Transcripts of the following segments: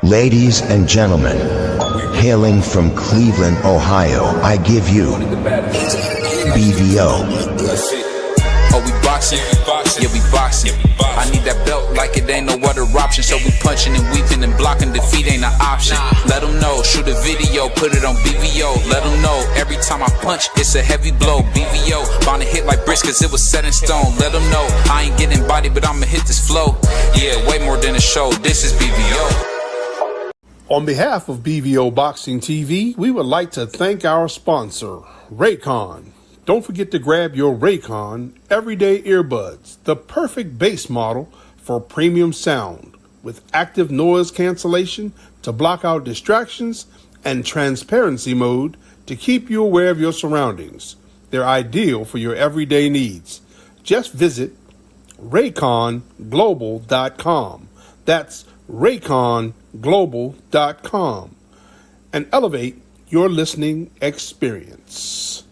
Ladies and gentlemen, hailing from Cleveland, Ohio, I give you BVO. Oh, we boxing? Yeah, we boxing. I need that belt like it ain't no other option. So we punching and weaving and blocking. Defeat ain't an option. Let them know, shoot a video, put it on BVO. Let them know, every time I punch, it's a heavy blow. BVO, bound to hit like bricks cause it was set in stone. Let them know, I ain't getting body, but I'ma hit this flow. Yeah, way more than a show, this is BVO. On behalf of BVO Boxing TV, we would like to thank our sponsor, Raycon. Don't forget to grab your Raycon everyday earbuds, the perfect bass model for premium sound, with active noise cancellation to block out distractions and transparency mode to keep you aware of your surroundings. They're ideal for your everyday needs. Just visit rayconglobal.com. That's rayconglobal.com and elevate your listening experience.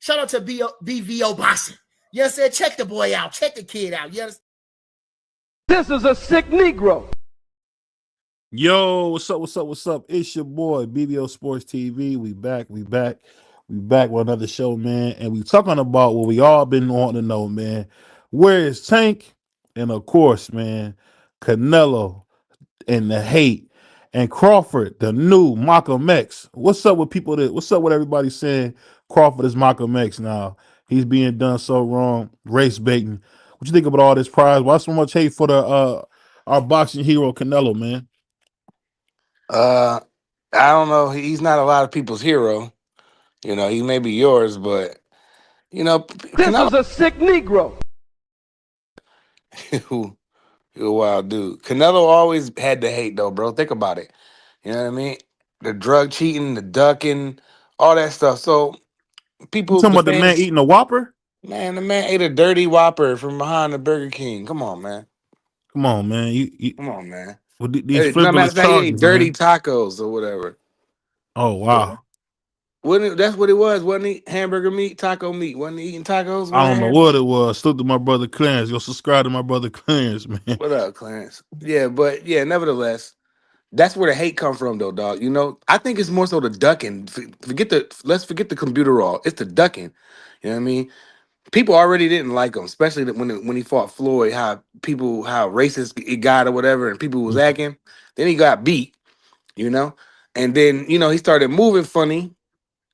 Shout out to BVO Boxing. You understand? Check the boy out. Check the kid out. You understand? This is a sick Negro. Yo, what's up? It's your boy, BVO Sports TV. We back with another show, man. And we talking about what we all been wanting to know, man. Where is Tank? And of course, man, Canelo and the hate. And Crawford, the new Malcolm X. What's up with everybody saying Crawford is Malcolm X now? He's being done so wrong, race baiting. What you think about all this prize? Why so much hate for our boxing hero Canelo, man? I don't know. He's not a lot of people's hero. You know, he may be yours, but you know, This Canelo, is a sick Negro. you're a wild dude. Canelo always had the hate, though, bro. Think about it. You know what I mean? The drug cheating, the ducking, all that stuff. So You talking about the man eating a Whopper? Man, the man ate a dirty Whopper from behind the Burger King. Come on, man. Come on, man. Come on, man. Well, these Hey, no, matter frivolous of fact, he ate charges, dirty man. tacos or whatever. Oh wow. Wasn't it, that's what it was, wasn't he? Hamburger meat, taco meat. Wasn't he eating tacos? I don't know what it was. Salute to my brother Clarence. Yo, subscribe to my brother Clarence, man. What up, Clarence? Yeah, but yeah, nevertheless, that's where the hate come from, though, dog. You know, I think it's more so the ducking. Let's forget the computer all. It's the ducking. You know what I mean? People already didn't like him, especially when he fought Floyd. How racist it got or whatever, and people was acting. Then he got beat, you know, and then he started moving funny,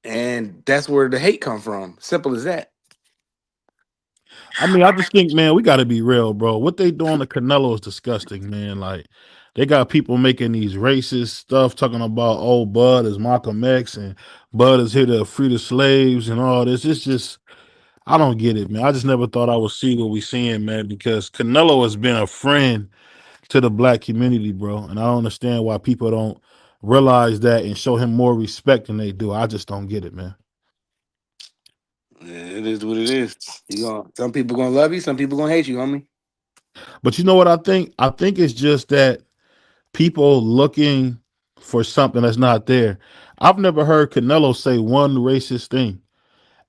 and that's where the hate come from. Simple as that. I mean, I just think, man, we got to be real, bro. What they doing to Canelo is disgusting, man. Like, they got people making these racist stuff, talking about, oh, Bud is Malcolm X, and Bud is here to free the slaves and all this. It's just, I don't get it, man. I just never thought I would see what we seeing, man, because Canelo has been a friend to the black community, bro. And I don't understand why people don't realize that and show him more respect than they do. I just don't get it, man. Yeah, it is what it is. Some people gonna love you, some people gonna hate you, homie. But you know what I think? I think it's just that people looking for something that's not there. I've never heard Canelo say one racist thing.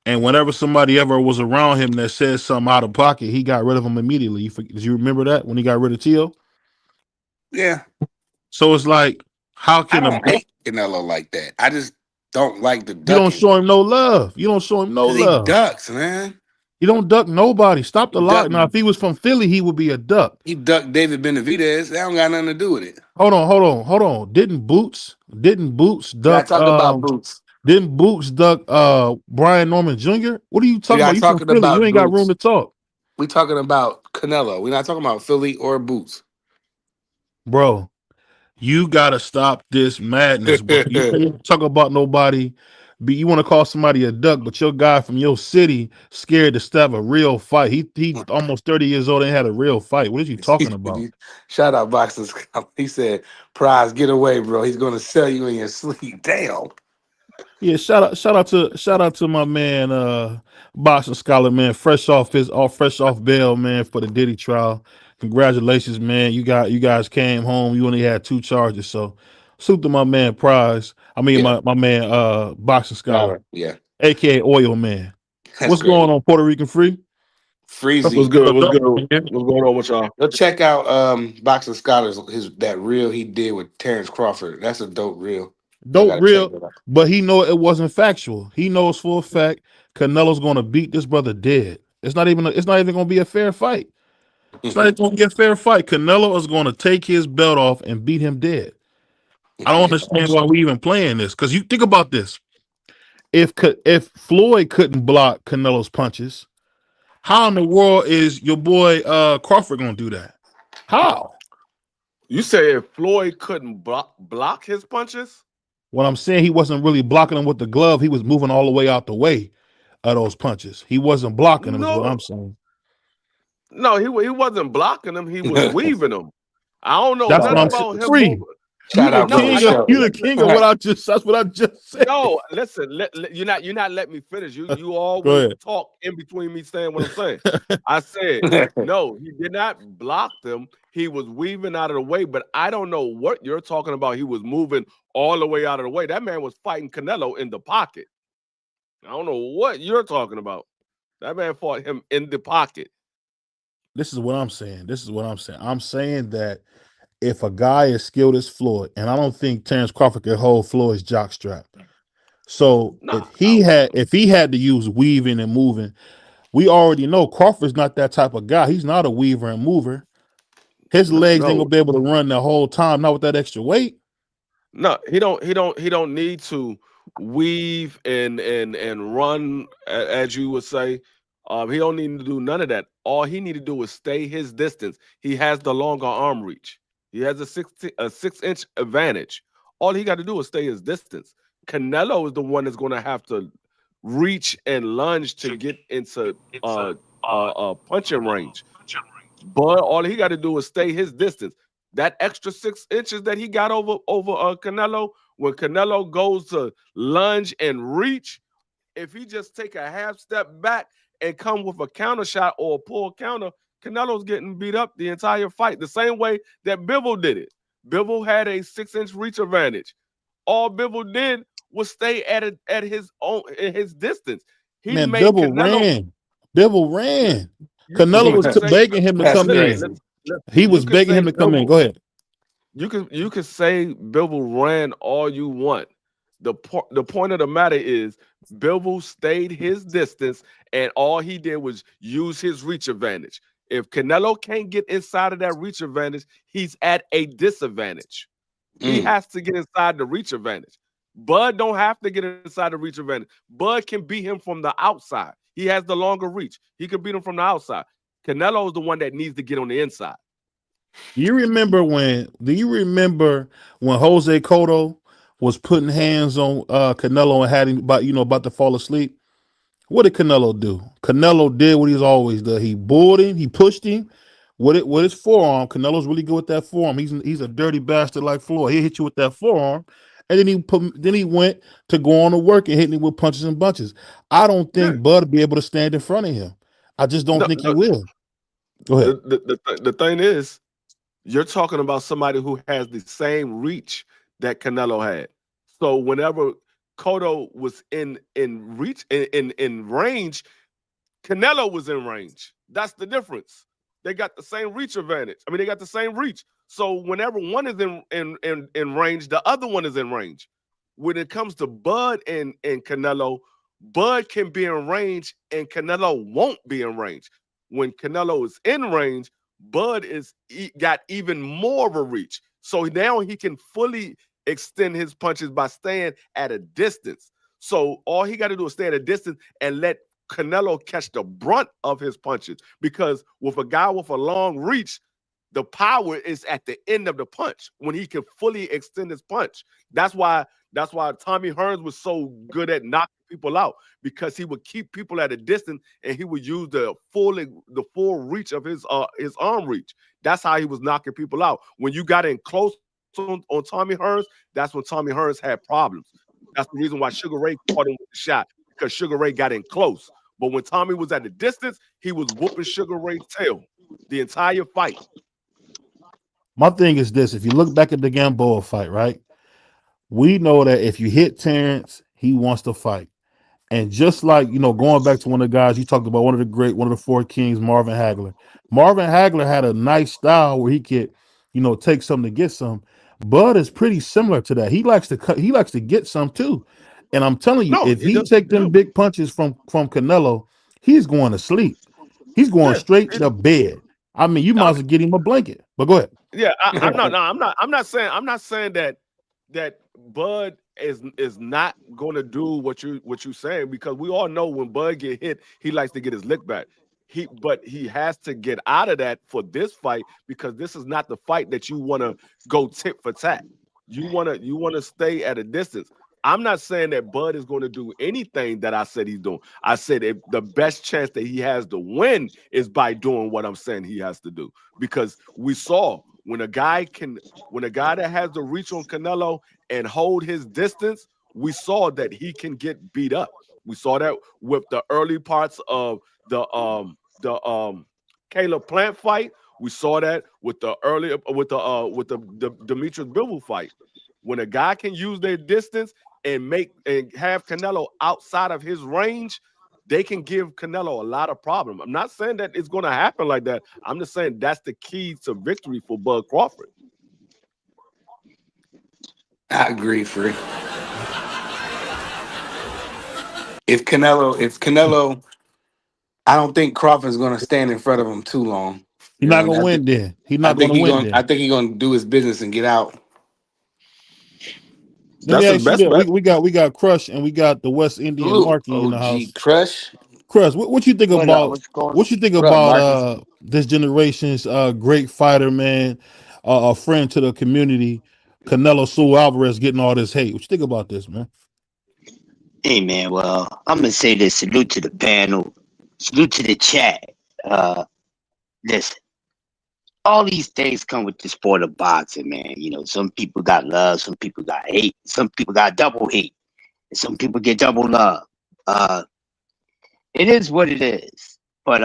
And whenever somebody ever was around him that said something out of pocket, he got rid of them immediately. Did you remember that when he got rid of Tio? Yeah, So it's like, how I can don't hate Canelo like that. I just don't like the you ducking. don't show him no love? You don't show him no 'Cause he love. ducks, man. You don't duck nobody. Stop the He lie. ducked, Now, if he was from Philly, he would be a duck. he ducked David Benavidez. That don't got nothing to do with it. Hold on. Didn't Boots We duck gotta talk about Boots. Brian Norman Jr.? What are you We talking about? got You from talking Philly. You about ain't got room Boots. to talk. We talking about Canelo. We're not talking about Philly or Boots. Bro, you gotta stop this madness, bro. You can't talk about nobody. You want to call somebody a duck, but your guy from your city scared to step a real fight. He almost 30 years old and had a real fight. What are you talking about? Shout out Boxers. He said, "Prize, get away, bro. He's gonna sell you in your sleep." Damn. Yeah, shout out to my man, boxing scholar, man, fresh off bail, man, for the Diddy trial. Congratulations, man. You guys came home. You only had 2 charges, so salute to my man Prize. I mean Yeah, my man boxing scholar, Scholar. Yeah, aka Oil Man. that's What's going crazy. on, Puerto Rican Free? What's Freezy. good? What's good? What's going on with y'all? Go check out Boxing Scholars, his that reel he did with Terence Crawford. That's a dope reel. I Dope gotta check real, that out. but he know it wasn't factual. He knows for a fact Canelo's gonna beat this brother dead. It's not even gonna be a fair fight. It's not even gonna be a fair fight. Canelo is gonna take his belt off and beat him dead. I don't understand why we even playing this. Because you think about this. If Floyd couldn't block Canelo's punches, how in the world is your boy Crawford gonna do that? How? You say if Floyd couldn't block his punches? What I'm saying, he wasn't really blocking him with the glove. He was moving all the way out the way of those punches. He wasn't blocking them, is what I'm No, saying. no, he wasn't blocking them. He was weaving them. I don't know That's what nothing I'm about saying. him Free. moving. You Shout the out, No, brother I king of know. Show. you the king of what I just that's what I just said. No, listen. You're not letting me finish. You Go always ahead. talk in between me saying what I'm saying. I said no. He did not block them. He was weaving out of the way. But I don't know what you're talking about. He was moving all the way out of the way. That man was fighting Canelo in the pocket. I don't know what you're talking about. That man fought him in the pocket. This is what I'm saying. I'm saying that if a guy is skilled as Floyd, and I don't think Terence Crawford could hold Floyd's jock strap. So Nah, if he had to use weaving and moving, we already know Crawford's not that type of guy. He's not a weaver and mover. His legs ain't no, gonna be able to run the whole time, not with that extra weight. no. He don't need to weave and run as you would say. He don't need to do none of that. All he need to do is stay his distance. He has the longer arm reach. He has a 6-inch advantage. All he got to do is stay his distance. Canelo is the one that's going to have to reach and lunge to get into punching range. But all he got to do is stay his distance. That extra 6 inches that he got over Canelo, when Canelo goes to lunge and reach, if he just take a half step back and come with a counter shot or a pull counter, Canelo's getting beat up the entire fight. The same way that Bivol did it. Bivol had a 6-inch reach advantage. All Bivol did was stay at his distance. He Man, made Canelo. Bibble ran. You Canelo was can say begging him to That's come listen, in. crazy. listen, listen. He You was can begging say him to come in. Bivol. Go ahead. You can say Bivol ran all you want. The point of the matter is Bivol stayed his distance, and all he did was use his reach advantage. If Canelo can't get inside of that reach advantage, he's at a disadvantage. He Mm. has to get inside the reach advantage. Bud don't have to get inside the reach advantage. Bud can beat him from the outside. He has the longer reach. He can beat him from the outside. Canelo is the one that needs to get on the inside. Do you remember when Jose Cotto was putting hands on Canelo and had him about to fall asleep? What did Canelo do? Canelo did what he's always done. He bulled him, he pushed him with his forearm. Canelo's really good with that forearm. He's a dirty bastard like Floyd. He hit you with that forearm, and then he went to go on to work and hit him with punches and bunches. I don't Yeah. think Bud will be able to stand in front of him. I just don't No, think he no, will. Go ahead. the thing is, you're talking about somebody who has the same reach that Canelo had. So whenever Cotto was in reach in range, Canelo was in range. That's the difference. They got the same reach advantage. I mean, they got the same reach. So whenever one is in range, the other one is in range. When it comes to Bud and Canelo, Bud can be in range and Canelo won't be in range. When Canelo is in range, Bud got even more of a reach. So now he can fully extend his punches by staying at a distance. So all he got to do is stay at a distance and let Canelo catch the brunt of his punches, because with a guy with a long reach, the power is at the end of the punch when he can fully extend his punch. That's why Tommy Hearns was so good at knocking people out, because he would keep people at a distance and he would use the full reach of his arm reach. That's how he was knocking people out. When you got in close on Tommy Hearns, that's when Tommy Hearns had problems. That's the reason why Sugar Ray caught him with the shot because Sugar Ray got in close. But when Tommy was at the distance, he was whooping Sugar Ray's tail the entire fight. My thing is this: if you look back at the Gamboa fight, right, we know that if you hit Terrence, he wants to fight. And just like, going back to one of the guys you talked about, one of the four kings, Marvin Hagler. Marvin Hagler had a nice style where he could, take something to get some. Bud is pretty similar to that. He likes to cut, he likes to get some too. And I'm telling you, No, if it he does. take Yeah, them big punches from Canelo, he's going to sleep. He's going yeah. straight to bed. I mean, you might I as well get him a blanket. But go ahead. Yeah, I'm not. No, I'm not saying that Bud is not going to do what you saying because we all know when Bud get hit, he likes to get his lick back. But he has to get out of that for this fight because this is not the fight that you want to go tit for tat. You want to stay at a distance. I'm not saying that Bud is going to do anything that I said he's doing. I said if the best chance that he has to win is by doing what I'm saying he has to do because we saw when a guy that has the reach on Canelo and hold his distance, we saw that he can get beat up. We saw that with the early parts of the Caleb Plant fight. We saw that with the early with the Demetrius Bivol fight. When a guy can use their distance and have Canelo outside of his range, they can give Canelo a lot of problems. I'm not saying that it's going to happen like that. I'm just saying that's the key to victory for Bud Crawford. I agree, Free. If Canelo, I don't think Crawford's going to stand in front of him too long. He's not gonna win then. He's not gonna win I then. think he's going to do his business and get out. Let me That's his ask you best that. bet. We got Crush and we got the West Indian Salute, Marquis in the OG house. Crush. Crush, what you think What up? about What's going what you think What up, about Marcus? this generation's great fighter, man, a friend to the community, Canelo Sue Alvarez getting all this hate. What you think about this, man? Hey, man. Well, I'm gonna say this. Salute to the panel. Salute to the chat. Uh, Listen. All these things come with the sport of boxing, man. Some people got love, some people got hate, some people got double hate, and some people get double love. Uh, it is what it is. But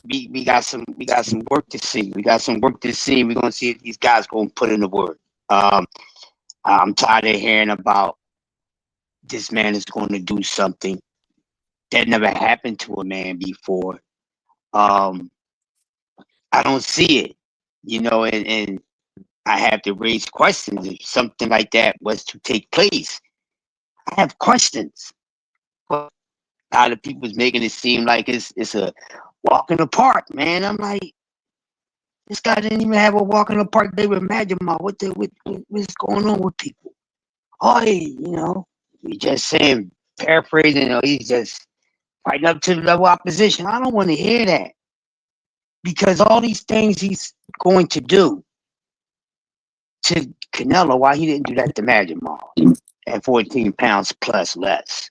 we got some work to see. We got some work to see. We're gonna see if these guys gonna put in the work. Um, I'm tired of hearing about this man is going to do something that never happened to a man before. Um, I don't see it, and I have to raise questions if something like that was to take place. I have questions, but a lot of people's making it seem like it's a walk in the park, man. I'm like, this guy didn't even have a walk in the park day with Magma. What's going on with people? Oh, he just saying, paraphrasing, he's just fighting up to the level of opposition. I don't want to hear that because all these things he's going to do to Canelo, why he didn't do that to Magma at 14 pounds plus less.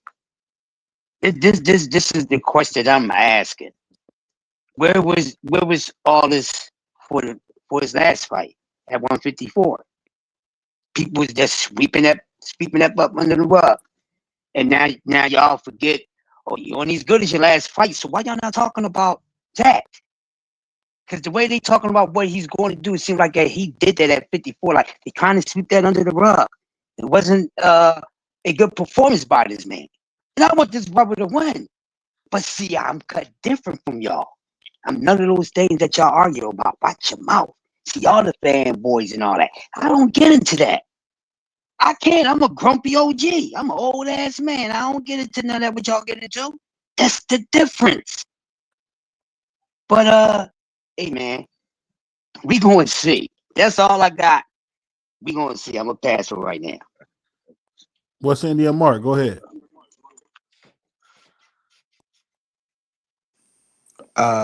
This is the question I'm asking. Where was all this for his last fight at 154? People was just sweeping that up under the rug. And now y'all forget, oh, you only as good as your last fight. So why y'all not talking about that? Because the way they talking about what he's going to do, it seems like he did that at 54. Like they kind of sweep that under the rug. It wasn't a good performance by this man. And I want this brother to win. But see, I'm cut different from y'all. I'm none of those things that y'all argue about. Watch your mouth. See, y'all the fanboys and all that. I don't get into that. I can't. I'm a grumpy OG. I'm an old ass man. I don't get into none of that what y'all get into. That's the difference. But hey man, we going to see. That's all I got. We going to see. I'm gonna pass it right now. West Indian Mark, go ahead.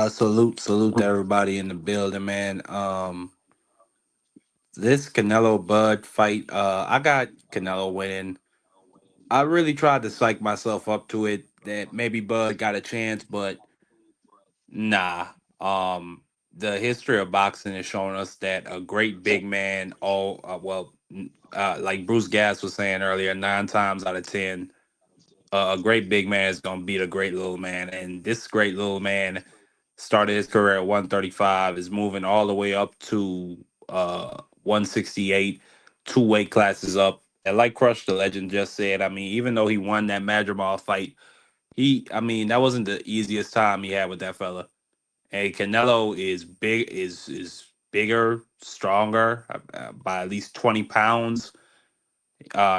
Salute to everybody in the building, man. This Canelo Bud fight, I got Canelo winning. I really tried to psych myself up to it that maybe Bud got a chance, but nah. The history of boxing is showing us that a great big man, like Bruce Gas was saying earlier, 9 times out of 10, a great big man is gonna beat a great little man, and this great little man started his career at 135, is moving all the way up to 168, 2 weight classes up. And like Crush the Legend just said, I mean, even though he won that Madrigal fight, I mean, that wasn't the easiest time he had with that fella. And Canelo is is bigger, stronger by at least 20 pounds.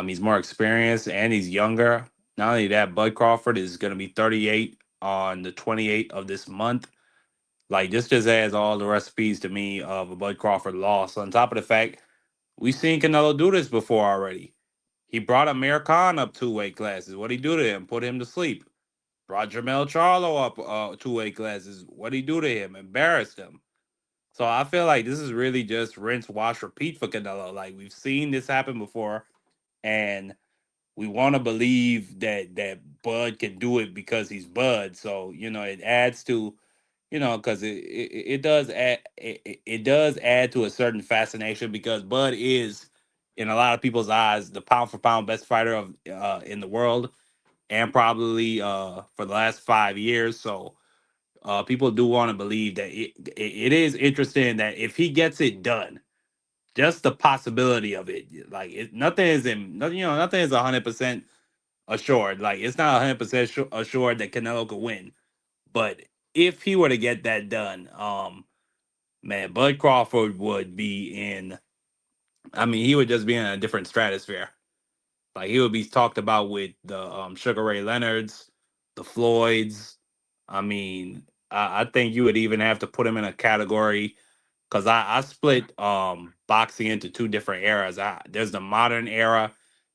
He's more experienced and he's younger. Not only that, Bud Crawford is going to be 38 on the 28th of this month. Like, this just adds all the recipes to me of a Bud Crawford loss. On top of the fact, we've seen Canelo do this before already. He brought Amir Khan up 2 weight classes. What'd he do to him? Put him to sleep. Brought Jermell Charlo up 2 weight classes. What'd he do to him? Embarrassed him. So I feel like this is really just rinse, wash, repeat for Canelo. Like, we've seen this happen before, and we want to believe that Bud can do it because he's Bud. So, it adds to, because it does add it does add to a certain fascination, because Bud is, in a lot of people's eyes, the pound for pound best fighter of in the world, and probably for the last 5 years. So people do want to believe that it is interesting that if he gets it done, just the possibility of it, like nothing is nothing is 100% assured. Like, it's not 100% assured that Canelo could win, but if he were to get that done, man, Bud Crawford would be in. I mean, he would just be in a different stratosphere. Like, he would be talked about with the Sugar Ray Leonards, the Floyds. I mean, I think you would even have to put him in a category, because I split boxing into 2 different eras. There's the modern era,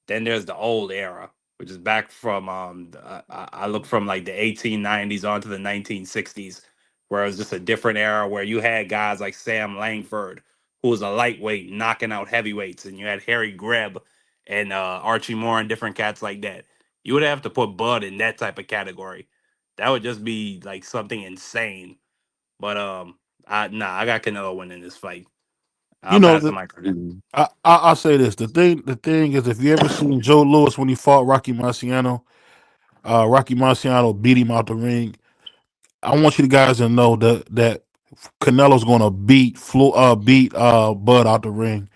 then there's the old era, which is back from I look from like the 1890s on to the 1960s, where it was just a different era where you had guys like Sam Langford, who was a lightweight knocking out heavyweights, and you had Harry Greb and Archie Moore and different cats like that. You would have to put Bud in that type of category. That would just be like something insane. But I got Canelo winning this fight. You I'll know, pass the mic right now. I'll say this. The thing is, if you ever seen Joe Lewis when he fought Rocky Marciano, Rocky Marciano beat him out the ring. I want you guys to know that Canelo's going to beat Bud out the ring.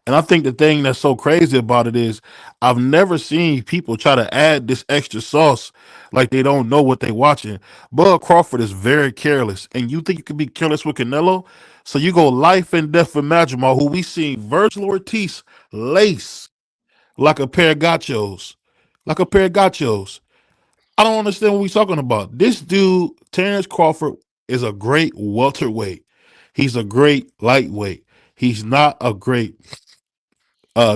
And I think the thing that's so crazy about it is I've never seen people try to add this extra sauce like they don't know what they're watching. Bud Crawford is very careless, and you think you can be careless with Canelo? So you go life and death for Madrimal, who we seen Virgil Ortiz lace like a pair of gachos, like a pair of gachos. I don't understand what we're talking about. This dude, Terence Crawford, is a great welterweight. He's a great lightweight. He's not a great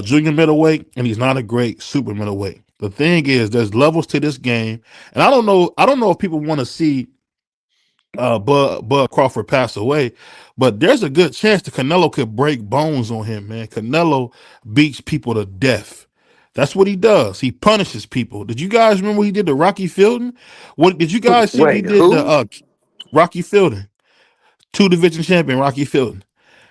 junior middleweight, and he's not a great super middleweight. The thing is, there's levels to this game, and I don't know. I don't know if people want to see Bud Crawford pass away, but there's a good chance that Canelo could break bones on him. Man, Canelo beats people to death. That's what he does. He punishes people. Did you guys remember what he did to Rocky Fielding? What did you guys see what he Wait, did to who? Rocky Fielding, 2 division champion Rocky Fielding?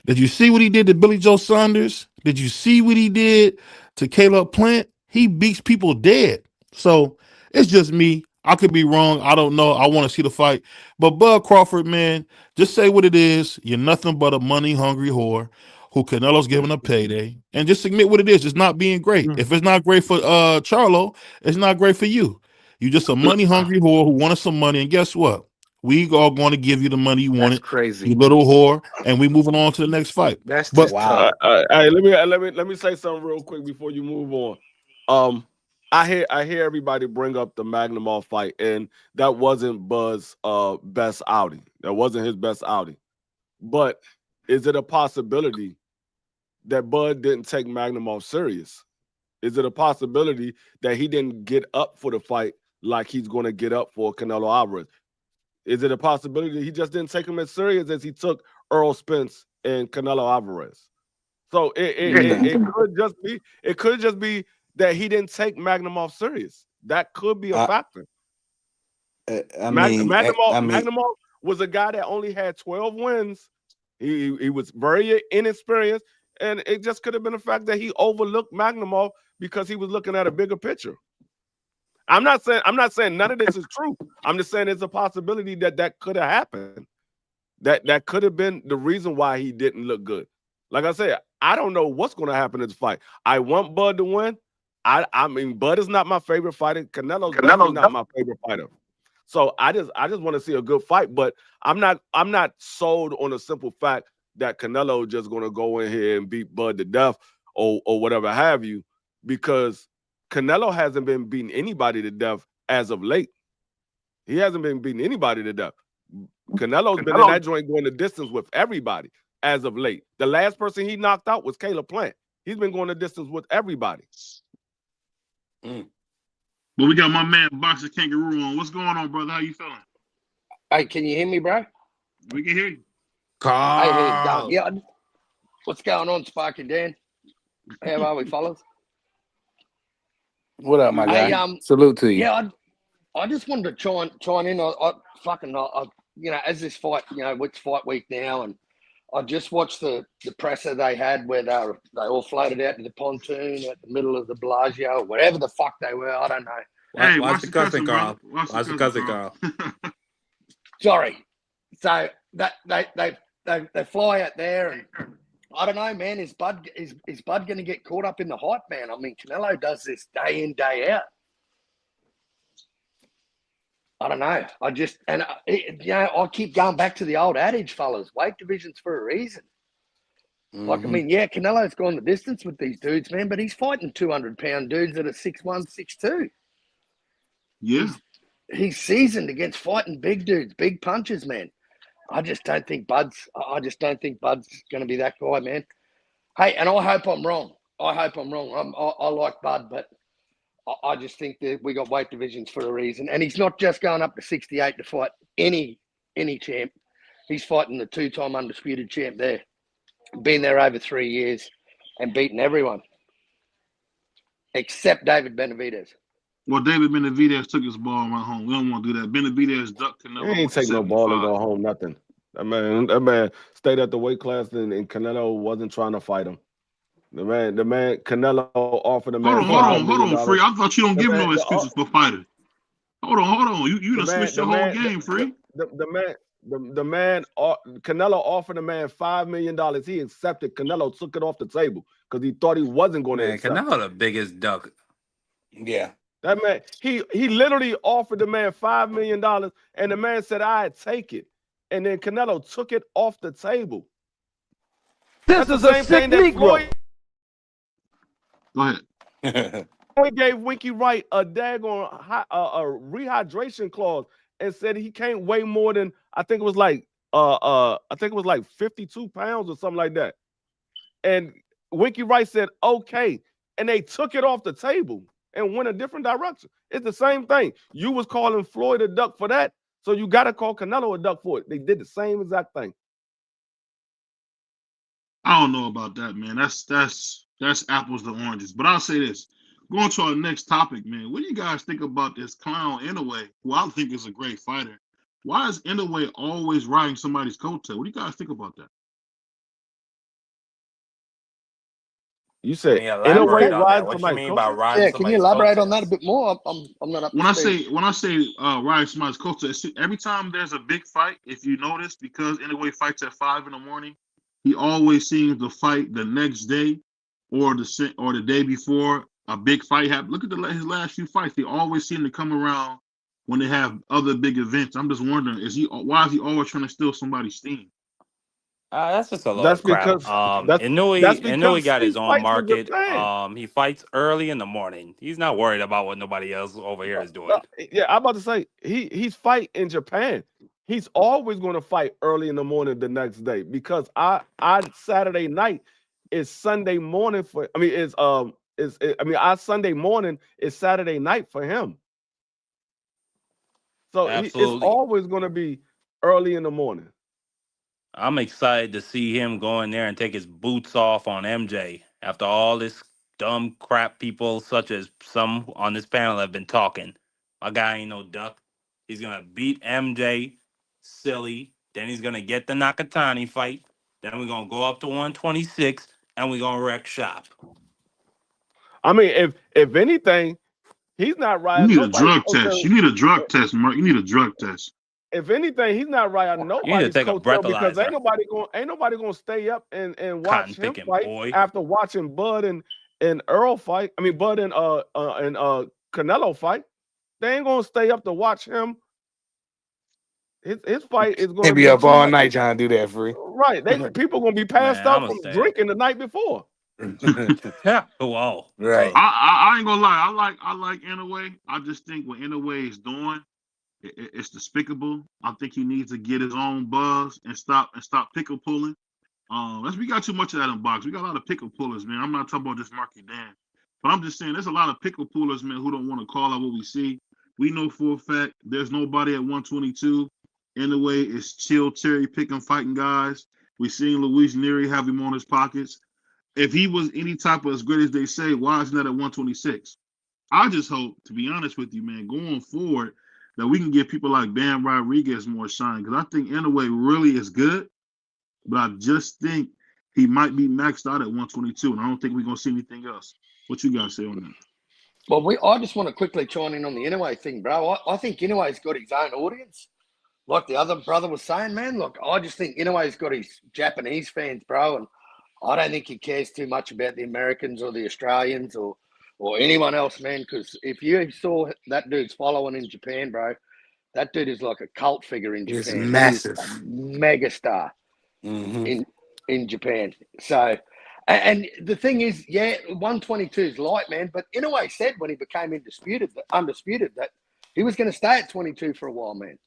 Did you see what he did to Billy Joe Saunders? Did you see what he did to Caleb Plant? He beats people dead. So it's just me. I could be wrong. I don't know. I want to see the fight. But Bud Crawford, man, just say what it is. You're nothing but a money hungry whore who Canelo's giving a payday. And just admit what it is. It's not being great. If it's not great for Charlo, it's not great for you. You just a money hungry whore who wanted some money. And guess what? We are going to give you the money you That's wanted, crazy. you little whore, and we moving on to the next fight. That's But just tough. Hey, let me say something real quick before you move on. I hear everybody bring up the Magnum fight, and that wasn't Bud's best outing. That wasn't his best outing. But is it a possibility that Bud didn't take Magnum serious? Is it a possibility that he didn't get up for the fight like he's going to get up for Canelo Alvarez? Is it a possibility that he just didn't take him as serious as he took Earl Spence and Canelo Alvarez? So it could just be that he didn't take Magnum serious. That could be a factor. Magnum was a guy that only had 12 wins. He was very inexperienced. and it just could have been the fact that he overlooked Magnumov because he was looking at a bigger picture. I'm not saying none of this is true. I'm just saying there's a possibility that could have happened. That could have been the reason why he didn't look good. Like I said, I don't know what's going to happen in this fight. I want Bud to win. I mean, Bud is not my favorite fighter. Canelo's definitely not my favorite fighter. So I just want to see a good fight, but I'm not sold on the simple fact that Canelo just going to go in here and beat Bud to death or whatever have you, because Canelo hasn't been beating anybody to death as of late. He hasn't been beating anybody to death. Canelo's been in that joint going the distance with everybody as of late. The last person he knocked out was Caleb Plant. He's been going the distance with everybody. Well, we got my man Boxer Kangaroo on. What's going on, brother? How you feeling? Hey, can you hear me, bro? We can hear you. Hey, yeah. What's going on, Sparky Dan? How are we, fellas? What up, my guy? Salute to you. Yeah, I just wanted to chime in. You know, as this fight, you know, it's fight week now, and I just watched the presser they had where they all floated out to the pontoon at the middle of the Bellagio, or whatever the fuck they were. I don't know. Hey, watch the cousin, Carl. Watch the cousin, Carl. Sorry. So they fly out there, and I don't know, man. Is Bud going to get caught up in the hype, man? I mean, Canelo does this day in, day out. I don't know. I keep going back to the old adage, fellas. Weight divisions for a reason. Like, I mean, yeah, Canelo's gone the distance with these dudes, man, but he's fighting 200-pound dudes that are 6'1", 6'2". Yeah. He's seasoned against fighting big dudes, big punches, man. I just don't think Bud's going to be that guy, man. Hey, and I hope I'm wrong. I like Bud, but I just think that we got weight divisions for a reason. And he's not just going up to 68 to fight any champ. He's fighting the two-time undisputed champ there. Been there over 3 years and beaten everyone. Except David Benavidez. Well, David Benavidez took his ball and went home. We don't want to do that. Benavidez ducked Canelo. He ain't take no ball and go home, nothing. That man stayed at the weight class, and Canelo wasn't trying to fight him. The man, Canelo offered the man. Hold on, Free. I thought you don't give no excuses for fighters. Hold on. You done switched your whole game, Free. The man, Canelo offered the man $5 million. He accepted. Canelo took it off the table because he thought he wasn't going to accept. Canelo the biggest duck. Yeah. That man, he literally offered the man $5 million, and the man said, "I'd take it." And then Canelo took it off the table. This is a sick Negro. Go ahead. Floyd gave Winky Wright a daggone a rehydration clause and said he can't weigh more than I think it was like 52 pounds or something like that. And Winky Wright said okay, and they took it off the table and went a different direction. It's the same thing. You was calling Floyd a duck for that, so you got to call Canelo a duck for it. They did the same exact thing. I don't know about that, man. That's apples to oranges. But I'll say this. Going to our next topic, man. What do you guys think about this clown Inoue, who I think is a great fighter? Why is Inoue always riding somebody's coattail? What do you guys think about that? You said elaborate on that. What you mean by riding? Yeah, can you elaborate on that a bit more? I'm not up. When I say riding somebody's coattail, every time there's a big fight, if you notice, because Inoue fights at 5 a.m, he always seems to fight the next day or the day before a big fight happens. Look at his last few fights; they always seem to come around when they have other big events. I'm just wondering, why is he always trying to steal somebody's steam? That's just a lot of crap. Inoue got his own market. He fights early in the morning. He's not worried about what nobody else over here is doing. Yeah, I'm about to say he's fighting in Japan. He's always going to fight early in the morning the next day because our Saturday night is Sunday morning for. Our Sunday morning is Saturday night for him. So it's always going to be early in the morning. I'm excited to see him go in there and take his boots off on MJ after all this dumb crap people such as some on this panel have been talking. My guy ain't no duck. He's going to beat MJ silly. Then he's going to get the Nakatani fight. Then we're going to go up to 126. and we gonna wreck shop. I mean, if anything, he's not You right. need a Nobody. drug test. You need a drug test, Mark. You need a drug test. If anything, he's not right on You need to nobody's take a coattail because breathalyzer. ain't nobody gonna stay up and watch Cotton him picking fight boy. after watching Bud and Earl fight. I mean Bud and Canelo fight. They ain't gonna stay up to watch him. His fight is They gonna be be up too all much. night trying to do that, free. Right. People gonna be passed Man, out I'ma from stay up. drinking the night before. Yeah. Whoa. Right. I ain't gonna lie. I like Inouye. I just think what Inouye is doing, it's despicable. I think he needs to get his own buzz and stop pickle pulling. We got too much of that in box. We got a lot of pickle pullers, man. I'm not talking about just Marky Dan, but I'm just saying there's a lot of pickle pullers, man, who don't want to call out what we see. We know for a fact there's nobody at 122. Inouye is chill, cherry picking, fighting guys. We seen Luis Nery have him on his pockets. If he was any type of as great as they say, why isn't that at 126? I just hope, to be honest with you, man, going forward, that we can give people like Bam Rodriguez more shine. Because I think Inouye really is good, but I just think he might be maxed out at 122, and I don't think we're going to see anything else. What you guys say on that? Well, I just want to quickly chime in on the Inouye thing, bro. I think Inouye's got his own audience. Like the other brother was saying, man, look, I just think Inouye's got his Japanese fans, bro, and I don't think he cares too much about the Americans or the Australians or anyone else, man, because if you saw that dude's following in Japan, bro, that dude is like a cult figure in It's Japan. massive. He's a megastar Mm-hmm. in Japan. So, and the thing is, yeah, 122 is light, man, but Inouye said when he became undisputed that he was going to stay at 22 for a while, man.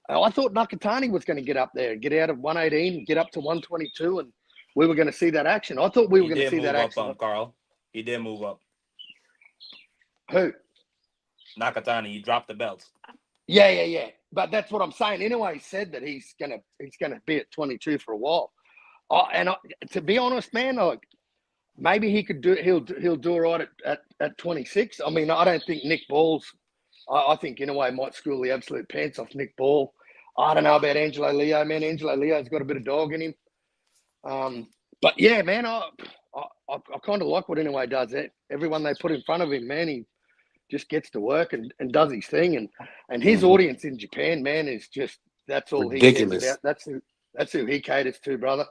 I thought Nakatani was going to get up there, get out of 118, get up to 122, and we were going to see that action. I thought we were going to see that action. Carl. He did move up. Who? Nakatani, he dropped the belts. Yeah. But that's what I'm saying. Inouye said that he's gonna be at 22 for a while. To be honest, man, like maybe he could do. He'll do all right at 26. I mean, I don't think Nick Ball's. I think Inouye might school the absolute pants off Nick Ball. I don't know about Angelo Leo, man. Angelo Leo's got a bit of dog in him. But yeah, man, I kind of like what Inouye does. Everyone they put in front of him, man, he just gets to work and does his thing. And his audience in Japan, man, is just that's all Ridiculous. he cares about. That's who he caters to, brother.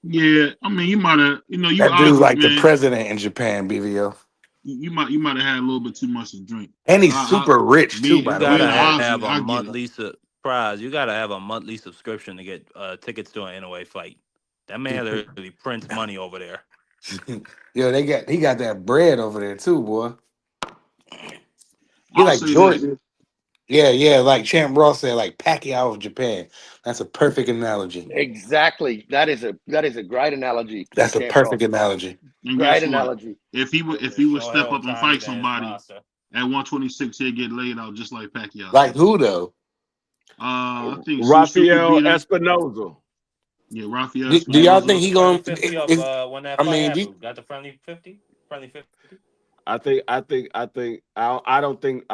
Yeah, I mean, you might have, you That dude's like man, the president in Japan, BVO. You might have had a little bit too much to drink. And he's super rich, too, by You the way. gotta have I a get it. monthly surprise. You gotta have a monthly subscription to get tickets to an Inouye fight. That man literally prints money over there. Yo, he got that bread over there too, boy. He I'll like say Jordan. this. Yeah, like Champ Ross said, like Pacquiao of Japan. That's a perfect analogy. Exactly. That is a great analogy. That's a perfect analogy. And Great guess what? analogy. If he would step up and fight somebody at 126, he'd get laid out just like Pacquiao. Like who though? I think Rafael Espinoza. Yeah, Rafael. Do y'all think he gonna? When that fight happened, got the friendly 50. I don't think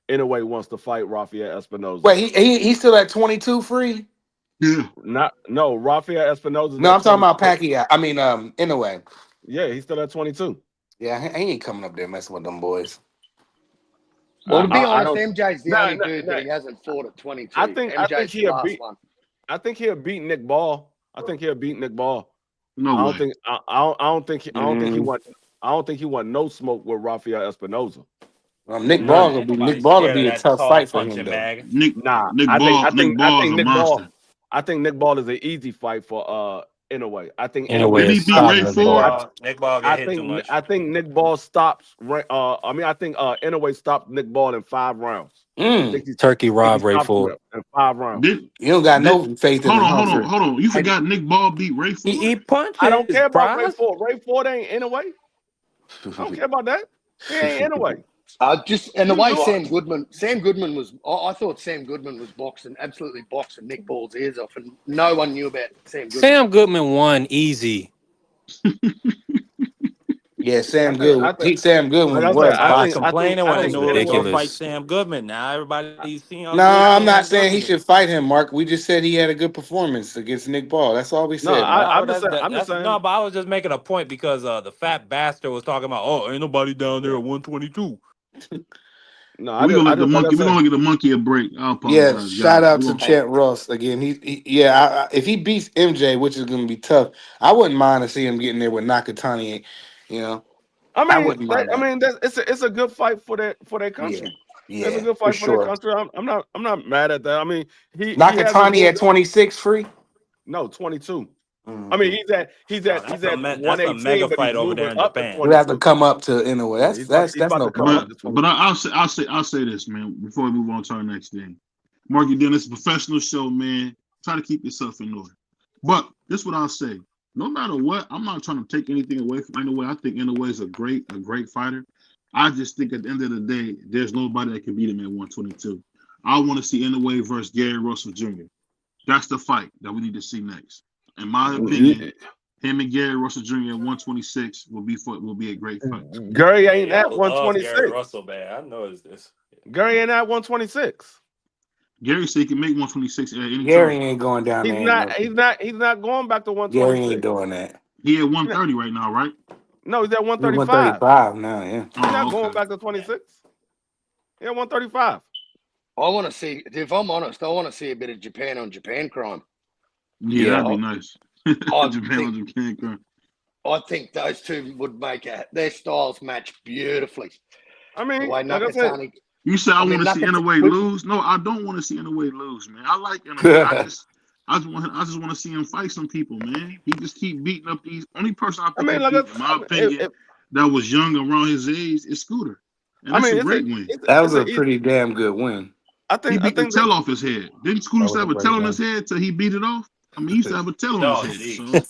Inouye wants to fight Rafael Espinoza. Wait, he's still at 22 free? Yeah. Rafael Espinoza. No, I'm talking about Pacquiao. I mean, Inouye. Yeah, he's still at 22. Yeah, he ain't coming up there messing with them boys. Well, to be honest, MJ's the only dude that he hasn't fought at 22. I think MJ's the last one. I think he'll beat Nick Ball. No way. I don't think he want no smoke with Rafael Espinoza. Nick Ball will be a tough fight for him, though. Nick Ball is a monster. I think Nick Ball is an easy fight for Inouye. I think Inouye is Nick Ball get hit too much. I think Nick Ball stops. I think Inouye stopped Nick Ball in 5 rounds. Turkey Rob Ray Ford in 5 rounds. You don't got no faith in him. Hold on. You forgot Nick Ball beat Ray Ford? He punched. I don't care about Ray Ford. Ray Ford ain't Inouye. I don't care about that. He ain't Inouye. The way Sam Goodman was, I thought Sam Goodman was absolutely boxing Nick Ball's ears off, and no one knew about Sam Goodman. Sam Goodman won easy. Yeah, Sam I Good. think, Sam like Goodwin I said, was I was boxing. complaining when That they was knew they was gonna fight ridiculous. Sam Goodman. Now everybody's seeing how No, good I'm not Sam saying he Goodman should is. fight him, Mark. We just said he had a good performance against Nick Ball. That's all we no, said, Mark. No, but I'm just that's saying. no, but I was just making a point because the fat bastard was talking about, oh, ain't nobody down there at 122. No, We're gonna I let the just like I monkey. We're said. gonna get the monkey a break. I Yeah, apologize, shout guys. out We're to gonna, Hey, Chet Ross again. Yeah, if he beats MJ, which is going to be tough, I wouldn't mind to see him getting there with Nakatani. You know, I wouldn't mind that. It's a good fight for that Yeah, country. It's a yeah, good for fight for that sure. country. I'm not mad at that. I mean, he hasn't Nakatani at moved. 26 free. No, 22. I mean, Mm-hmm. he's no, at that's a mega 118, but he's fight over moving there in up to Japan. We have to 22. come up to anyway. Yeah, he's That's about no to come up problem. to but 22. I'll say this, man. Before we move on to our next thing, Mark, you're doing this professional show, man. Try to keep yourself in order. But this is what I'll say. No matter what, I'm not trying to take anything away from Inoue. I think Inoue is a great fighter. I just think at the end of the day, there's nobody that can beat him at 122. I want to see Inoue versus Gary Russell Jr. That's the fight that we need to see next. In my opinion, him and Gary Russell Jr. at 126 will be a great fight. Gary Hey, ain't at y'all love Gary 126. Russell, man. I noticed this. Gary ain't at 126. Gary said he can make 126 at any Gary time. ain't going down He's there. not. He's not going back to Gary ain't 126. doing that. He at 130 right now, right? No, he's at He's 135. 135 now. Yeah. He's not Oh, going okay. back to 26. He's at 135. I want to see, if I'm honest, I want to see a bit of Japan on Japan crime. Yeah, Yeah. that'd be nice. I Japan think on Japan crime. I think those two would make their styles match beautifully. I The mean, way like I said, Nakatani. You said I want to see Inoue Nakatani. lose. No, I don't want to see Inoue lose, man. I like Inoue. I just want to see him fight some people, man. He just keep beating up these. Only person I I think he mean, like I beat, in said, my opinion, that was young around his age is Scooter, and I that's mean, a great win. That was it's a a pretty damn good win. He I beat the think that tail off his head. Didn't Scooter That used to was a have a great tail on his win. head till he beat it off? I mean, he used to have a tail on his Oh, head. gee. So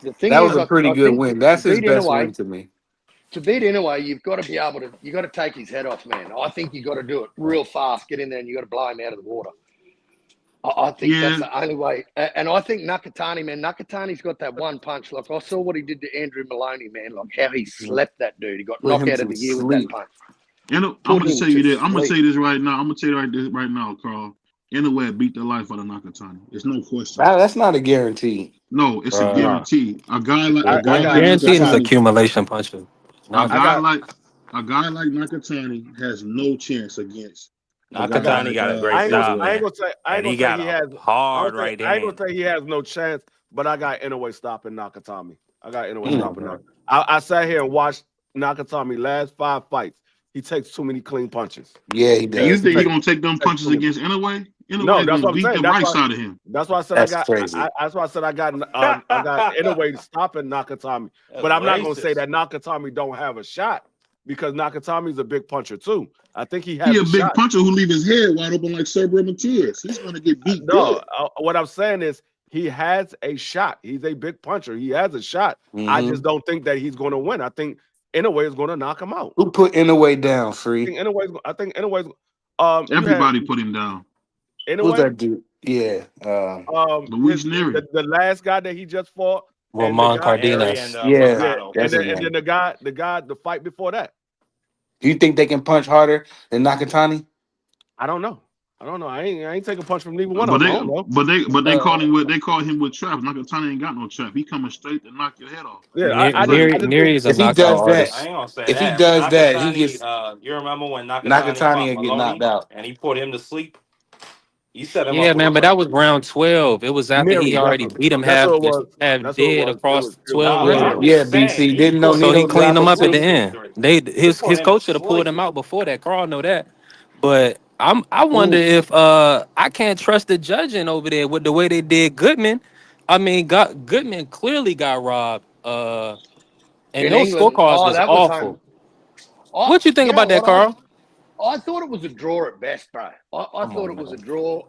The thing That was is, a pretty I good think win. That's to his beat best win Inoue, to me. you've got to be able to. You got to take his head off, man. I think you got to do it real fast. Get in there and you got to blow him out of the water. I think that's yeah, the only way. And I think Nakatani, man, Nakatani's got that one punch. Like I saw what he did to Andrew Maloney, man. Like how he slept that dude. He got Put him knockout of to the year with that sleep. punch. and I'm Put gonna him tell to you this. I'm gonna sleep. say this right now. I'm gonna tell you right now, Carl. Inoue beat the life out of Nakatani. There's no question. That's not a guarantee. No, it's a no. guarantee. A guy like I, I got Guaranteed is Nakatani, accumulation punches. a Not I guy got like a guy like Nakatani has no chance against a I guy got Nakatani like got a great style, I ain't man. gonna say And he he got has a hard right I ain't gonna hand. say he has no chance, but I got Inoue stopping Nakatami. I got Inoue Mm. stopping Nakatami. I sat here and watched Nakatami last 5 fights. He takes too many clean punches. Yeah, he and you does. think he gonna take them punches too many. against Inoue? No, Inoue that's gonna what I'm beat saying. the right side of him. That's why I said That's crazy. that's why I said I got Inoue stopping Nakatami. That's But I'm not gonna say racist. that Nakatami don't have a shot because Nakatami's a big puncher too. I think he He has a a big shot. puncher who leave his head wide open like Cerebral Matias. He's gonna get beat No, good. what I'm saying is he has a shot. He's a big puncher. He has a shot. I Mm-hmm. just don't think that he's going to win. I think Inoue is going to knock him out. Who put Inoue down, Free? I think Inoue's you had Everybody put him down. Who's Inoue, that dude? Yeah. Luis Nery. the last guy that he just fought, and the Ramon guy, Neri and Cardenas. Yeah, Moscato. that's his and then name. the fight before that. Do you think they can punch harder than Nakatani? I don't know. I ain't taking a punch from neither one of But them. I they don't know. but they caught him with traps. Nakatani ain't got no trap. He coming straight to knock your head off. Yeah, It's like I just think Neri is a If he knockout does that, I artist. ain't gonna say if he that. does that, he Nakatani, gets you remember when Nakatani Nakatani fought will get knocked Maloney out. and he put him to sleep? He set him up Yeah, with a man, but that was round 12. It was after he Neary. already beat him That's what half it was. half That's what it dead was. across It was 12 no, Yeah, I'm rounds. yeah, just saying BC he didn't know put So him he Nino in cleaned drop him a up at the two. end. victory. He His put him to coach should have pulled sleep. him out before that. Carl know that. But I wonder Who if I can't trust the judging over there with the way they did Goodman. I mean, Goodman clearly got robbed. And In those England, scorecards was that was home. awful. What you think You know about that, what? Carl? I thought it was a draw at best, bro. I Come thought on, it was a man. draw.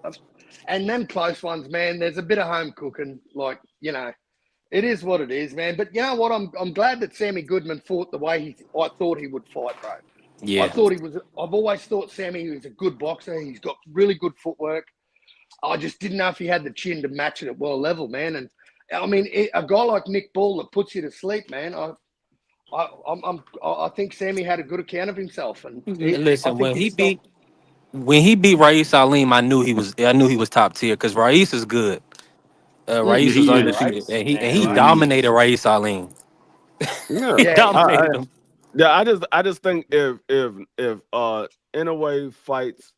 And them close ones, man, there's a bit of home cooking. Like, it is what it is, man. But you know what? I'm glad that Sammy Goodman fought the way I thought he would fight, bro. Yeah. I've always thought Sammy was a good boxer. He's got really good footwork. I just didn't know if he had the chin to match it at world level, man. And I mean, a guy like Nick Ball that puts you to sleep, man. I think Sammy had a good account of himself, and I Listen, think he stopped. when he beat Raif Salim, I knew he was top tier because Raif is good. Yeah, Raif was he is. undefeated, and he Yeah, he is. dominated Raif Salim. Yeah, He Yeah, he did. dominated him. yeah. I just think if Inoue fights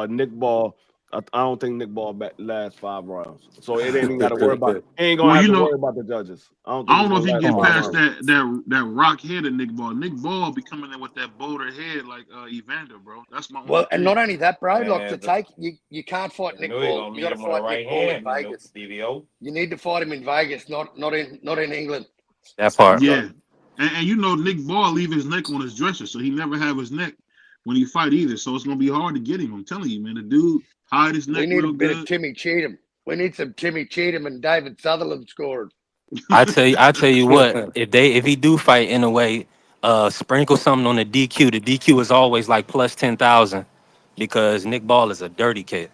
Nick Ball, I don't think Nick Ball lasts 5 rounds. So it ain't even got to worry about. He ain't gonna Well, have you to know, worry about the judges. I don't think I it's don't know if gonna he can last Come get on, 5 past man. rounds. that rock head of Nick Ball. Nick Ball be coming in with that boulder head like Evander, bro. That's my only Well, and take. not only that, bro. Like to Man, take you can't fight I Nick knew he Ball. gonna You meet got to him with a fight right Nick Ball in hand, Vegas. BVO. You need to fight him in Vegas, not in England. That part. Yeah, and you know Nick Ball leave his neck on his dresser, so he never have his neck when he fight either. So it's gonna be hard to get him. I'm telling you, man. The dude hide his We neck need a real bit of good. Timmy Cheatham. We need some Timmy Cheatham and David Sutherland scoring. I tell you what, if he do fight in a way, sprinkle something on the DQ. The DQ is always like plus 10,000 because Nick Ball is a dirty kid.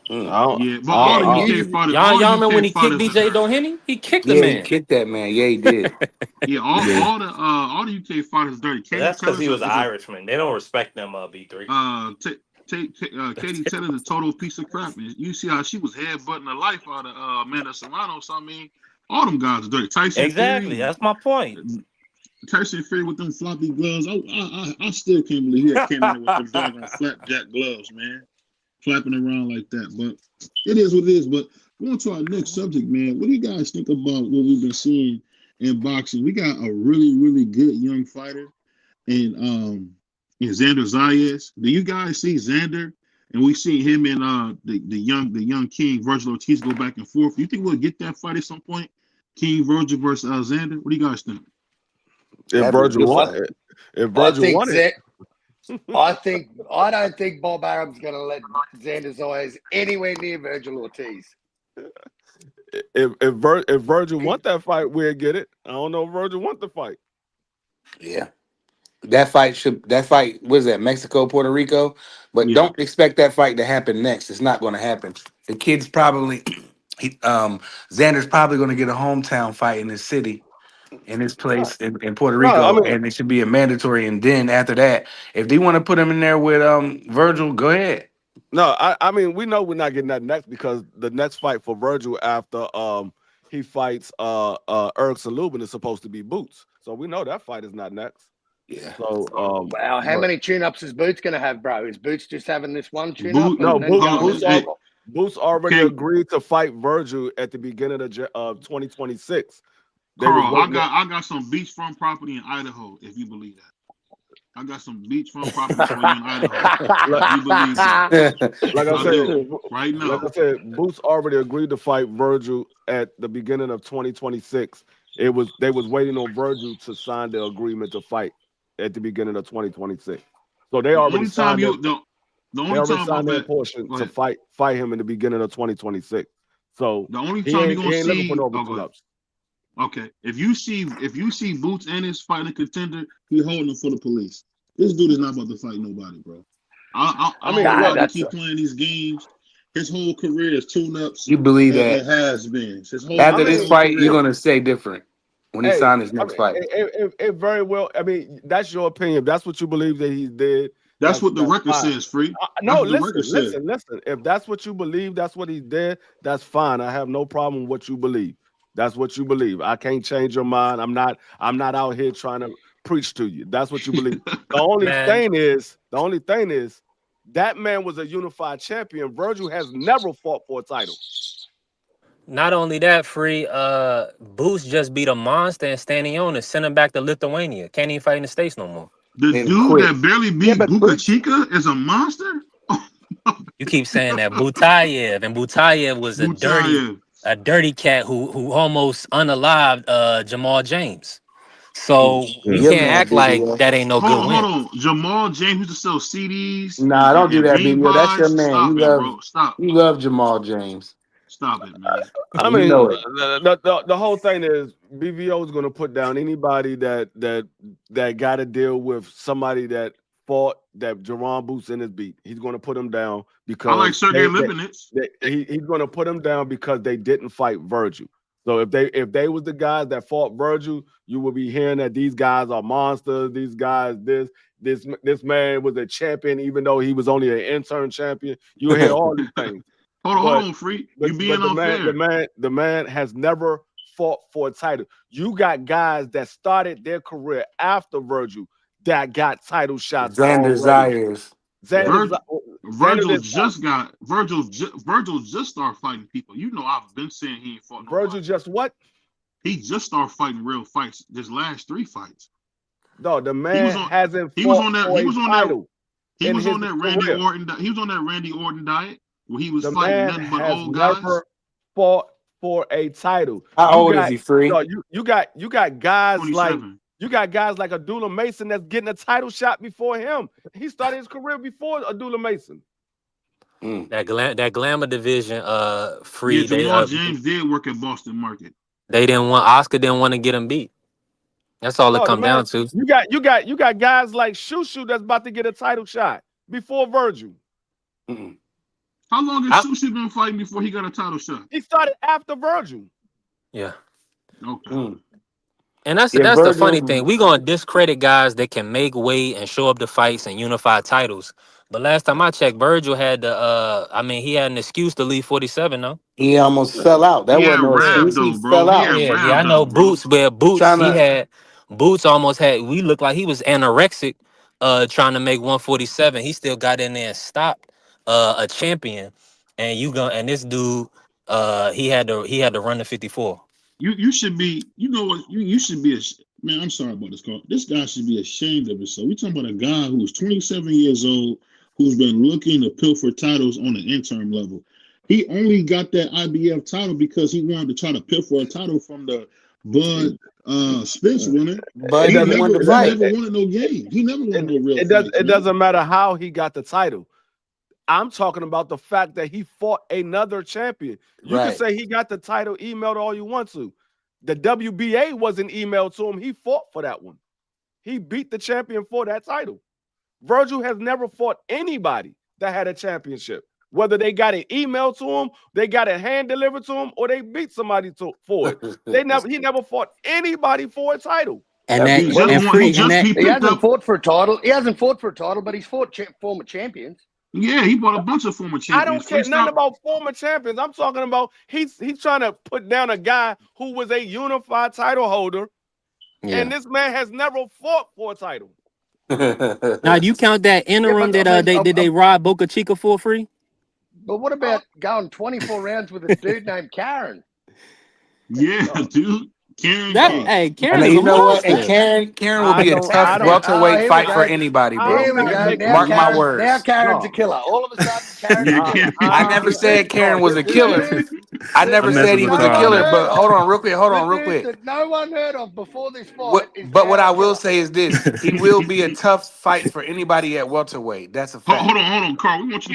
I don't. Yeah, but Yeah, all the and UK usually fighters, Y'all remember when he kicked are BJ Doheny? He kicked the Yeah, he man. kicked that man. Yeah, he did. yeah, Yeah. all the UK fighters dirty. But Katie that's because Taylor's he was an is a Irishman. They don't respect them, B3. Katie Taylor's a total piece of crap. And you see how she was headbutting the life out of Amanda Serrano. So I mean, all them guys are dirty. Exactly. That's my point. Tyson Fury with them floppy gloves. I still can't believe he came in with them doggone flapjack gloves, man. Flapping around like that. But it is what it is. But going to our next subject, man. What do you guys think about what we've been seeing in boxing? We got a really, really good young fighter in Xander Zayas. Do you guys see Xander? And we see him and the young King Virgil Ortiz go back and forth. You think we'll get that fight at some point? King Virgil versus Xander? What do you guys think? If That'd be a Virgil good won fight. it, if I Virgil think won it, I don't think Bob Arum's going to let Xander Zayas anywhere near Virgil Ortiz. if Virgil want that fight, we'll get it. I don't know if Virgil want the fight. Yeah. That fight, what is that, Mexico, Puerto Rico? But Yeah. don't expect that fight to happen next. It's not going to happen. The kid's probably, Xander's probably going to get a hometown fight in his city, in his place in Puerto No, I Rico, mean, and it should be a mandatory. And then after that, if they want to put him in there with Virgil, go ahead. no, I mean, we know we're not getting that next because the next fight for Virgil after he fights Erickson Lubin is supposed to be Boots. So we know that fight is not next. Yeah. So Wow, how many tune-ups is Boots going to have, bro? Is Boots just having this one tune-up? Boot, no, And then hold on. Hey, Boots already okay, agreed to fight Virgil at the beginning of 2026. They was Carl, waiting. I got some beachfront property in Idaho, if you believe that. I got some beachfront property for you in Idaho. If you believe that. Like I I do. said, Right like now. I said, Boots already agreed to fight Virgil at the beginning of 2026. They was waiting on Virgil to sign the agreement to fight at the beginning of 2026. So they The already only time signed their, you the they only already time my signed their bad. portion Go to ahead. fight him in the beginning of 2026. So The only he time you're ain't gonna he ain't looking for see no go ahead. ups. Okay. If you see Boots Ennis fighting a contender, he holding him for the police. This dude is not about to fight nobody, bro. I mean, don't know why look, he keep playing these games. His whole career is tune-ups You believe and that has been. His I after this mean, whole fight, you're career. going to say different when he hey, signed his I next mean, fight. it very well. I mean, that's your opinion. If that's what you believe that he did. That's what the That's record fine. says, Free. No, That's what the record says. listen. If that's what you believe, that's what he did. That's fine. I have no problem with what you believe. That's what you believe. I can't change your mind. I'm not out here trying to preach to you. That's what you believe. The only Man, thing is, that man was a unified champion. Virgil has never fought for a title. not only that, Free, Boost just beat a monster and Staniona sent him back to Lithuania. Can't even fight in the States no more. The And dude quit. that barely beat Buka Chica is a monster? You keep saying that Butayev, and Butayev was a Butayev. dirty cat who almost unalived Jamal James. So we Your can't man, act like BBO. that ain't no good Hold win. on. Jamal James used to sell CDs Nah, don't do and that, BBO. That's your V-Buys. man. Stop it, bro. Stop. You love Jamal James. Stop it, man. I You mean, know it. the whole thing is BVO is going to put down anybody that got to deal with somebody that fought that Jerron Boots in his beat. He's going to put him down I like because Sergey Lipinets. he's going to put him down because they didn't fight Virgil. So if they was the guys that fought Virgil, you would be hearing that these guys are monsters. These guys, this man was a champion, even though he was only an intern champion. You hear all these things. Hold on, Free. You being unfair. The man has never fought for a title. You got guys that started their career after Virgil that got title shots. Xander Zayas. Virgil just started fighting people. You know, I've been saying he ain't fought. Virgil just what? He just started fighting real fights. His last 3 fights. No, the man hasn't. He was on that Randy Orton diet where he was the fighting nothing but old guys. Never fought for a title. How old is he, Free? No, you got guys 27. You got guys like Abdullah Mason that's getting a title shot before him. He started his career before Abdullah Mason. That glamour division, Free. Yeah, Jamal James did work at Boston Market. Oscar didn't want to get him beat. That's all it come down to. You got guys like Shushu that's about to get a title shot before Virgil. How long has Shushu been fighting before he got a title shot? He started after Virgil. Yeah. Okay. And that's the funny thing. We're gonna discredit guys that can make weight and show up to fights and unify titles. But last time I checked, Virgil had he had an excuse to leave 47, no? He almost fell out. That wasn't no excuse. He fell out. Yeah, I know Boots, but Boots almost had, we looked like he was anorexic trying to make 147. He still got in there and stopped a champion. And this dude he had to run the 54. You should be, you know what, you should be man, I'm sorry about this, Carl. This guy should be ashamed of himself. We're talking about a guy who's 27 years old, who's been looking to pilfer titles on the interim level. He only got that IBF title because he wanted to try to pilfer a title from the Bud Spence winner. But he never wanted no game. He never won no real fight. It doesn't matter how he got the title. I'm talking about the fact that he fought another champion. You can say he got the title emailed all you want to. The WBA wasn't emailed to him. He fought for that one. He beat the champion for that title. Virgil has never fought anybody that had a championship. Whether they got it emailed to him, they got it hand delivered to him, or they beat somebody for it. He never fought anybody for a title. He hasn't fought for a title. He hasn't fought for a title, but he's fought former champions. Yeah, he bought a bunch of former champions. I don't care nothing about former champions. I'm talking about he's trying to put down a guy who was a unified title holder, and this man has never fought for a title. Now, do you count that interim they robbed Boca Chica for free? But what about going 24 rounds with a dude named Karen? Yeah, dude. Karen. Karen. You know what? And Karen will be a tough welterweight fight for anybody, bro. Here we go. Mark my words. Now Karen's a killer. All of a sudden, Karen. I never said Karen was a killer. I never said he was a killer. But hold on, real quick. That no one heard of before this fight. But what I will say is this: he will be a tough fight for anybody at welterweight. That's a fact. Hold on, Carl. I want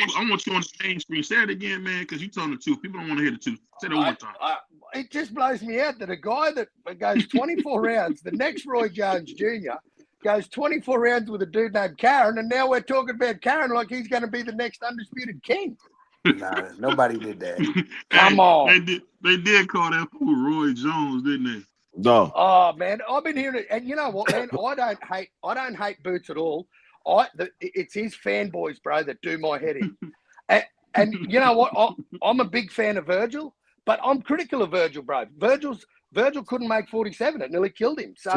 you on the main screen. Say it again, man, because you're telling the truth. People don't want to hear the truth. Say it one time. It just blows me out that a guy that goes 24 rounds, the next Roy Jones Jr., goes 24 rounds with a dude named Karen, and now we're talking about Karen like he's going to be the next undisputed king. Nah, nobody did that. Come on. They did call that fool Roy Jones, didn't they? No. Oh man, I've been hearing it, and you know what, man? I don't hate Boots at all. It's his fanboys, bro, that do my head in. And you know what? I'm a big fan of Virgil. But I'm critical of Virgil, bro. Virgil couldn't make 47. It nearly killed him. So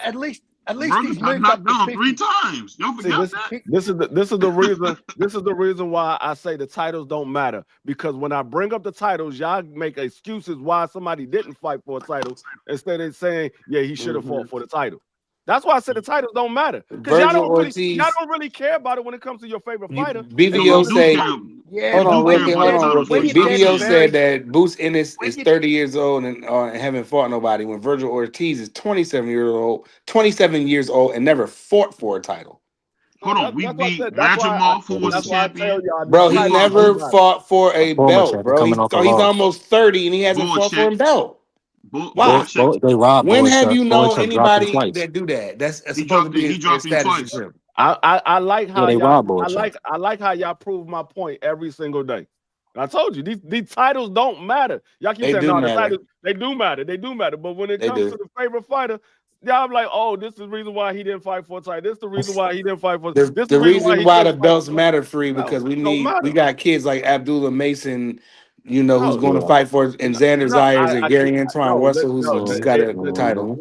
at least he's moved up to 50. 3 times. Y'all forgot that? This is the reason. This is the reason why I say the titles don't matter. Because when I bring up the titles, y'all make excuses why somebody didn't fight for a title instead of saying, yeah, he should have fought for the title. That's why I said the titles don't matter. Because y'all don't really care about it when it comes to your favorite fighter. BVO say, hold on, real quick. BVO said that Boots Ennis is 30 years old and haven't fought nobody, when Virgil Ortiz is 27 years old and never fought for a title. Hold on, we beat Rajamoff, who was a champion. Bro, he never fought for a belt, bro. He's almost 30 and he hasn't fought for a belt. Wow. When have you known anybody that do that? That's supposed to be a status symbol. I like how I like how y'all prove my point every single day. I told you these titles don't matter. Y'all keep They saying do no, the matter. titles they do matter. They do matter. But when it They comes do. to the favorite fighter, y'all like, oh, this is the reason why he didn't fight for a title. This is the reason why he didn't fight for. This is The the reason why reason he why the didn't fight belts for. matter, Free, No, because it don't we matter. got kids like Abdullah Mason, who's No, going to fight for, and Xander no, Zayas and Gary no, Antoine Russell, who's no, just got a title.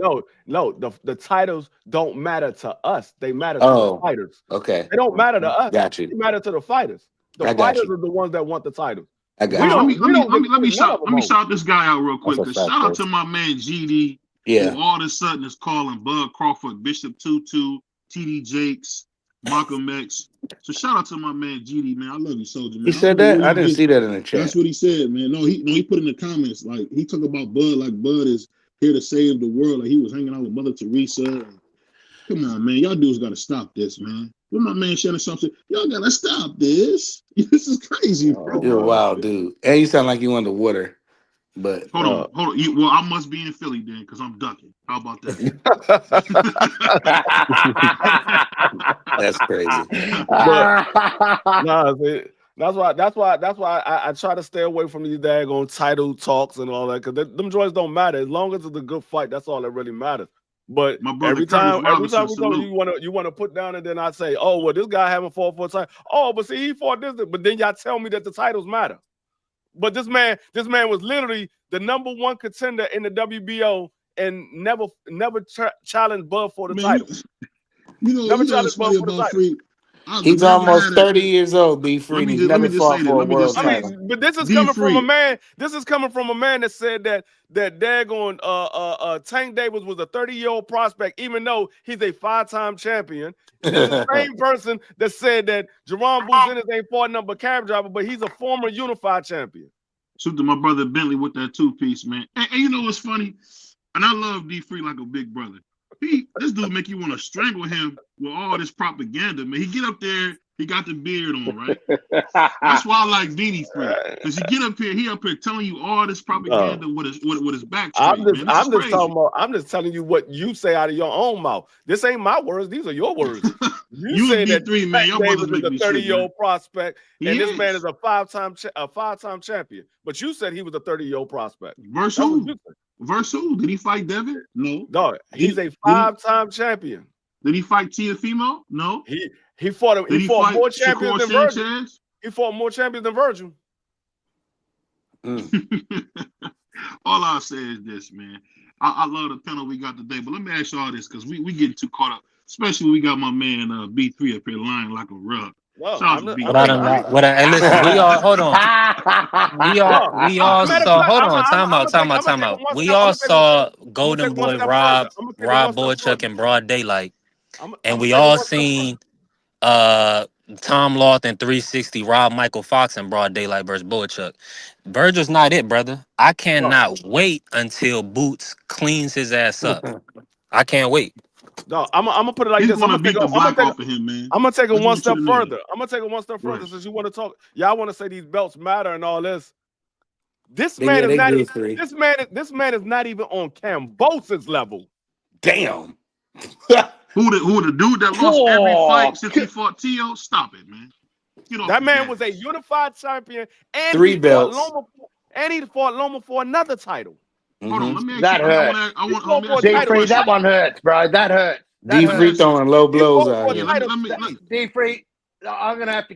no. The titles don't matter to us. They matter to the Oh, fighters. okay. They don't matter to us. Got you. They matter to the fighters. The I got fighters you. are the ones that want the titles. I got We you. don't. Let me None of them shout this guy out real quick. That's a Cause fact, shout out bro. to my man GD, Yeah. who all of a sudden is calling Bud Crawford, Bishop Tutu, TD Jakes, Malcolm X. So shout out to my man GD, man. I love you, soldier, man. He said that? I didn't see that in the chat. That's what he said, man. No, he put in the comments, like, he talked about Bud like Bud is here to save the world. Like he was hanging out with Mother Teresa. Come on, man. Y'all dudes got to stop this, man. With my man Shannon something, y'all got to stop this. This is crazy, bro. You're a wild dude. And you sound like you underwater. But Hold on. Well, I must be in Philly then, because I'm ducking. How about that? That's crazy. That's why I try to stay away from these daggone title talks and all that, because them joints don't matter. As long as it's a good fight, that's all that really matters. But every time we talk, you want to put down, and then I say, oh, well, this guy haven't fought for a title. Oh, but see, he fought this, but then y'all tell me that the titles matter. But this man was literally the #1 contender in the WBO and never challenged Bud for the title. Never challenged Bud for the title. He's almost 30 years old, B Free. He's never fought for a world title. But this is coming from a man. This is coming from a man that said that daggone Tank Davis was a 30-year-old prospect, even though he's a 5-time champion. This is the same person that said that Jerome Buzinnis ain't fought number cab driver, but he's a former unified champion. Shoot to my brother Bentley with that 2-piece, man. And you know what's funny? And I love D Free like a big brother. This dude make you want to strangle him with all this propaganda, man. He get up there, he got the beard on, right? That's why I like Beanie Free, because he get up here, he up here telling you all this propaganda with his back straight, I'm just telling you what you say out of your own mouth. This ain't my words; these are your words. You say that D3, man, your Davis brothers is a 30-year-old prospect, and this man is a 5-time champion. But you said he was a 30-year-old prospect. Versus who? Versus who? Did he fight Devin? No. No, he's a 5-time champion. Did he fight Teofimo? No. He fought more champions than Virgil. He fought more champions than Virgil. All I'll say is this, man. I love the panel we got today, but let me ask y'all this, because we getting too caught up, especially when we got my man B3 up here lying like a rug. Listen, we all hold on. We all saw. Hold on, time out. We all saw Golden Boy Rob Boychuk in broad daylight, and we all seen Tom Lawton 360 Rob Michael Fox in broad daylight versus Boychuk. Virgil's not it, brother. I cannot wait until Boots cleans his ass up. I can't wait. No, I'm gonna put it like this. I'm gonna take it one step further. Since you want to talk, y'all want to say these belts matter and all this. This man is not even on Cambosa's level. Damn. Who the dude that lost every fight since he fought Tio? Stop it, man. That man was a unified champion, and 3 belts. He fought Loma for another title. Hold on, let me that hurts. D3, that one hurts, bro. That hurts. D3 throwing low blows out here. D3, I'm gonna have to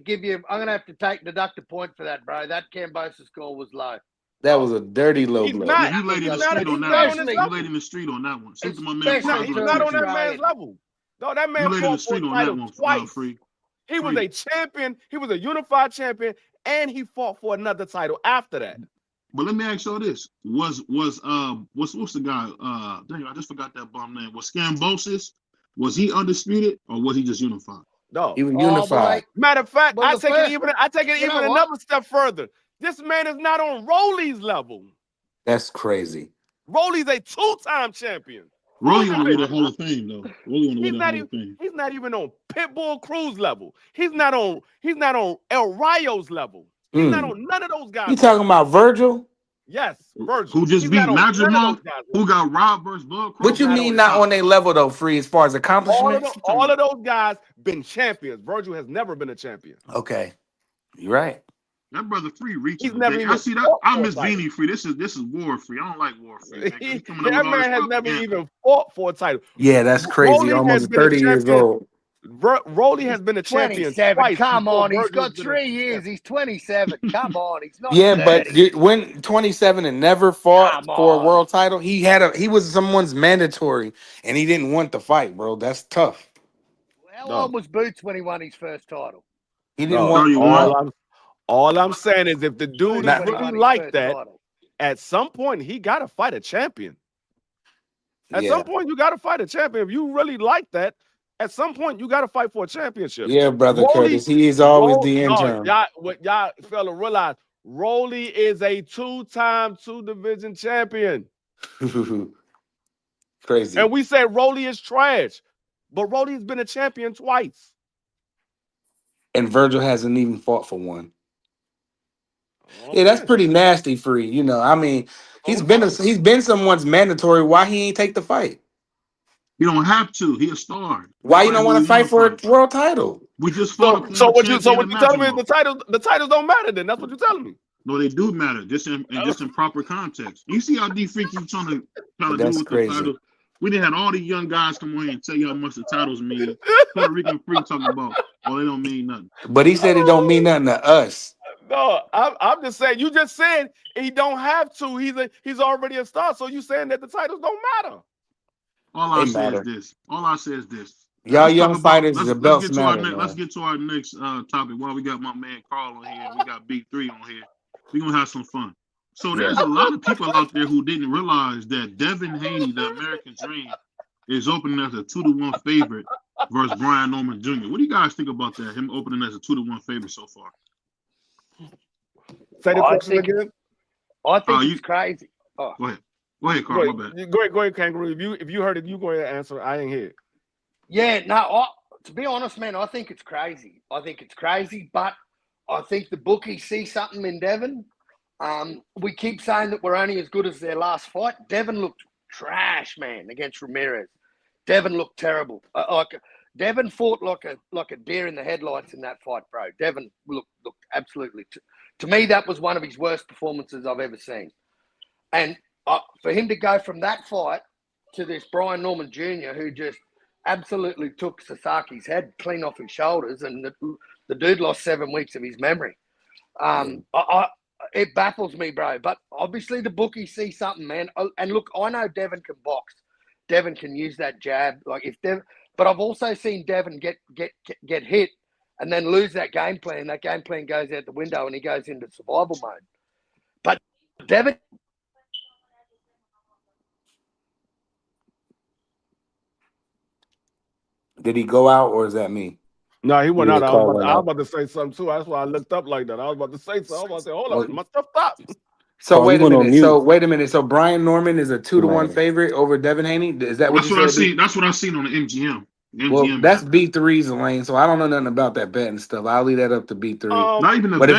deduct a point for that, bro. That Cambosa score was low. That was a dirty low blow. You laid in the street on that one. You laid in the street on that one. Shoot to my man. He's not on that man's level. No, that man fought for a title twice. He was a champion. He was a unified champion, and he fought for another title after that. But let me ask y'all this: what's the guy? Dang, I just forgot that bum name. Was Scambosis? Was he undisputed or was he just unified? No, he was unified. Matter of fact, I take it even another step further. This man is not on Rolly's level. That's crazy. Rolly's a 2-time champion. Rolly on the way to Hall of Fame, though. He's not even on Pitbull Cruz level. He's not on El Rayo's level. He's not on none of those guys. You talking about Virgil? Yes, Virgil. Who just beat Madrigal? Who got robbed versus Bud? What you mean not on their level though, Free? As far as accomplishments, all of those guys been champions. Virgil has never been a champion. Okay, you're right. That brother free reaching He's never today. even I see that. fought I for a miss title. Beanie free. This is war free. I don't like war free, man. 'Cause he coming up with That all this man has never propaganda. even fought for a title. Yeah, that's crazy. Rolly has Almost been a 30 years champion. old. Rolly has He's been a champion 27. twice Come before on, he's Virgil's got been a 3 years. He's 27. Come on, he's not Yeah, but 30. when 27 and never fought Come for a on. world title, he was someone's mandatory and he didn't want the fight, bro. That's tough. How No, old was Boots when he won his first title? He didn't no. want 31. All I'm saying is if the dude Boots is not, when he really won his like first that, title. at some point he got to fight a champion. At yeah. some point you got to fight a champion. If you really like that, at some point you got to fight for a championship. Yeah, brother Rolly, Curtis. He is always the no, intern. what y'all fella realize, Rolly is a 2-time 2-division champion. Crazy. And we say Rolly is trash, but Rolly's been a champion twice. And Virgil hasn't even fought for one. Okay. Yeah, that's pretty nasty, free. You know, I mean, he's been someone's mandatory. Why he ain't take the fight? He don't have to. He a star. Why you Fight don't who want he to fight for a fight. world title? We just fought a So former what you champion in telling me is Macklemore. the titles don't matter then? That's what you're telling me. No, they do matter. Just in proper context. You see how D Free keeps trying to do That's with the crazy. titles. We didn't have all the young guys come on here and tell you how much the titles mean. Puerto Rican Free talking about, oh, they don't mean nothing. But he said it don't mean nothing to us. No, I'm just saying. You just said he don't have to. He's already a star. So you saying that the titles don't matter? All I say is this. All I say is this. Y'all Let's young talk about. fighters, the Let's belts get to matter, our let's man. get to our next topic. While we got my man Carl on here, and we got Big 3 on here. We're gonna have some fun. So there's a lot of people out there who didn't realize that Devin Haney, the American Dream, is opening as a 2-1 favorite versus Brian Norman Jr. What do you guys think about that? Him opening as a 2-1 favorite so far. Say the question again. I think it's crazy. Oh. Go ahead, Carl. My bad. Go ahead, Kangaroo. If you heard it, you go ahead and answer. I ain't here. Yeah, no. To be honest, man, I think it's crazy. But I think the bookies see something in Devin. We keep saying that we're only as good as their last fight. Devin looked trash, man, against Ramirez. Devin looked terrible. Devin fought like a deer in the headlights in that fight, bro. Devin looked absolutely. To me, that was one of his worst performances I've ever seen. And for him to go from that fight to this Brian Norman Jr., who just absolutely took Sasaki's head clean off his shoulders, and the dude lost 7 weeks of his memory. It baffles me, bro. But obviously the bookies see something, man. And look, I know Devin can box. Devin can use that jab. But I've also seen Devin get hit and then lose that game plan. That game plan goes out the window and he goes into survival mode. But Devin. Did he go out or is that me? No, he went out. I was out. about to say something too. That's why I looked up like that. I was about to say something. I was about to say, hold on, my stuff stopped. So wait a minute. So Brian Norman is a 2-1 favorite over Devin Haney. Is that what you said? That's what I seen on the MGM. Well, that's B3's lane, so I don't know nothing about that betting stuff. I'll leave that up to B3. Not even the bet.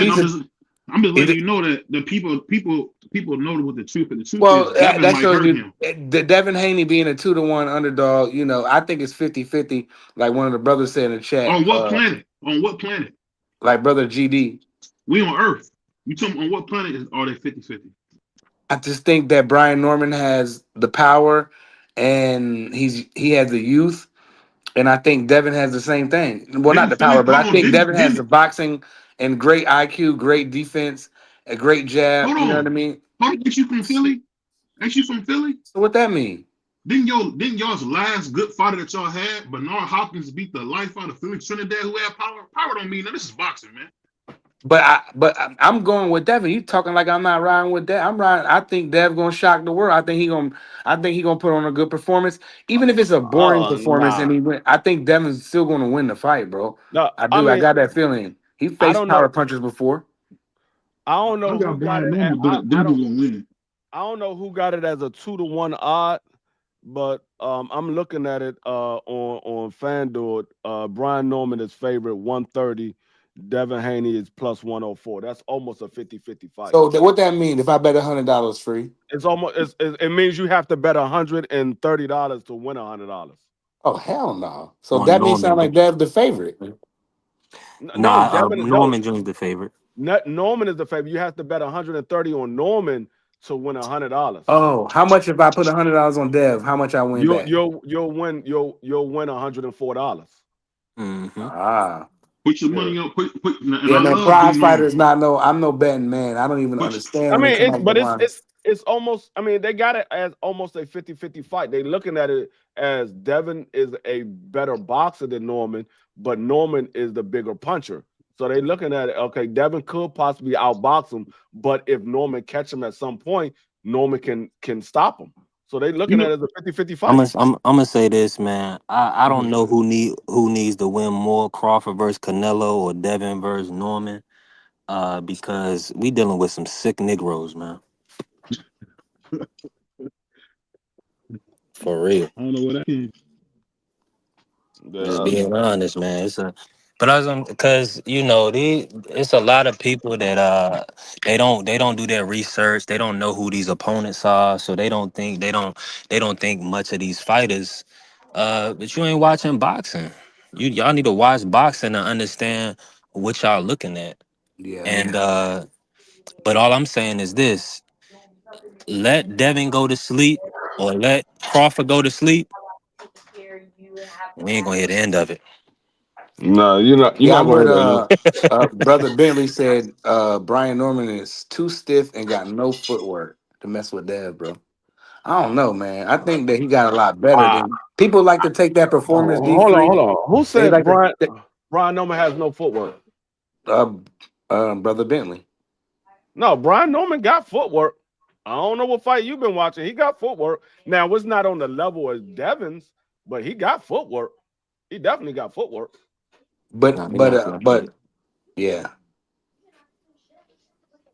I'm just letting you know that the people know what the truth is. The truth is Devin that might shows hurt you him. the Devin Haney being a 2-1 underdog. You know, I think it's 50-50, like one of the brothers said in the chat. On what planet? On what planet? Like brother GD. We on Earth. You tell me on what planet are they 50-50? I just think that Brian Norman has the power, and he has the youth, and I think Devin has the same thing. Well, not the power, but I think Devin has the boxing and great IQ, great defense, a great jab. You know what I mean? Ain't you from Philly? Ain't you from Philly? So what that mean? Didn't y'all's last good fighter that y'all had, Bernard Hopkins, beat the life out of Felix Trinidad, who had power? Power don't mean that. This is boxing, man. But I'm going with Devin. You talking like I'm not riding with Dev. I'm riding. I think Dev gonna shock the world. I think he gonna put on a good performance, even if it's a boring performance. Nah. And he win. I think Devin's still gonna win the fight, bro. No, I do. I got that feeling. He faced power punches before. I don't know who got it. I don't know who got it as a 2-1 odd, but I'm looking at it on FanDuel. Brian Norman is favorite 130. Devin Haney is plus 104. That's almost a 50-50 fight. So what that mean? If I bet $100 free, it's almost it means you have to bet $130 to win $100. Oh hell no! So that means sound like Dev the favorite. Norman Jr.'s the favorite. Norman is the favorite. You have to bet 130 on Norman to win $100. Oh, how much if I put $100 on Dev? How much I win back? You'll win $104. Mm-hmm. Ah. Put your money on. And Yeah, I man. love Prize D fighter Norman. is not no. I'm no betting man. I don't even understand I when they come mean, out with the line. it's almost. I mean, they got it as almost a 50-50 fight. They looking at it as Devin is a better boxer than Norman, but Norman is the bigger puncher. So they looking at it. Okay, Devin could possibly outbox him, but if Norman catch him at some point, Norman can stop him. So they looking at it as a 50-50 fight. I'm gonna say this, man. I don't Mhm. know who needs to win more, Crawford versus Canelo or Devin versus Norman. Because we dealing with some sick Negroes, man. For real. I don't know what that is. Just being honest, man. But I was because it's a lot of people that they don't do their research. They don't know who these opponents are, so they don't think much of these fighters. But you ain't watching boxing. Y'all need to watch boxing to understand what y'all looking at. Yeah. And but all I'm saying is this: let Devin go to sleep or let Crawford go to sleep. We ain't gonna hear the end of it. No, you're not. You're Yeah, not I'm going with to hit that. brother Bentley said Brian Norman is too stiff and got no footwork to mess with Dev, bro. I don't know, man. I think that he got a lot better than people like to take that performance Hold on, D3. hold on. Who They said like to Brian Norman has no footwork? brother Bentley. No, Brian Norman got footwork. I don't know what fight you've been watching. He got footwork. Now it's not on the level as Devin's, but he got footwork. He definitely got footwork. Nah, he not But yeah.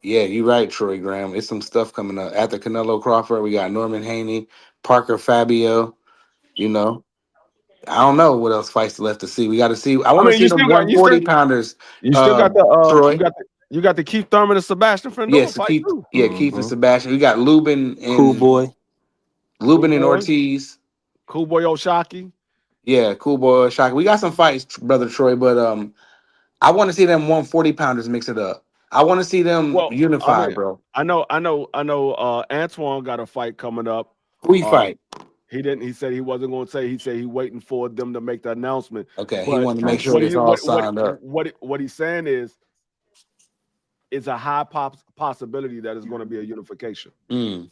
Yeah, you're right, Troy Graham. It's some stuff coming up. After Canelo Crawford, we got Norman Haney, Parker Fabio, you know. I don't know what else fights left to see. We got to see. I I want to mean, see them 140 pounders. you still got Troy. you got the Keith Thurman and Sebastian Fendor Yes, fight Keith. too. Yeah, Keith and Sebastian. We got Lubin cool boy. and Ortiz. Cool boy Oshaki. Yeah, cool boy Shaka. We got some fights, brother Troy, but I want to see them 140 pounders mix it up. I want to see them Well, I unify, mean, bro. I know. Antoine got a fight coming up. Who we fight? He didn't. He said he wasn't going to say. He said he waiting for them to make the announcement. Okay, he But wanted to make sure what it's he all signed up. what he's saying is, it's a high possibility that it's going to be a unification.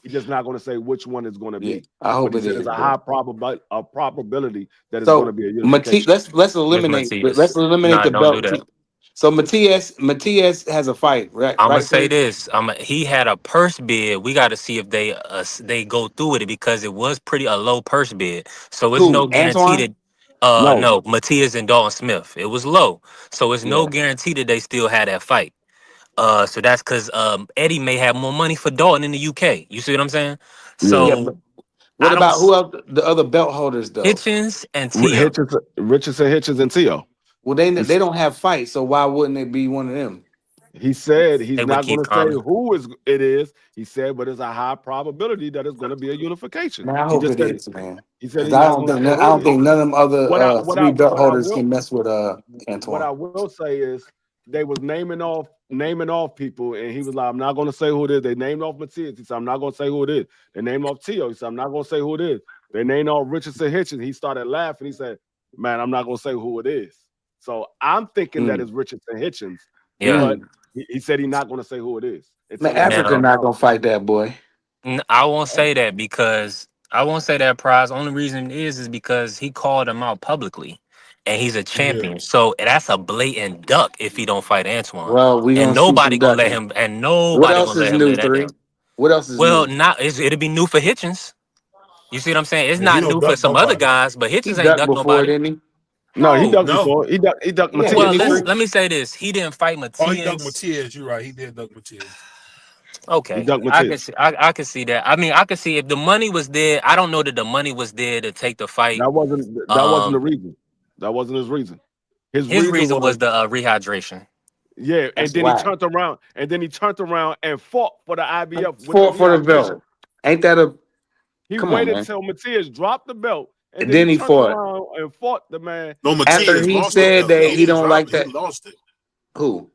He's just not going to say which one it's going to be. I hope but he it said is. It's a high probability that it's So going to be a unification. let's Miss eliminate Matias. Nah, the don't do belt. that. So Matias has a fight, right? I'm gonna Right, say Troy? this. He had a purse bid. We got to see if they go through with it because it was pretty a low purse bid. So it's no Who? guarantee Antoine? that No, no Matias and Dalton Smith. It was low. So it's no Yeah. guarantee that they still had that fight. So that's because Eddie may have more money for Dalton in the UK. You see what I'm saying? yeah. Yeah, but So what I don't about who else? The other belt holders, though. Hitchens and Tio. Richardson, Hitchens, and Tio. Well, they don't have fights, so why wouldn't it be one of them? He said he's They would not going keep to say coming. who it is. He said, but it's a high probability that it's going to be a unification. Man, I He hope just it said is, man. he said Because he's not going to say I who don't it is. think none of them other three belt What I holders will can mess with what I Antoine. will say is they was naming off people, and he was like, I'm not going to say who it is. They named off Matias. He said, I'm not going to say who it is. They named off Tio. He said, I'm not going to say who it is. They named off Richardson Hitchens. He started laughing. He said, man, I'm not going to say who it is. So I'm thinking that it's Richardson Hitchens, Yeah. but he said he's not going to say who it is Man, until they make Africa the Now not gonna announcement. fight that boy. I won't say that because I won't say that prize. Only reason is because he called him out publicly, and he's a Yeah. champion. So that's a blatant duck if he don't fight Antoine, Well, we and gonna see some ducking. What nobody else gonna is let him new? live that Three. down. What else is Well, new? not it'll be new for Hitchens. You see what I'm saying? It's Yeah, he not don't new for duck some other nobody. guys, but He Hitchens ain't ducked ducked before, nobody. didn't he? No, he No. ducked No. before. He ducked Yeah, Matias Well, didn't he? too. Three. let me say this: he didn't fight Oh, he ducked Matias. Matias. You're right. He did duck Matias. He Okay, ducked I can Matias. see. I can see that. I mean, I can see if the money was there. I don't know that the money was there to take the fight. That wasn't the reason. That wasn't his reason. His His reason reason was was the rehydration. yeah, and That's then he whack. turned around and fought for the IBF with the For the rehydration. belt. Ain't that a He come on, waited man? till Matias dropped the belt, and And then he then he turned fought. around and fought the man. No, After Matias he lost the said belt. that He he didn't don't drop like it. He that. lost it. Who?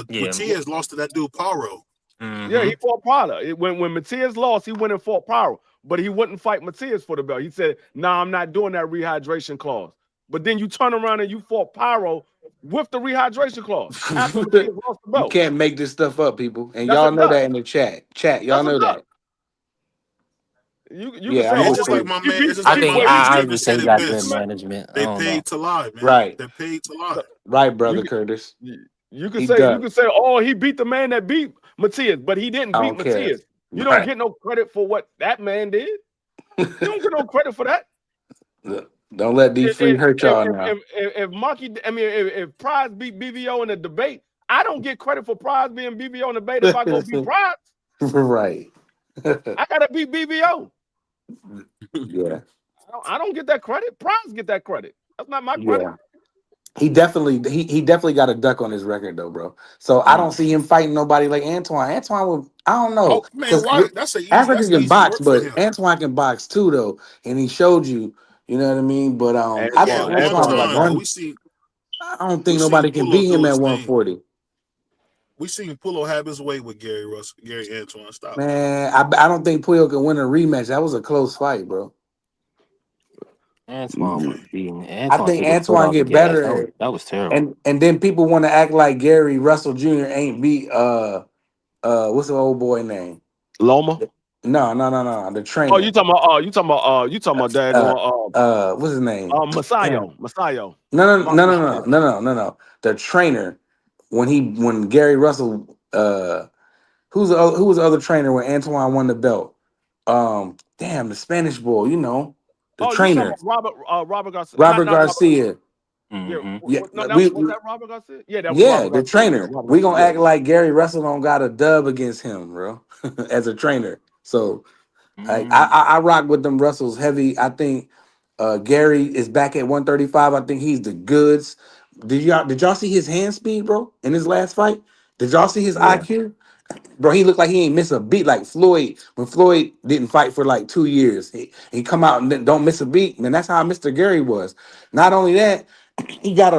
Yeah. Matias lost to that dude Paro. Yeah, he fought Prada. When Matias lost, he went and fought Paro, but he wouldn't fight Matias for the belt. He said, "Nah, I'm not doing that rehydration clause." But then you turn around and you fought Pyro with the rehydration clause after Matias lost the You belt. can't make this stuff up, people, and That's a y'all know duck. that in the chat. Y'all That's a know duck. that. You can Yeah, say, I'm "Oh, It's with just well, like you. my he man. beat It's just I like think my well, he man I beat Steven just say said he it got good best. management. I They don't know. paid to lie, man. Right, They paid to lie. right, brother you Curtis. you can He say does. oh, he beat the man that beat Matias, but he didn't I beat don't care. Matias. You don't Right. get no credit for what that man did. You don't get no credit for that. Don't let these free hurt y'all now. If Marky, I mean, if Prize beat BVO in a debate, I don't get credit for Prize being BVO in a debate if I go beat Prize. Right. I gotta beat BVO. Yeah. I don't get that credit. Prize get that credit. That's not my credit. Yeah. He definitely got a duck on his record though, bro. So I don't see him fighting nobody like Antoine. Antoine will, I don't know, Oh man, because why? That's Africa can easy box, work for but him. Antoine can box too though, and he showed you, you know what I mean. But I Yeah, think one Antoine like time one. I don't think we seen nobody can Pulo beat do him at his thing. 140. We seen Pulo have his way with Gary Antoine. Stop. Man, I don't think Puyo can win a rematch. That was a close fight, bro. Antoine was beating. I Antoine think took his foot Antoine off the get gas. better, That was terrible. and then people want to act like Gary Russell Jr. ain't beat what's the old boy name? Loma. No. The Oh, trainer. you talking about daggone What's his name? Damn. Masayo. No. Mark Masayo. No. The trainer when Gary Russell who was the other trainer when Antoine won the belt? Damn, the Spanish boy, the Oh, you talking trainer, about Robert Garcia? Robert Not Robert. Garcia. Yeah, Yeah, was that Robert Garcia? Yeah, that was yeah, Robert the Garcia. Yeah, trainer. Robert We Garcia. gonna act like Gary Russell don't got a dub against him, bro, as a trainer. So I rock with them Russells heavy. I think Gary is back at 135. I think he's the goods. Did y'all see his hand speed, bro, in his last fight? Did y'all see his Yeah. IQ? Bro, he looked like he ain't miss a beat like Floyd. When Floyd didn't fight for like 2 years, he come out and then don't miss a beat. Man, that's how Mr. Gary was. Not only that, he got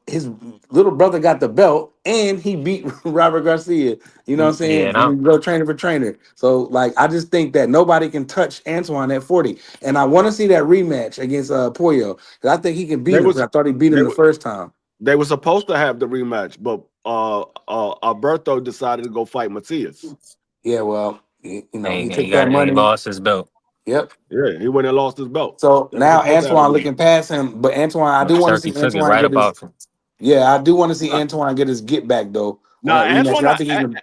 his little brother got the belt and he beat Robert Garcia. You know what I'm Yeah, saying? and When we go trainer for trainer. So like, I just think that nobody can touch Antoine at 40, and I want to see that rematch against Pollo because I think he can beat They him. 'Cause was I thought he beat him they the were first time. they were supposed to have the rematch, but Alberto decided to go fight Matias. Yeah, well, he and he took got that and he money. lost his belt. Yep. Yeah, he went and lost his belt. So They were now supposed to have the Antoine rematch. looking past him, but Antoine, I do want to Turkey see took it Antoine right get his. about him. Yeah, I do want to see Nah, Antoine get his get back though on nah, that rematch. Antoine 'Cause I not. think he can.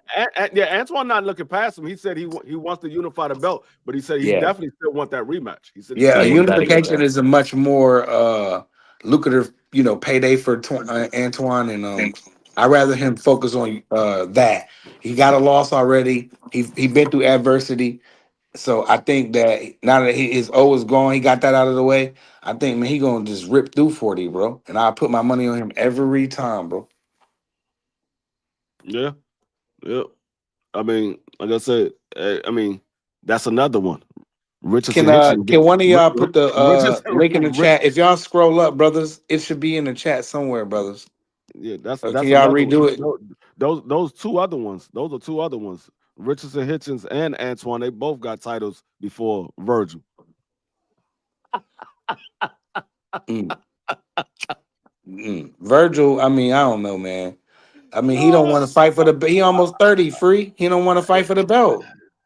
Yeah, Antoine not looking past him. He said he wants to unify the belt, but he said he Yeah, definitely still want that rematch. He said he yeah. A still Yeah, he wants that got to get rematch. unification back. is a much more lucrative, payday for Antoine, and I rather him focus on that. He got a loss already. He been through adversity. So I think that now that his O is gone, he got that out of the way. I think, man, he gonna just rip through 40, bro. And I put my money on him every time, bro. Yeah, yeah. I mean, like I said, I mean that's another one. Richardson Hitchens. Can one of y'all put the Richardson, link in the chat? If y'all scroll up, brothers, it should be in the chat somewhere, brothers. yeah, Can that's y'all another one. redo it? Those two other ones. Those are two other ones. Richardson Hitchens and Antoine. They both got titles before Virgil. Mm. Virgil, I mean, I don't know, man. I mean, he don't want to fight for the. He almost 30, free. He don't want to fight for the belt.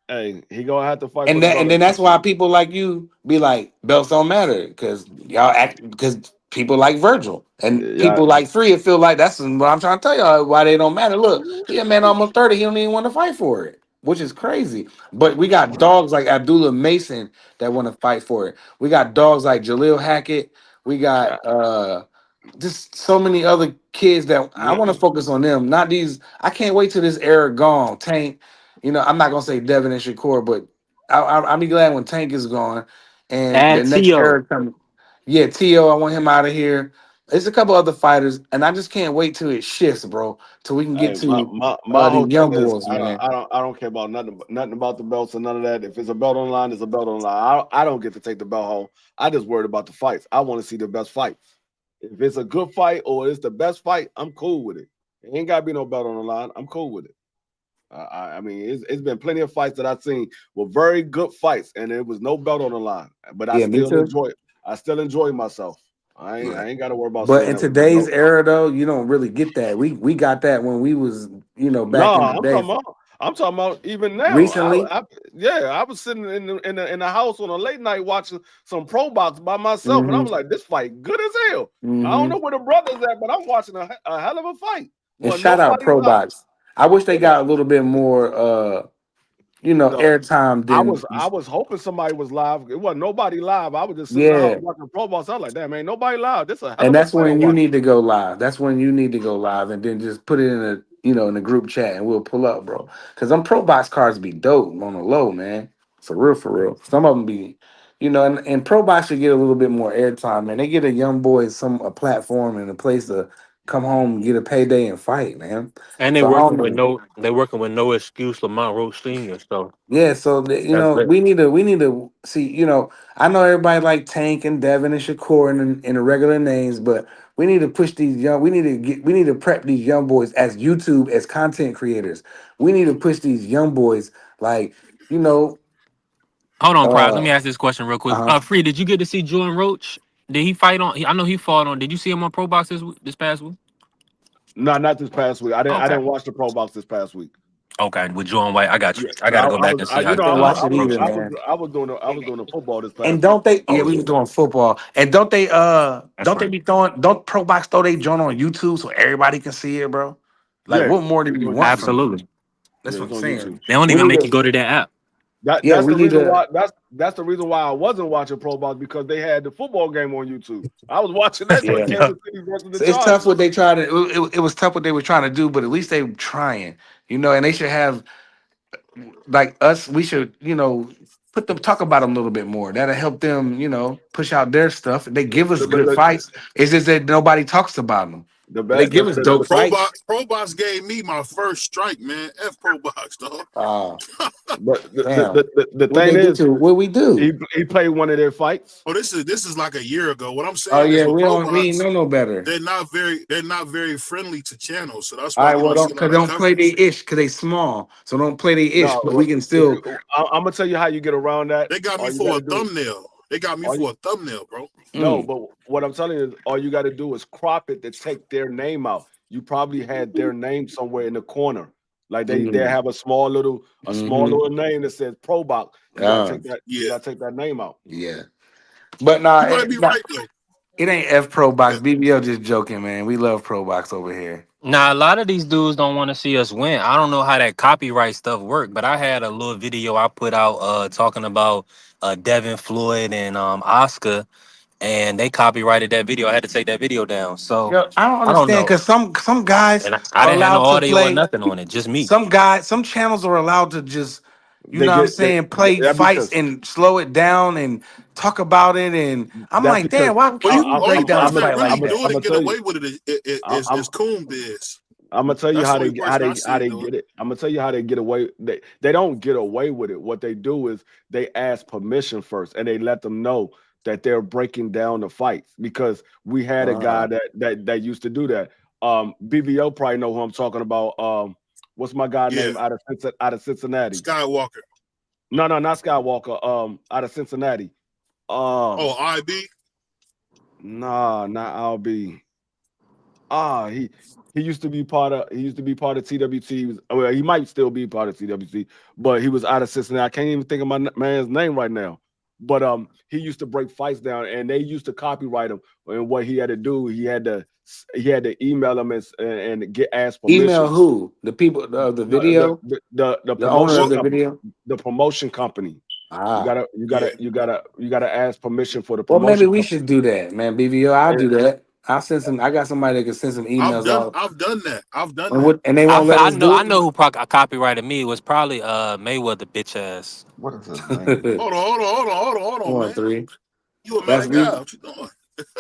Hey, he gonna have to fight for And the that, belt. and then that's why people like you be like, belts don't matter because y'all act because people like Virgil and Yeah, people like Free feel like that's what I'm trying to tell y'all why they don't matter. Look, he a man almost 30, he don't even want to fight for it, which is crazy. But we got dogs like Abdullah Mason that want to fight for it. We got dogs like Jaleel Hackett. We got just so many other kids that I yeah. want to focus on them. Not these. I can't wait till this era gone. Tank, I'm not gonna say Devin and Shakur, but I'll be glad when Tank is gone and the Add next T.O. era coming. Yeah, T.O. I want him out of here. There's a couple other fighters, and I just can't wait till it shifts, bro. Till we can get Hey, my, to my, my whole these young thing is boys, I don't man. I don't I don't care about nothing about the belts and none of that. If it's a belt online, it's a belt online. I don't get to take the belt home. I just worried about the fights. I want to see the best fights. If it's a good fight or it's the best fight, I'm cool with it. It ain't got to be no belt on the line. I'm cool with it. I mean, it's been plenty of fights that I've seen were very good fights, and there was no belt on the line. But I Yeah, me still too. enjoy it. I still enjoy myself. I Yeah. ain't got to worry about But seeing in that with no today's belt. era, though, you don't really get that. We got that when we was, No, back in the day. I'm talking about even now. Recently, I was sitting in the house on a late night watching some pro box by myself, and I hmm was like, this fight good as hell. I don't hmm know where the brothers at, but I'm watching a hell of a fight. and Well, shout out nobody Pro live. Box. I wish they Yeah. got a little bit more, No, airtime than. I was hoping somebody was live. It wasn't nobody live. I was just sitting in the house Yeah. watching pro box. I was like, damn, ain't nobody live. This is a hell And of a that's fight I'm when you watching. need to go live. That's when you need to go live, and then just put it in in the group chat, and we'll pull up, bro. Because them Pro Box cards be dope on the low, man. For real, for real. Some of them be, and Pro Box should get a little bit more airtime, man. They get a young boy a platform and a place to come home, get a payday, and fight, man. And So I don't know. they working with no excuse Lamont Roach Sr. So Yeah, so that's it. we need to see. I know everybody like Tank and Devin and Shakur and the regular names, but we need to push these young. We need to prep these young boys as YouTube as content creators. We need to push these young boys like you know. Hold on, Prize. Let uh me ask this question real quick. uh Free, did you get to see Jordan Roach? Did he fight on? I know he fought on. Did you see him on Pro Box this past week? No, not this past week. I Okay. didn't watch the pro box this past week. Okay, with Jordan White, I got you. Yeah, I got to go back and see how you know, Didn't watch how it it either, works. man. I was doing the football this And past week. don't they? Yeah, Oh we yeah, was doing football. And don't they? that's Don't they right. be throwing? Don't Pro Box throw they joint on YouTube so everybody can see it, bro? Like, Yeah, what more do it's you on want YouTube. from me? Absolutely. That's Yeah, what it's I'm on YouTube. saying. They don't We even need make you to. go to that app. Yeah, That's we the need reason to. why that's the reason why I wasn't watching pro box because they had the football game on YouTube. I was watching that joint, Yeah. Yeah. Kansas City versus the So it's tough Chargers. what they try to. It was tough what they were trying to do, but at least they trying. And they should have like us. We should put them talk about them a little bit more. That'll help them. Push out their stuff. They give us The, good the, fights. It's just that nobody talks about them. the, But they the, give us the, Yo, dope the, fights. Pro Box gave me my first strike, man. F Pro Box, dog. but Damn. the What thing they get is, to? What we do? he played one of their fights. Oh, this is like a year ago. What I'm Oh saying is yeah, with we Pro don't. We ain't Box, know no better. they're not very friendly to channels. So that's All why right, you well, don't see a don't lot cause of don't play coverage. the ish because they small. So don't play the ish, No, but we can if still. you, I'm gonna tell you how you get around that. They got me All you got for to a do, thumbnail. They got me all you, for a thumbnail, bro. no, Mm, but what I'm telling you is, all you got to do is crop it to take their name out. You probably had their name somewhere in the corner, like they mm, have a small mm-hmm. name that says Pro Box. You gotta take that. You Yeah, gotta take that name out. Yeah, but nah, you might be right though. it ain't F Pro Yeah. Box. BBL just joking, man. We love Pro Box over here. Now a lot of these dudes don't want to see us win. I don't know how that copyright stuff work, but I had a little video I put out talking about Devin Floyd and Oscar, and they copyrighted that video. I had to take that video down. So Yo, I don't I don't understand know. because some guys And I are didn't have no allowed to audio or play. nothing on it, just me. Some channels are allowed to just, They what I'm get saying, play that fights because and slow it down and talk about it. And I'm that's like, because damn, why Well, can't we only break down a person that fight really like do that? it I'm and gonna get tell you. away with it is I'm Coon Biz. I'm gonna tell you That's the how only they how person I they how seen they do it. get it. I'm gonna tell you how they get away. They don't get away with it. What they do is they ask permission first, and they let them know that they're breaking down the fights because we had a guy Uh, that used to do that. BVO probably know who I'm talking about. What's my guy Yeah, name out of Cincinnati? Skywalker. No, not Skywalker. Out of Cincinnati. Oh, IB. Nah, not LB. He used to be part of TWT. Well, he might still be part of TWT, but he was out of Cincinnati. I can't even think of my man's name right now. But he used to break fights down, and they used to copyright him. And what he had to do, he had to email him and get ask email permission. who? The people of the video? The The owner promotion of Well, the company, video? the promotion company. You Ah. gotta you yeah. gotta you gotta you gotta ask permission for the Well, maybe promotion we company. should do that, man. BVO, I'll do that. I got somebody that can send some I've emails done off. I've done that. I've done And that. they won't let I us know do I know who copyrighted me. It was probably Mayweather bitch ass. What is his name? it. Hold on, hold Come on, on, man. three. You a That's mad guy. me. What you doing?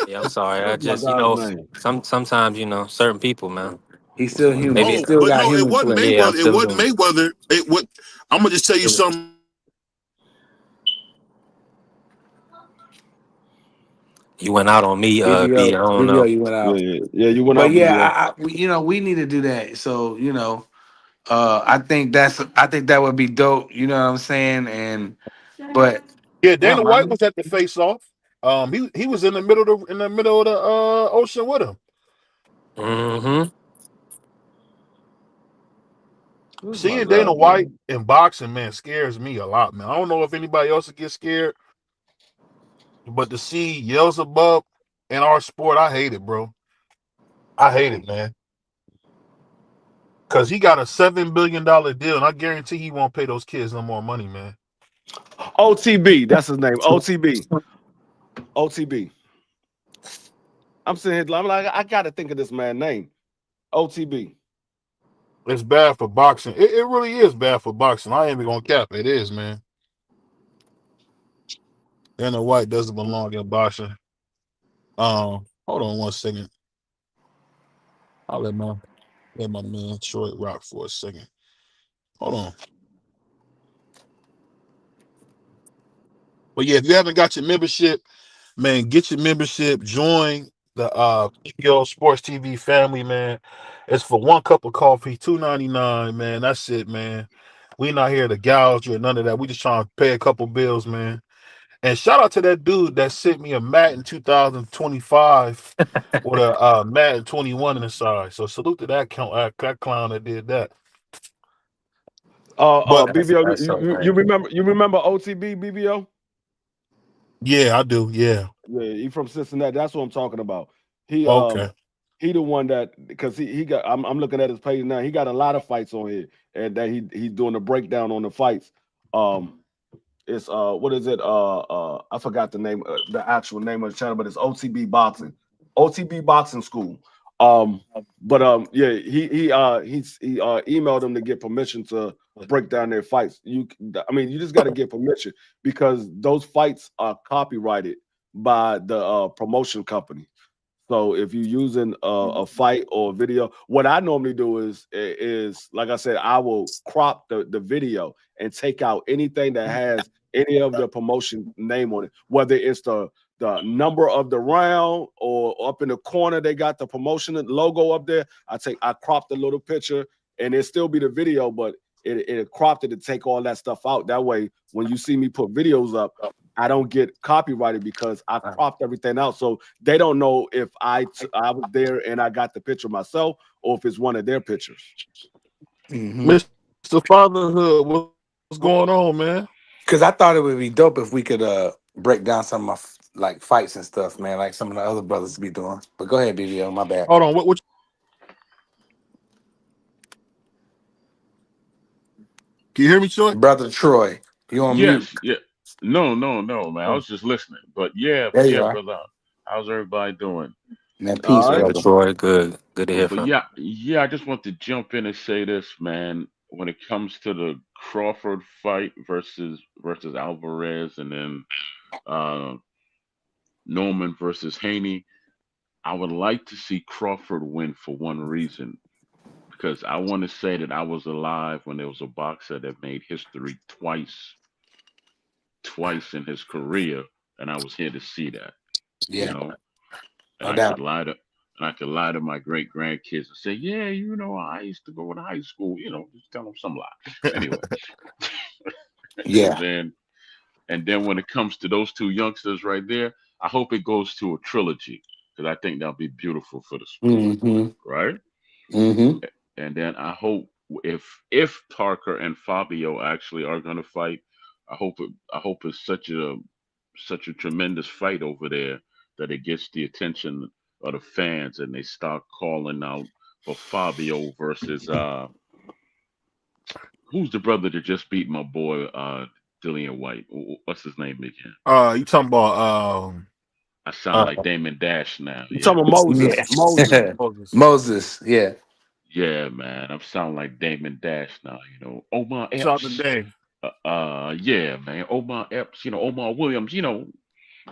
Yeah, I'm sorry. I What's my just guy's name? sometimes certain people, man. He's still My human. He Oh, Maybe still but got no, it human wasn't flesh. yeah, I'm Mayweather. It still wasn't human. Mayweather. It what I'm gonna just tell you something. You went out on me, B. I don't BVO, know. you went out. Yeah, you went But out, BVO. yeah, we need to do that. So I think that would be dope. You know what I'm saying? But Yeah, Dana damn, White was at the face off. He was in the middle of the ocean with him. Mm-hmm. Where's my Seeing guy, Dana White man? in boxing, man, scares me a lot, man. I don't know if anybody else would get scared, but to see Beelzebub in our sport, I hate it, bro. I hate it, man. Cause he got a $7 billion deal, and I guarantee he won't pay those kids no more money, man. OTB, that's his name. OTB. OTB. I'm sitting here, I'm like, I gotta think of this man's name. OTB. It's bad for boxing. It really is bad for boxing. I ain't even gonna cap. It is, man. Dana White doesn't belong in boxing. Hold on 1 second. I'll let my man Troy rock for a second. Hold on. But yeah, if you haven't got your membership, man, get your membership. Join the BVO Sports TV family, man. It's for 1 cup of coffee, $2.99, man. That's it, man. We not here to gouge you or none of that. We just trying to pay a couple bills, man. And shout out to that dude that sent me a Madden 2025 with a Madden 21 inside. So salute to that clown that did that. But BVO, That's so you remember OTB, BVO? yeah, I do. Yeah. Yeah, he from Cincinnati. That's what I'm talking about. He Okay. he the one that because he got I'm looking at his page now. He got a lot of fights on here, and that he's doing a breakdown on the fights. It's what is it? I forgot the name, the actual name of the channel, but it's OTB Boxing, OTB Boxing School. Yeah, he emailed them to get permission to break down their fights. You just got to get permission because those fights are copyrighted by the promotion company. So if you're using a fight or a video, what I normally do is like I said, I will crop the video and take out anything that has any of the promotion name on it, whether it's the number of the round or up in the corner they got the promotion logo up there. I crop the little picture and it still be the video, but it cropped it to take all that stuff out. That way, when you see me put videos up, I don't get copyrighted because I cropped everything out. So they don't know if I was there and I got the picture myself or if it's one of their pictures. Mr. Fatherhood, what's going on, man? because I thought it would be dope if we could break down some of my like fights and stuff, man, like some of the other brothers be doing. But go ahead, BVO, my bad. Hold on, what can you hear me, Troy? Brother Troy, you on mute? Yes, yeah. No, man. I Oh, was just listening. But yeah, There you are. brother. How's everybody doing? Man, All peace, right. Brother brother. Troy, good to hear But from. yeah, I just want to jump in and say this, man. When it comes to the Crawford fight versus Alvarez, and then uh, Norman versus Haney, I would like to see Crawford win for one reason. Because I want to say that I was alive when there was a boxer that made history twice in his career, and I was here to see that, you Yeah, know. And no I could doubt. lie to my great grandkids and say, yeah, I used to go to high school, just tell them some lie. Anyway, and Yeah. then when it comes to those two youngsters right there, I hope it goes to a trilogy because I think that'll be beautiful for the sport, Mm-hmm. right? Mm-hmm. And then I hope if Parker and Fabio actually are going to fight, I hope it's such a tremendous fight over there that it gets the attention of the fans and they start calling out for Fabio versus who's the brother that just beat my boy Dillian White? What's his name again? you talking about I sound uh like Damon Dash now. You Yeah. talking about Moses? Moses. Yeah. Moses. Moses. Yeah. Yeah, man. I'm sounding like Damon Dash now, Omar Shout out to Epps. Dave. Yeah, man. Omar Epps, Omar Williams,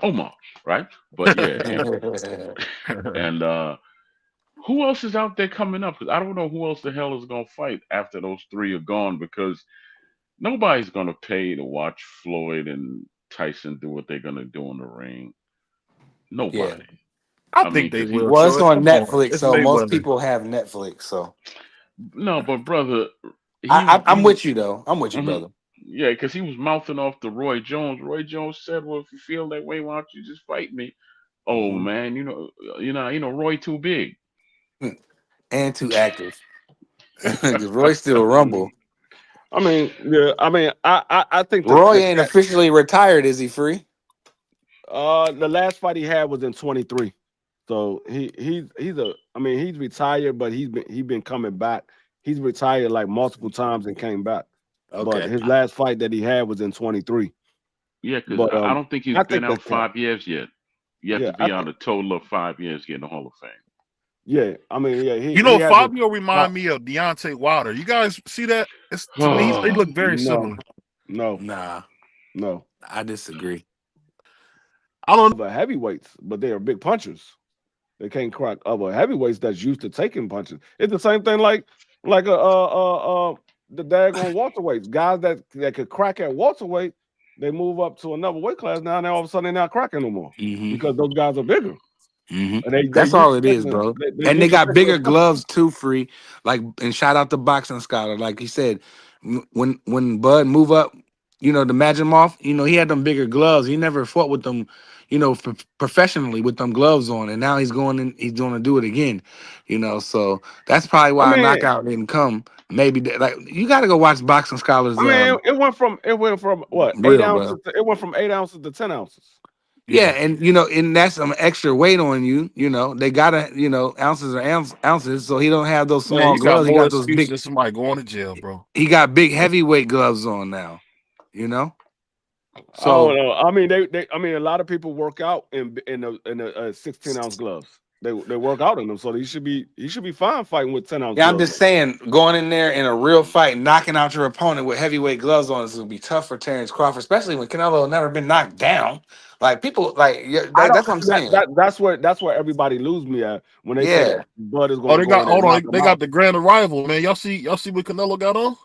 Omar, right? But yeah, and who else is out there coming up? Because I don't know who else the hell is gonna fight after those three are gone. Because nobody's gonna pay to watch Floyd and Tyson do what they're gonna do in the ring. Nobody. I I think mean, they because he will. Well, it's Troy. on Come on, Netflix, it's so most Mayweather. people have Netflix. So no, but brother, I'm he with you though. I'm with you, mhm. brother. Yeah, because he was mouthing off to Roy Jones. Roy Jones said, "Well, if you feel that way, why don't you just fight me?" Oh Hmm. man, Roy too big. And too active. Roy still rumble. I mean, yeah. I mean, I think that Roy the ain't cat. officially retired. Is he free? The last fight he had was in 23. So he's a. I mean, he's retired, but he's been coming back. He's retired like multiple times and came back. But Okay. his last fight that he had was in 23. Yeah, because But I don't think he's I been think the out cat. 5 years yet. You have Yeah, to be out a total of 5 years to get in the Hall of Fame. yeah. I mean, yeah. He You know, he has a. Fabio remind me of Deontay Wilder. You guys see that? It's to me, they Oh, look very No, similar. no, Nah, no. I disagree. I don't. Other heavyweights, but they are big punchers. They can't crack other heavyweights that's used to taking punches. It's the same thing like the daggone welterweights. Guys that could crack at welterweight, they move up to another weight class now, and all of a sudden they're not cracking no more Hmm. because those guys are bigger. And they That's used all to it taking is, bro. they And they used to got taking those bigger punches. gloves too, free. Like, and shout out to boxing scholar. Like he said, when Bud move up, to match him off, he had them bigger gloves. He never fought with them, professionally with them gloves on. And now he's going in, he's going to do it again. So that's probably I why a mean, knockout didn't come. Maybe like you got to go watch boxing scholars. it went from what, eight Real, bro. ounces it went from 8 ounces to 10 ounces. Yeah, Yeah, and that's some extra weight on you. They gotta, ounces are ounces, so he don't have those man, small you got gloves. He more got those excuses big. than somebody going to jail, bro. He got big heavyweight gloves on now. You know, I don't so know. I mean, I mean, a lot of people work out in 16-ounce gloves. They work out in them, so he should be fine fighting with 10-ounce yeah, I'm gloves. just saying, going in there in a real fight, knocking out your opponent with heavyweight gloves on is gonna be tough for Terence Crawford, especially when Canelo never been knocked down. Like people, like yeah, I don't that's what I'm see that, saying. that that's where everybody lose me at when they say that Yeah, Bud is Oh, going to they go got in and hold on. knock him They out. got the grand arrival, man. Y'all see what Canelo got on?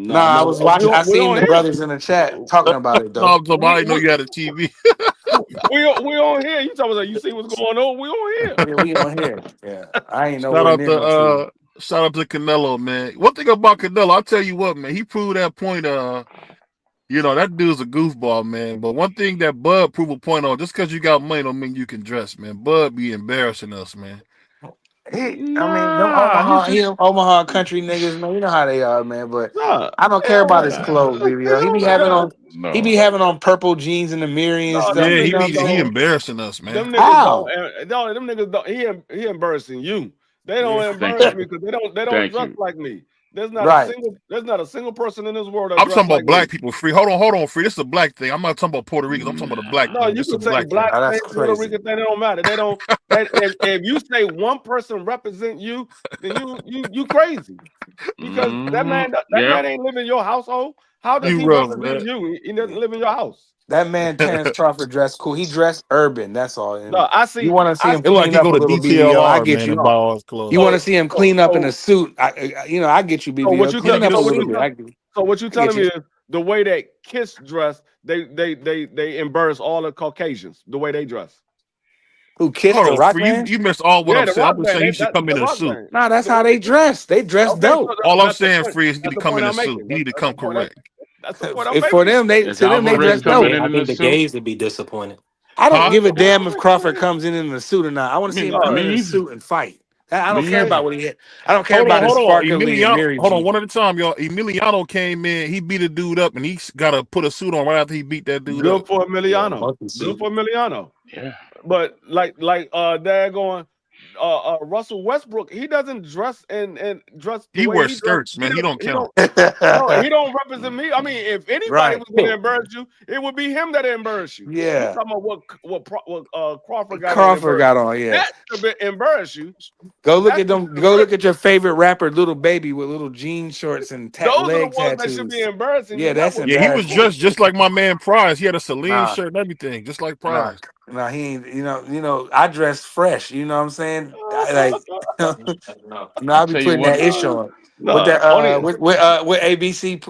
Nah, nah, I no, was watching. I we seen on the here. brothers in the chat talking about it though. No, somebody know We you had a TV. we on here. You talking about you see what's going on? We on here. Yeah, we on here. Yeah, I ain't Shout nowhere out near to no TV. shout out to Canelo, man. One thing about Canelo, I'll tell you what, man, he proved that point. That dude's a goofball, man. But one thing that Bud proved a point on, just because you got money don't mean you can dress, man. Bud be embarrassing us, man. I mean, them Nah, he's Omaha, just them Omaha country niggas, man. You know how they are, man. But nah. I don't care about his clothes, BBL. He be no. having on purple jeans in the mirror and No, stuff. them Yeah, You he know what niggas I'm be he don't. saying? embarrassing us, man. Them niggas don't. How? No, them niggas don't. He embarrassing you. They don't Yeah. Thank embarrass you. me because they don't Thank dress you. like me. Right. There's not a single person in this world that I'm dress talking like about me. black people. Free. Hold on, free. This is a black thing. I'm not talking about Puerto Ricans. I'm talking about a black No, thing. you This is a could say black thing. black Oh, that's thing, Puerto crazy. Rican thing. They don't matter. They don't. If you say one person represent you, then you crazy because that Yep. man ain't live in your household. How does You he rough, represent man. you? He doesn't live in your house. That man Terrence Crawford dressed cool. He dressed urban. That's all. And No, I you see. want to see I him It see. like clean he up go a to little, BBL. I DTLR, get man, you. and buy all his You clothes. want to So see him so clean up in a so suit. I get you, so what BBL. you Clean tell up Nigga a so what little you suit. bit. tell so what you I get telling you. me is the way that Kiss dress, they embarrass all the Caucasians the way they dress. Who kissed Hold the on, rock free. You man? you missed all what Yeah, I'm the saying. rock I'm just band. saying you should come in The a rock suit. band. Nah, that's The how way they dress. They dress okay, so dope. All I'm that's the saying, point. free, is you need That's to the come point in a I'm suit. making. You need to come correct. That's the point I'm If for making. them, Is to them they Alvarez dress coming dope. Yeah, in I the think the suit? gays would be disappointed. I don't Huh? give a That's the point damn I'm if making. Crawford comes in a suit or not. I want to see him come No, in a Me either. suit and fight. I don't Me care okay. about either. what he hit. I don't care about his Hold on. sparkly and Emiliano, Mary hold on, G. one at a time, y'all. Emiliano came in, he beat a dude up, and he got to put a suit on right after he beat that dude up. Good for Yeah, Emiliano. monkey Good suit. for Emiliano. Yeah. But daggone Russell Westbrook, he doesn't dress and dress the He way wears he dressed. skirts, man. He don't He don't count. no, he don't represent me. I mean, if anybody Right. was going to embarrass you, it would be him that embarrass you. You Yeah. talking about what Crawford got on Crawford embarrass got on, yeah. that should be embarrass you. Go look That's at them. Go embarrass. look at your favorite rapper, Little Baby, with little jean shorts and Those are the leg ones that should be tattoos. embarrassing you. Yeah, Not that's what Yeah, he was embarrassing. dressed just like my man Prize. He had a Celine Nah, shirt and everything, just like nah, Prize. nah. He ain't. I dress fresh. You know what I'm saying? No, I I'll be tell you putting what. that ish on. What no, that only with ABC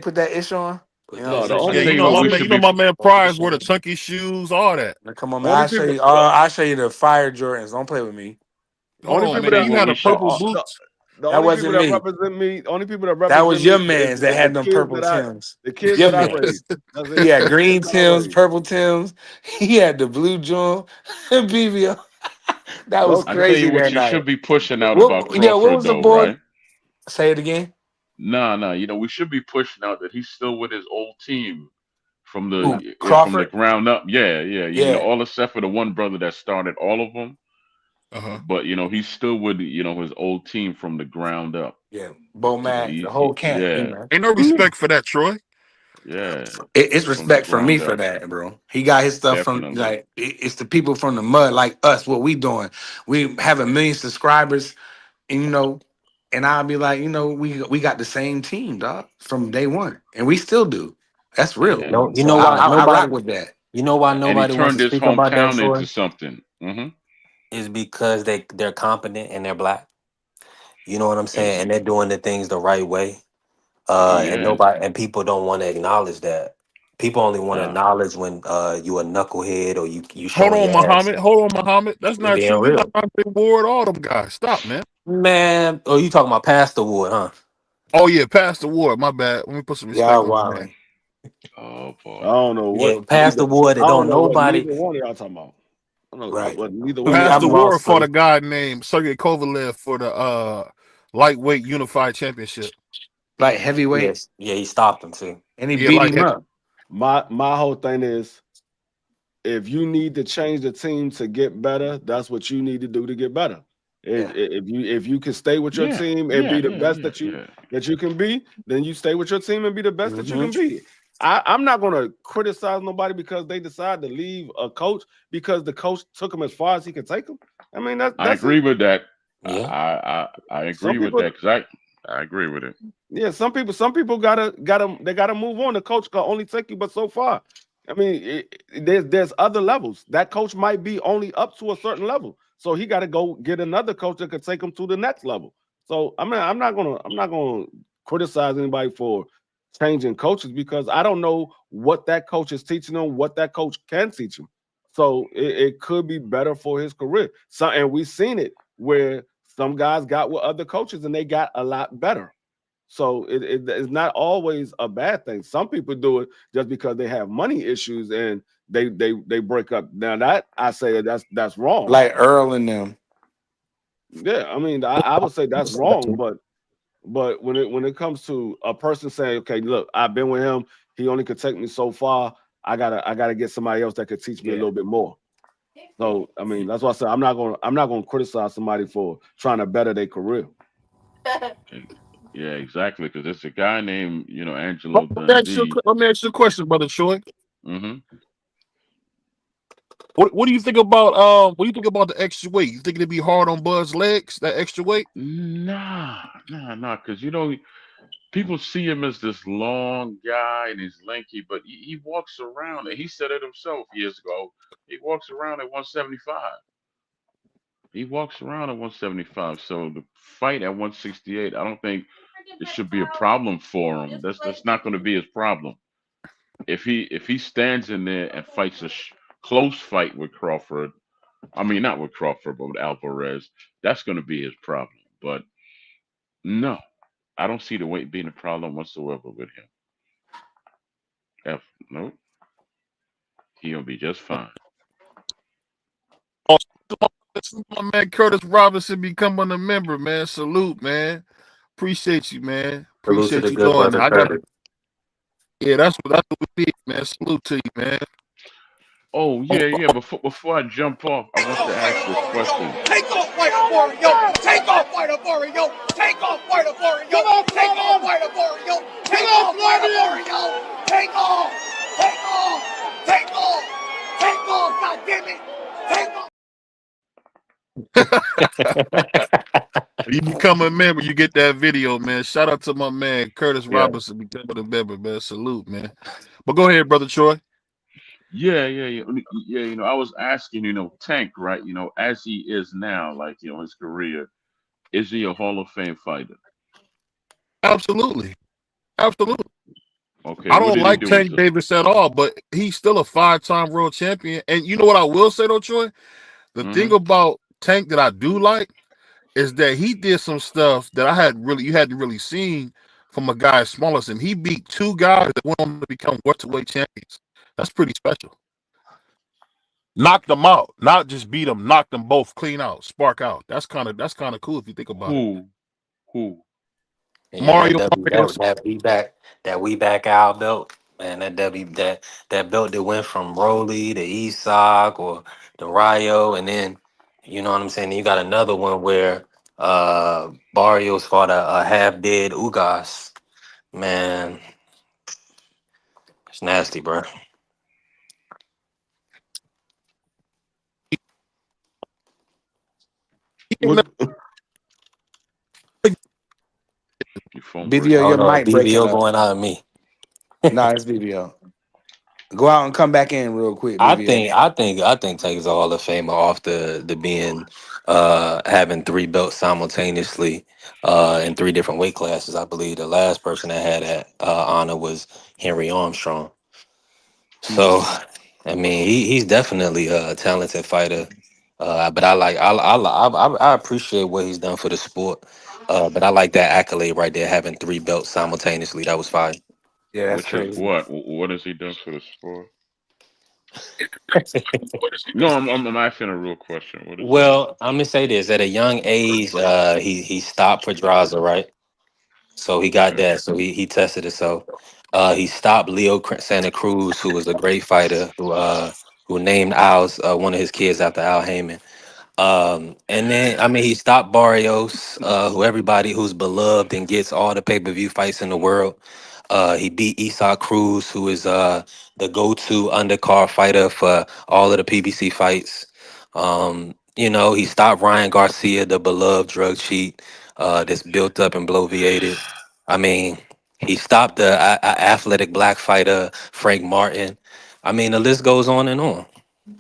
put that ish on. No, the I only Yeah, tell you you know what, my we man. You should know be. my man Prize wear the chunky shoes, all that. Now, come on, man. only I'll show people you. I'll show you the fire Jordans. Don't play with me. Hold only on, I people man. tell that you You what, had we the should. purple boots. the That only people wasn't that me. represent me, only people that That was represent me your is mans that the had them kids purple that Tims. the kids Your that I mans. raised. That's He it. had The kids green that I Tims, raised. purple Tims. He had the blue joint and BVO. That was Those I tell crazy you what, that you night. should be pushing out about What Crawford, was the though, boy? right? Say it again. Nah. You know, we should be pushing out that he's still with his old team Who? from the Crawford? ground up. Yeah. You know, Yeah. all except for the one brother that started all of them. Uh-huh. But you know, he's still with his old team from the ground up. Yeah. Bo You know, Mac, the whole camp. You yeah, know. Ain't no respect for that, Troy. yeah, It's from the respect for me ground for up, that, bro. He got his stuff from definitely. like it's the people from the mud like us. What we doing? We have 1 million subscribers, and and I'll be like, we got the same team, dog, from day one, and we still do. That's real. And No, you So know I why I, I rock nobody with that. you know why and he nobody wants turned to his speak about that, hometown Troy? into something. Is because they're competent and they're black. You know what I'm Ex- saying? And they're doing the things the right way. And yeah, nobody and people don't want to acknowledge that. People only want to nah. acknowledge when you a knucklehead or you Hold showing on, your ass. Muhammad. Hold on, Muhammad. That's We not being true. We got real. Andre Ward, all them guys. Stop, man. Man, oh, you talking about Pastor Wood, huh? Oh yeah, Pastor Ward. My bad. Let me put some Yeah, respect on my name. wow. Oh I boy. don't know what Yeah, Pastor Wood, I that don't don't know what nobody neither one of y'all talking about. I don't know Right. what neither one of We y'all Pastor I'm talking Ward lost fought too. a guy named Sergey Kovalev for the lightweight unified championship. Like heavyweight, yes. Yeah, he stopped him too. and he Yeah, beat like him up. My whole thing is if you need to change the team to get better, that's what you need to do to get better. Yeah. If you can stay with your Yeah, team and yeah, be the yeah, best yeah, yeah. that you can be, then you stay with your team and be the best that you Hmm. can be. I'm not gonna criticize nobody because they decide to leave a coach because the coach took him as far as he could take him. I mean I that's it. agree with that. Yeah. I Some agree with people that because I agree with it. Yeah, some people gotta move on. The coach can only take you but so far. I mean, there's other levels. That coach might be only up to a certain level, so he got to go get another coach that could take him to the next level. So I mean, I'm not gonna criticize anybody for changing coaches because I don't know what that coach is teaching him, what that coach can teach him. So it could be better for his career. So and we've seen it where some guys got with other coaches and they got a lot better. So it's not always a bad thing. Some people do it just because they have money issues and they break up. Now that I say that's wrong. Like Earl and them. Yeah, I mean I would say that's wrong. But when it comes to a person saying, okay, look, I've been with him, he only could take me so far. I gotta get somebody else that could teach me a Yeah. little bit more. So I mean that's why I said I'm not gonna criticize somebody for trying to better their career. E- Yeah, exactly. Because there's a guy named Let Angelo me ask you, Dundee. let me ask you a question, brother Troy. Hmm. What do you think about what do you think about the extra weight? You think it'd be hard on Bud's legs, that extra weight? Nah. Because people see him as this long guy and he's lanky, but he walks around, and he said it himself years ago. He walks around at 175. He walks around at 175. So the fight at 168, I don't think it should be a problem for him. That's not going to be his problem. If he stands in there and fights a close fight with Crawford, I mean not with Crawford, but with Alvarez, that's going to be his problem. But no, I don't see the weight being a problem whatsoever with him. F no, he'll be just fine. Oh, my man Curtis Robinson becoming a member, man. Salute, man. Appreciate you, man. Salute to Appreciate the you good doing brother that. I got Curtis. yeah, that's what we did, man. Salute to you, man. Oh Oh, yeah. Before I jump off, I want to ask this question. Take off, fight Wario! Take off, fight Wario! Take off, fight Wario! Take off, fight Wario! Take off, fight Wario! Take off! Take off! Take off! Take off! God damn it! Take off! you become a member, you get that video, man. Shout out to my man Curtis Yeah. Robinson becoming a member, man. Salute, man. But go ahead, brother Troy. Yeah. I was asking, Tank, right? As he is now, like, his career, is he a Hall of Fame fighter? Absolutely. Absolutely. Okay, I what don't did he like do with Tank the? Davis at all, but he's still a 5-time world champion. And you know what I will say though, Troy? The thing Mm-hmm. about Tank that I do like is that he did some stuff that you hadn't really seen from a guy as small as him. He beat 2 guys that went on to become welterweight champions. That's pretty special. Knocked them out, not just beat them, knocked them both clean out, spark out. That's kind of cool if you think about it. Who? Who? Yeah, Mario Barrios. that we back our belt, man. That belt that went from Rolly to Isak or the Rayo, and then you know what I'm saying. You got another one where Barrios fought a half dead Ugas. Man, it's nasty, bro. Was Your phone BVO, I breaking don't your up. know. mic breaking BVO up. going out of me. Nah, it's BVO. Go out and come back in real quick, I BVO. think Tank is a Hall of Famer off the being having 3 belts simultaneously in 3 different weight classes. I believe the last person that had that honor was Henry Armstrong. So Mm. I mean he's definitely a talented fighter. But I appreciate what he's done for the sport. But I like that accolade right there, having 3 belts simultaneously. That was fire. Yeah, that's Which is crazy. what? What has he done for the sport? No, I'm asking a real question. What is he? Well, I'm gonna say this: at a young age, he stopped Pedraza, right? So he got Okay. that. So he tested it. So he stopped Santa Cruz, who was a great fighter, who named Al's one of his kids after Al Heyman. And then I mean he stopped Barrios, who everybody who's beloved and gets all the pay-per-view fights in the world. He beat Esau Cruz, who is the go-to undercard fighter for all of the PBC fights. You know, he stopped Ryan Garcia, the beloved drug cheat, that's built up and bloviated. I mean, he stopped the athletic black fighter Frank Martin. I mean, the list goes on and on.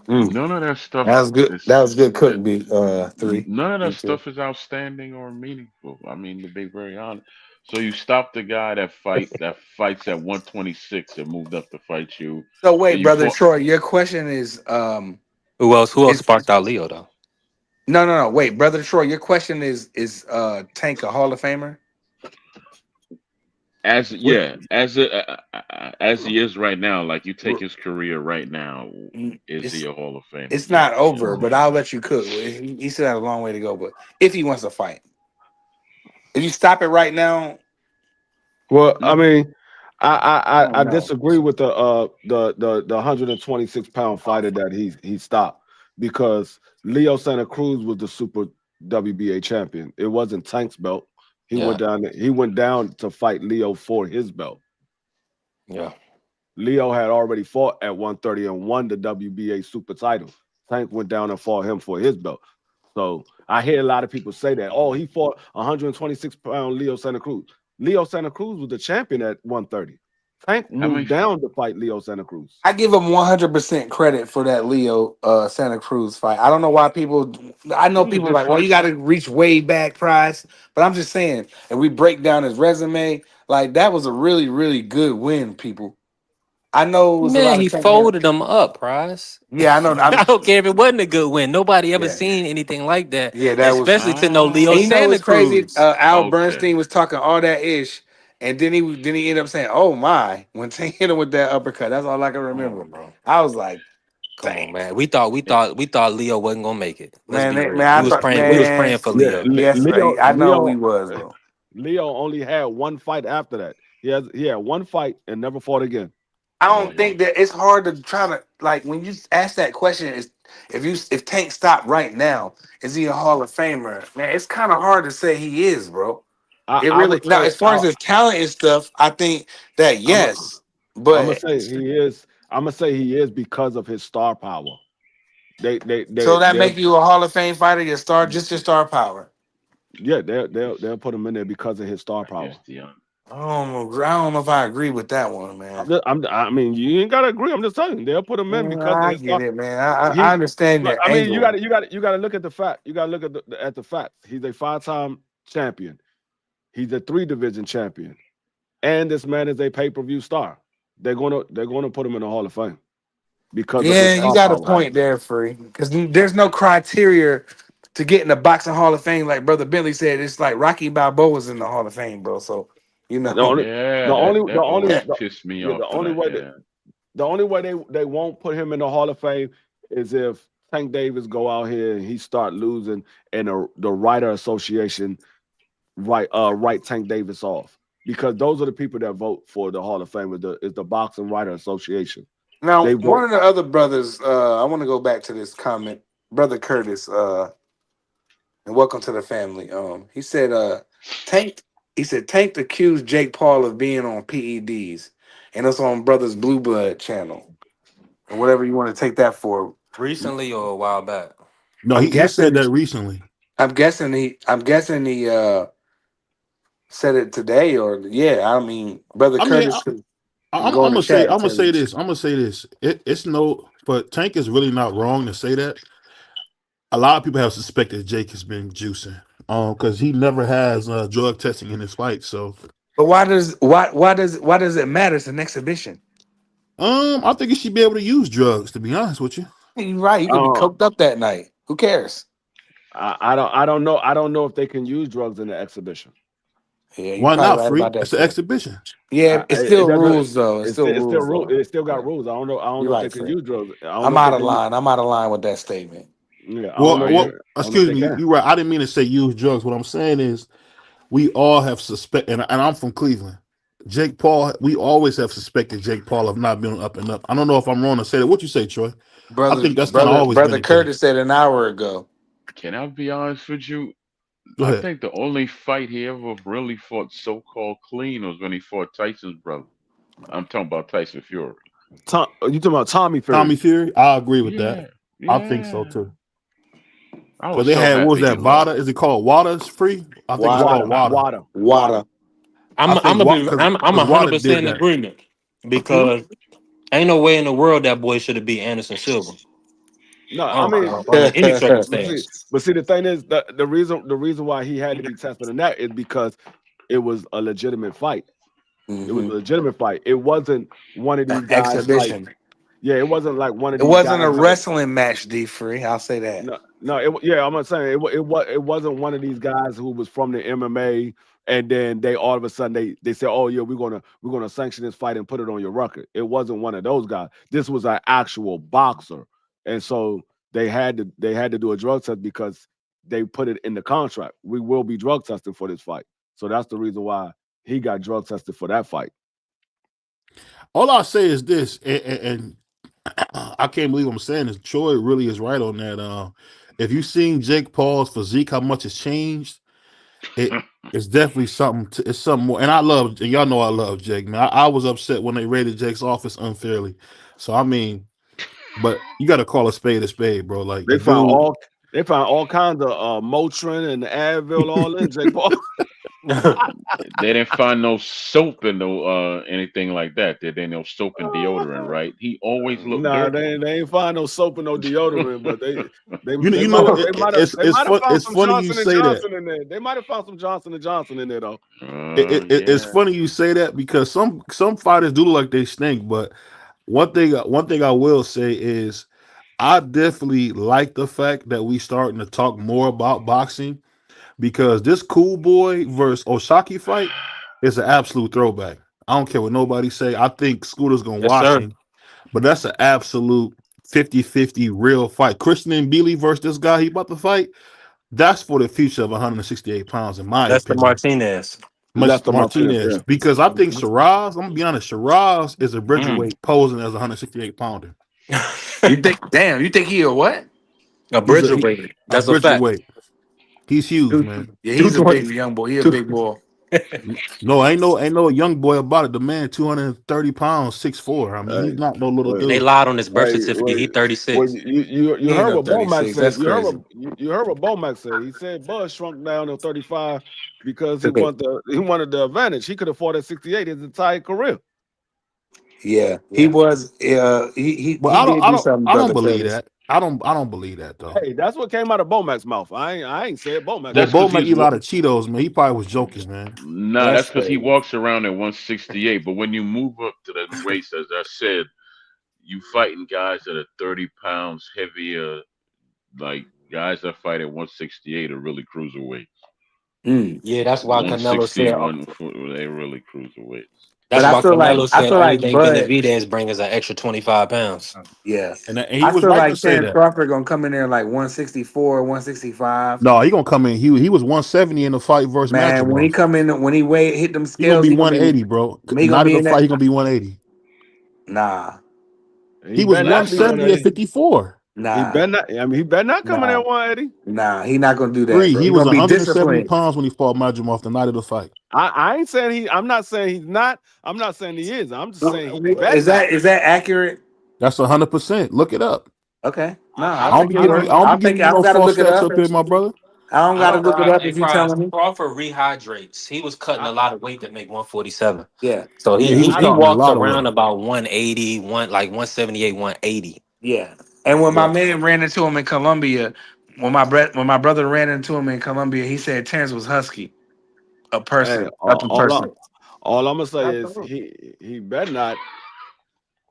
Mm. None of that stuff That was good. is. That was good cook, B three. None of that B2. stuff is outstanding or meaningful. I mean, to be very honest. So you stop the guy that fights at 126 and moved up to fight you. So Then wait, you brother fought. Troy, your question is Who else is sparked out Leo though? no. Wait, brother Troy, your question is Tank a Hall of Famer? As What? yeah, as he is right now, like you take his career right now, is he It's a Hall of Famer? it's Yes not or yes? over, but I'll let you cook. He still has a long way to go, but if he wants to fight, if you stop it right now, well, I Mm. mean, I I don't know. disagree with the 126-pound fighter that he stopped because Leo Santa Cruz was the super WBA champion. It wasn't Tank's belt. Yeah, He went down to fight Leo for his belt. yeah. Leo had already fought at 130 and won the WBA super title. Tank went down and fought him for his belt. So I hear a lot of people say that, oh, he fought 126-pound Leo Santa Cruz. Leo Santa Cruz was the champion at 130. Tank How many? moved down to fight Leo Santa Cruz. I give him 100% credit for that Leo Santa Cruz fight. I don't know why people. I know Yeah, people are just like, well, like you got to reach way back, Price. But I'm just saying, and we break down his resume, like that was a really, really good win, people. I know it was a Man, lot of he talking. folded them up, Price. Yeah, I know. I don't care if it wasn't a good win. Nobody ever Yeah, seen anything like that, yeah, that was. especially to know Leo And you know Santa what's crazy? Cruz. Al okay. Bernstein was talking all that ish, and then he ended up saying, "Oh my!" When Tank hit him with that uppercut. That's all I can Come remember. on, bro. I was like, Come "Damn, on, man. We thought Leo wasn't gonna make it. Let's man, be man!" real. I We was thought, praying. We was man, praying for Yeah, Leo. yes, Leo I know Leo we was, bro. Leo only had one fight after that. He had one fight and never fought again. I don't Yeah. think that it's hard to try to like when you ask that question is if Tank stopped right now, is he a Hall of Famer? Man, it's kind of hard to say he is, bro. It I really would now say as far as his talent and stuff, I think that I'm yes, I'm gonna but say he is. I'm gonna say he is because of his star power. so that They'll make you a Hall of Fame fighter, just your star power. yeah they'll put him in there because of his star I guess power. the I don't know if I agree with that one, man. I mean, you ain't gotta agree. I'm just telling you, they'll put him in because of I his get star. it, man. I He, understand but your I mean, angle. you gotta look at the fact. You gotta look at the facts. He's a 5-time champion. He's a 3-division champion. and this man is a pay-per-view star. They're gonna put him in the Hall of Fame because of his Yeah, you star got a power. point there, Free. Because there's no criteria to get in the boxing Hall of Fame. Like Brother Billy said, it's like Rocky Balboa's in the Hall of Fame, bro. So you know, The only, Yeah, the only, that always the, pissed me yeah, off. the only way they won't put him in the Hall of Fame is if Tank Davis go out here and he start losing, and the writer association write Tank Davis off, because those are the people that vote for the Hall of Fame. Is the Boxing Writer Association. now They one vote. of the other brothers, I want to go back to this comment, Brother Curtis, and welcome to the family. He said, Tank. He said Tank accused Jake Paul of being on PEDs, and it's on Brothers Blue Blood channel, or whatever you want to take that for. Recently or a while back? No, I'm he said guessing. that recently. I'm guessing he. Said it today, or yeah. I mean, Brother I mean, Curtis can I'm go in the gonna say chat and tell you. this. I'm gonna say this. It's no, but Tank is really not wrong to say that. A lot of people have suspected Jake has been juicing, because he never has drug testing in his fight. So, But why does it matter? It's an exhibition. I think he should be able to use drugs. To be honest with you, You're right. You could be Uh, coked up that night. Who cares? I don't know. I don't know if they can use drugs in the exhibition. Yeah, you're why probably not? right Free? about that It's an too. exhibition. Yeah, it's It still doesn't. rules though. It's still It's still rules rule. though. It still got rules. I don't know. I don't You're know if they right, can Fred. use drugs. I don't I'm know if out they of can use. line. I'm out of line with that statement. Yeah, I don't Well, know. Are If they, you? I don't know if excuse they me. can. You're right. I didn't mean to say use drugs. What I'm saying is, we all have and I'm from Cleveland. Jake Paul, we always have suspected Jake Paul of not being up and up. I don't know if I'm wrong to say that. What you say, Troy? I think that's kind of always been Brother the case. Curtis said an hour ago. Can I be honest with you? Go I ahead. think the only fight he ever really fought so-called clean was when he fought Tyson's brother. I'm talking about Tyson Fury. You talking about Tommy Tommy Fury? Fury, I agree with that. Yeah, I think so yeah. too. I Because was they so had, what was happy he that? Vada? lost. Is it called Water's Free? I think it's called Water, Water. Water. I I'm think gonna be because I'm 100% Water did in that. agreement Hmm? because ain't no way in the world that boy should have beat Anderson Silva No, I on, mean, under any see, circumstance. but see, the thing is, the reason why he had to be tested in that is because it was a legitimate fight. It was a hmm legitimate fight. It wasn't one of An these guys like, exhibition. yeah, it wasn't like one of It these wasn't guys a like, wrestling match, D Free. I'll say that. no, yeah, I'm not saying it wasn't one of these guys who was from the MMA, and then they all of a sudden they say, oh yeah, we're gonna sanction this fight and put it on your record. It wasn't one of those guys. This was an actual boxer, and so they had to do a drug test because they put it in the contract. We will be drug tested for this fight, so that's the reason why he got drug tested for that fight. All I'll say is this, and I can't believe I'm saying this. Troy really is right on that. If you've seen Jake Paul's physique, how much it's changed, it's definitely something. It's something more. And and y'all know I love Jake, man. I was upset when they raided Jake's office unfairly. So I mean, but you got to call a spade, bro. Like They the found dude. all they found all kinds of Motrin and Advil all in Jake Paul. They didn't find no soap and no anything like that. There ain't no soap and deodorant, right? He always looked Nah, dirty. they ain't find no soap and no deodorant, but they they You know, they you know might what? have they might have they might have found It's some funny you Johnson and say that. Johnson in there. They might have found some Johnson and Johnson in there though. It's Yeah. funny you say that because some fighters do look like they stink. But one thing I will say is I definitely like the fact that we starting to talk more about boxing because this Cool Boy versus Oshaki fight is an absolute throwback. I don't care what nobody say. I think Scooter's gonna Yes, wash sir. him, but that's an absolute 50-50 real fight. Christian and Bealey versus this guy he about to fight. That's for the future of 168 pounds, in my That's the opinion. Martinez. Lester Martinez, Martinez, yeah. because I think Mhm. Shiraz, I'm gonna be honest, Shiraz is a Mm. Bridgerweight posing as a 168 pounder. You think? Damn, you think he a what? A He's Bridger weight. a That's a fact. Bridgerweight. He's huge, man. Yeah, he's a big 220. young boy. He a Two- big boy. No, ain't no young boy about it. The man 230 pounds, 6'4". I mean, he's Hey, not no little wait, And they dude. lied on his birth hey, certificate. He wait. Well, 36. you He ain't heard no what Bomac 36. said. That's crazy. You heard what Bomac said. He said Bud shrunk down to 35 because Took it. he wanted the advantage. He could have fought at 68 his entire career. Yeah, he was. He But did do something, I don't brother believe Curtis. that. I don't believe that though. Hey, that's what came out of Bomac's mouth. I ain't said Bomac. Well, That's Bo because might he's eat a lot of Cheetos, man. He probably was joking, man. nah. That's That's because he crazy. walks around at 168. But when you move up to the weights, as I said, you fighting guys that are 30 pounds heavier. Like guys that fight at 168 are really cruiserweights. Yeah, that's why Canelo said. 161, they really cruiserweights. But That's why Canelo I said feel only like thing Bud, Benavidez bring is an extra 25 pounds. yeah. And he I was feel right to like say Terence that. Crawford gonna come in there like 164, 165. No, he gonna come in. He was 170 in the fight versus Man, when he Madrimov. come in, when he hit them He gonna scales, be he gonna be 180, bro. he gonna Not in be the in fight. that. He gonna be 180. Nah, He He was better not be 170 at 180. 54. He nah, better not. I mean, he better not come in nah, at 180. nah. He not gonna do that, Three. bro. He He was gonna be 170 disciplined. pounds when he fought Madrimov the night of the fight. I ain't saying he. I'm not saying he's not. I'm not saying he is. I'm just saying he better Is not. that accurate? That's 100%. Look it up. Okay. No, I I'll don't take be your giving you. word. I don't be I'll take giving it. I you don't no gotta false look it stats up. up here, my brother. I don't gotta look it up if you telling me. Crawford rehydrates. He was cutting a lot of weight to make 147. Yeah. So Yeah, he he he, was I, he cutting a walked lot of around weight. about 180, like 178, 180. Yeah. And when my Yeah. man ran into him in Colombia, when my brother ran into him in Colombia, he said Terrence was husky, a hey, person, up in person. all I'm gonna say is he better not.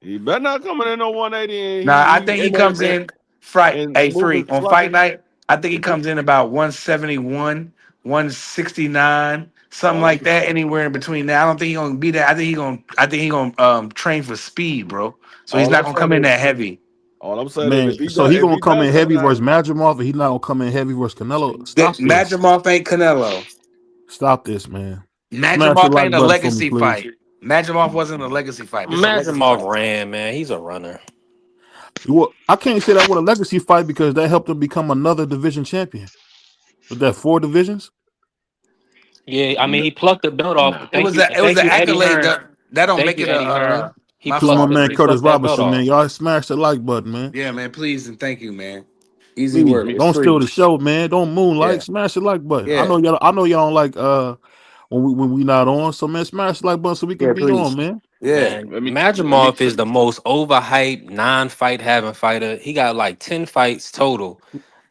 He better not come in at no 180 and Now I he think he in there comes in fight and a free moving on fight sloppy. night. I think he comes in about 171, 169, something All I'm like that. Anywhere in between that. I don't think he's gonna be that. I think he gonna train for speed, bro. So he's all not I'm gonna saying come in is that heavy. all I'm saying is Man, so he if gonna he come does in come in heavy that versus Madrimov, and he not gonna come in heavy versus Canelo. That Stop this. Madrimov ain't Canelo. Stop this, man. Smash the Madrimov like ain't a button for me, legacy please. fight. Madrimov wasn't a legacy fight. This is a legacy Imagine fight. ran, man. He's a runner. Well, I can't say that with a legacy fight because that helped him become another division champion. With that 4 divisions, Yeah, I mean No, he plucked the belt off. no. It was Thank an you, Eddie accolade. Hearn. That don't Thank make you, it Eddie Hearn. He my to my plucked fault. man he Curtis plucked that belt Robinson, man. off. Y'all smash the like button, man. Yeah, man. Please and thank you, man. Easy Please work. It's don't steal free. the show, man. Don't moonlight. Yeah. Smash the like button. I Yeah. know y'all. I know y'all don't like when we not on. So man, smash the like button so we can Yeah, be on, please. man. Yeah. Man, Let me Madrimov is the most overhyped non-fight having fighter. He got like 10 fights total.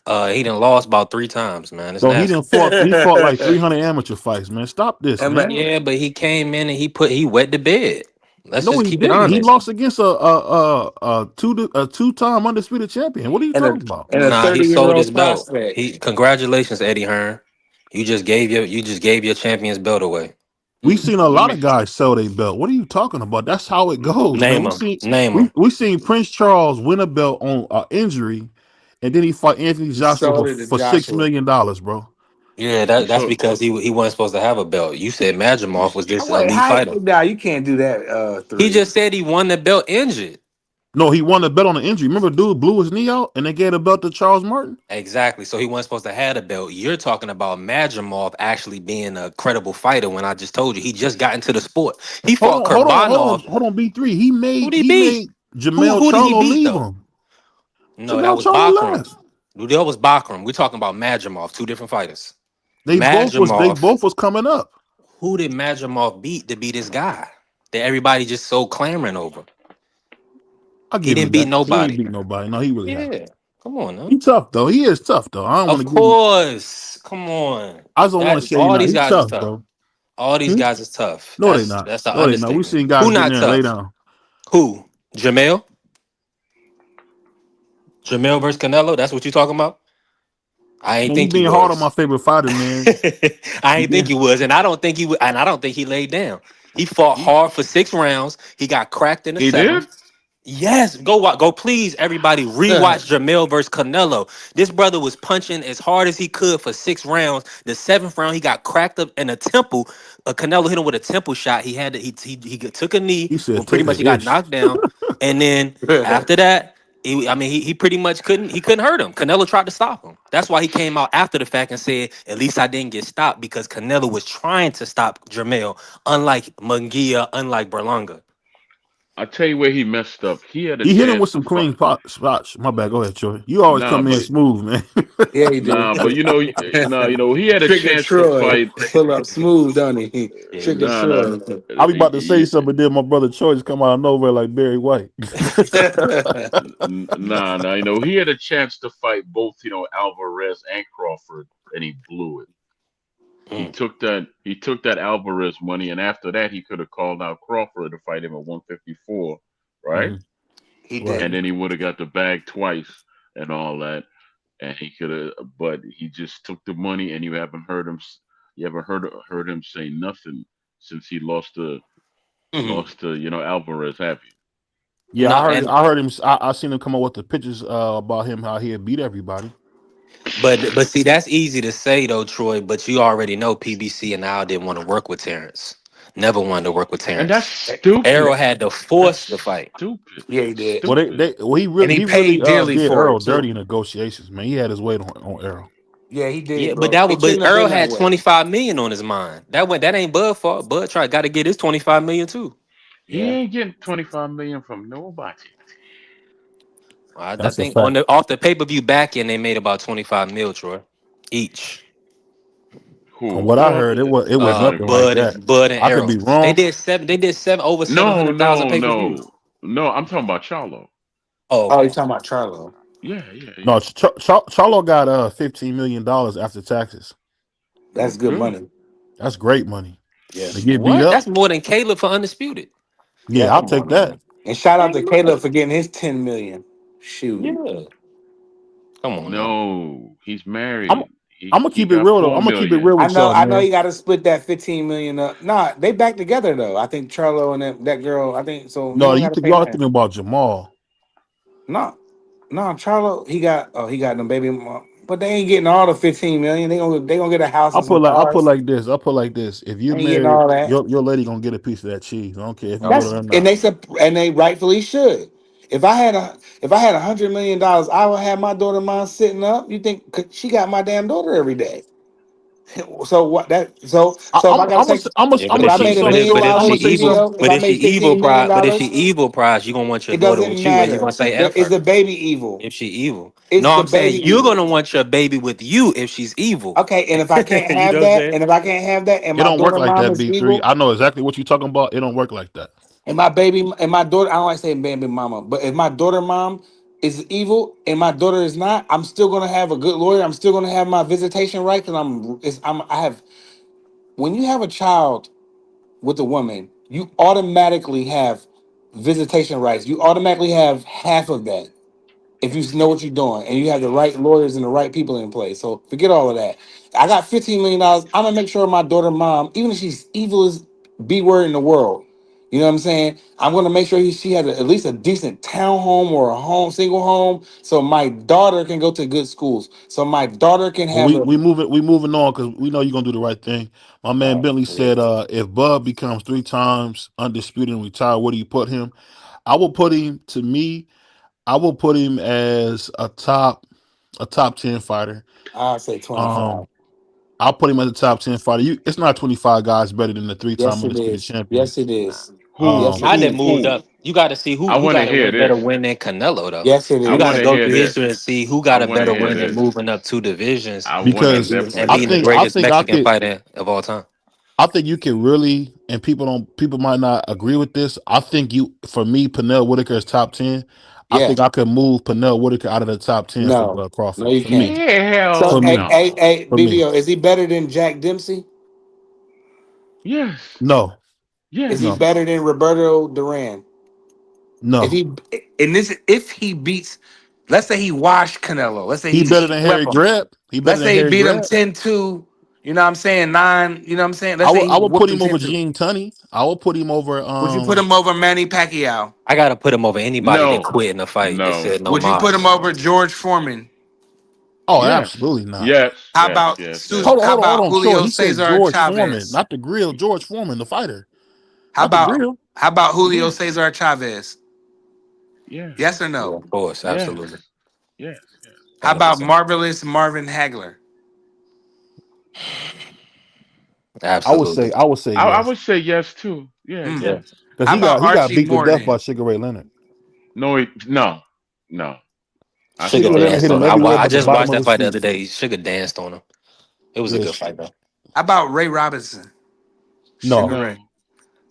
He done lost about 3 times, man. It's Bro, he didn't nasty. fought. He fought like 300 amateur fights, man. Stop this, And ma- man. Yeah, but he came in and he wet the bed. Let's No, just he keep it didn't. He honest. lost against a two-time undisputed champion. What are you and a talking about? and a Nah, he 30-year sold old his belt. prospect. He congratulations, Eddie Hearn. You just gave your champion's belt away. We seen a let lot me of guys sell their belt. What are you talking about? That's how it goes, man. Name We him. seen Name we him. we seen Prince Charles win a belt on injury, and then he fought Anthony He Joshua sold for, it to for $6 Joshua. million, bro. Yeah, that's so because he wasn't supposed to have a belt. You said Madrimov was this Wait, elite how? fighter. Nah, you can't do that. He Three. just said he won the belt injured. No, he won the belt on the injury. Remember, dude blew his knee out, and they gave the belt to Charles Martin. Exactly. So he wasn't supposed to have a belt. You're talking about Madrimov actually being a credible fighter when I just told you he just got into the sport. He Hold fought on, hold on, hold on, Kurbanov. hold on. B3. He Who made did he he beat? made Who Jamel who did he Charlo beat leave though? him. No, that Jamel was Charlo Bakram. left. That was Bakram. We're talking about Madrimov, two different fighters. They Madrimov. both was coming up. Who did Madrimov beat to be this guy that everybody just so clamoring over? I'll He give you didn't beat that. He ain't nobody. beat nobody. No, he really haven't. Yeah. Come on now. He tough though. He is tough though. I don't want Of to give him. course. Come on. I just don't want That to say he all not. these He guys is tough, tough. bro. All these Hmm? guys is tough. No, they That's not. that's an No, they not. We understatement. seen guys Who get in not there and lay tough? down. Who? Jamel? Jamel versus Canelo? That's what you talking about? I ain't Man, you think you being hard on my was. favorite fighter, man. I You ain't think being he was, and I don't think and I don't think he laid down. He fought hard for 6 rounds. He got cracked in the he did. seventh. Yes, go please, everybody, rewatch Jamel versus Canelo. This brother was punching as hard as he could for 6 rounds. The seventh round, he got cracked up in a temple. Canelo hit him with a temple shot. He had to, took a knee he said when pretty took much a he got ish. knocked down, and then after that. He pretty much couldn't hurt him. Canelo tried to stop him. That's why he came out after the fact and said, "At least I didn't get stopped because Canelo was trying to stop Jamel, unlike Munguia, unlike Berlanga." I tell you where he messed up. He had a He hit him with chance to some fight. clean spots. My bad. Go ahead, Troy. You always Nah, come in but smooth, man. Yeah, he do. nah, but he had a Trigger chance to Troy fight. pull up smooth, don't he? Yeah, Trigger Nah, nah, Troy. I be about to say y- something, then my brother Troy just come out of nowhere like Barry White. nah. He had a chance to fight both, Alvarez and Crawford, and he blew it. He mm, took that. He took that Alvarez money, and after that, he could have called out Crawford to fight him at 154, right? Mhm. He Right. And didn't. then he would have got the bag twice and all that. And he could have, but he just took the money, and you haven't heard him. You haven't heard him say nothing since he Mhm. lost to Alvarez. Have you? Yeah, no, I heard. and I heard him. I seen him come up with the pictures about him how he had beat everybody. but see, that's easy to say though, Troy. But you already know PBC and Al didn't want to work with Terrence. Never wanted to work with And that's Terrence. stupid. Arrow had to That's force the fight. stupid. Yeah, he did. Well, Stupid. And he he really paid dearly did for Earl it dirty too. in negotiations, man. He had his weight on Earl. Yeah, he Yeah, did, but bro. that was It shouldn't but have Earl been that had way. 25 million on his mind. That ain't Bud fault. Bud got to get his 25 million too. He Yeah. ain't getting 25 million from nobody. I That's a think on fact. the off the pay-per-view back end they made about 25 mil, Troy, each. From Who? what I Well, heard, it was that's nothing like Bud that. and Bud and I could Arrow. be wrong. They did over no, 700,000 no, pay-per-views. no, no. I'm talking about Charlo. Oh, Oh, okay. he's talking about Charlo. No, Yeah. Charlo got $15 million after taxes. That's good Good. money. That's great money. Yeah. To get beat What? up, That's more than Caleb for undisputed. yeah, Yeah. I'll Come take on that. now. And shout out Yeah, to yeah. Caleb for getting his 10 million. Shoot. Yeah. Come on now. No, he's I'm married. I'm gonna He keep it got real though. I'm four gonna keep it million. real with y'all, I know man. you gotta split that 15 million up. Nah, they back together though. I think Charlo and that girl, I think so he No, don't gotta pay y'all nothing. thinking about Jamal. No, no, Charlo, he got them baby mom. But they ain't getting all the 15 million. They gonna get a house and some I'll put cars. like this. I'll put like this. If you They ain't getting married, all that. your lady gonna get a piece of that cheese. I don't care if you with That's her or and not. they rightfully should. If I had $100 million, I would have my daughter mine sitting up. You think 'cause she got my damn daughter every day? So what that so if I gotta take Yeah, I'm but if gonna if I say she made a but so. if million but if I'm dollars she gonna with say evil so. BVO, if but I if she made evil $15 million, but if she evil prize, you gonna want your it daughter doesn't with you, or you matter. gonna say There F is her a baby evil. if she evil. It's No, the I'm saying baby you're evil. gonna want your baby with you if she's evil. Okay, and if I can't You have know what I'm that, saying? and if I can't have that, and It my don't work daughter like mom that, is B3. evil, I know exactly what you're talking about. It don't work like that. and my baby and my daughter, I don't like saying baby mama, but if my daughter mom is evil and my daughter is not, I'm still gonna have a good lawyer. I'm still gonna have my visitation right because I have when you have a child with a woman, you automatically have visitation rights. You automatically have half of that if you know what you're doing and you have the right lawyers and the right people in place. So forget all of that. I got $15 million. I'm gonna make sure my daughter mom, even if she's evil as B word in the world, you know what I'm saying? I'm gonna make sure she has at least a decent townhome or a home, single home, so my daughter can go to good schools. So my daughter can Well, have a we moving on because we know you're gonna do the right thing. My man Bentley Yeah. said, if Bud becomes 3 times undisputed and retire, where do you put him? I will put him. To me, I will put him as a top 10 fighter. I'll say 25. Um, I'll put him as a top 10 fighter. It's not 25 guys better than the 3 time Yes, it undisputed is. champion. Yes, it Nah. is. Yes, Who? it I done Who? is. moved Who? up. You got to see I who want to got a hear better this. win than Canelo, though. Yes, it I You got want to is. to go hear through this. history and see who I got a want to better hear win than this. moving up 2 divisions I want to Because and definitely being hear the this. I greatest think I Mexican could fighter of all time. I think you can really, and people might not agree with this. I think for me, Pernell Whitaker is top 10. I Yeah. think I could move Pernell Whitaker out of the top 10 for No. Bud No, Crawford. you For me, can't. Hell So, for me, no. for me. BBO, is he better than Jack Dempsey? Yes. No, Is he no, Yes. better than Roberto Duran? If no. he if he beats, let's say he washed Canelo. Let's say He better he than Harry swept him. Greb. He better Let's than say he Harry beat him Greb. 10-2. You know what I'm saying? 9, you know what I'm saying? Let's say he I would whooped put him him over 10-2. Gene Tunney. I would put him over Would you put him over Manny Pacquiao? I got to put him over anybody that No. quit in a fight and No. said no Would you put him mas. over No. George Foreman? Oh, Yes. absolutely not. Yes. How Yes. about Yes. Yes. How Hold about on, Troy. Julio He said Cesar George Foreman, Chavez? not the grill. George Foreman, the fighter, How not the about grill. Julio Yes. Cesar Chavez? Yes. Yes or Yeah, no? of course, Yes. absolutely, Yes. Yes. How about 100%, Marvelous Marvin Hagler? I would absolutely. say, I would say I yes. would say yes too. Yeah. Mm. Yeah, Yes. because How about he got Archie beat to Moore death by then? Sugar Ray Leonard. No. I Sugar Sugar Ray saw Leonard that danced hit him on him. fight. everywhere I but the just bottom watched of that his fight the other feet. day. Sugar danced on him. It was a good Yes. fight though. How about Ray Robinson? Sugar No, Ray.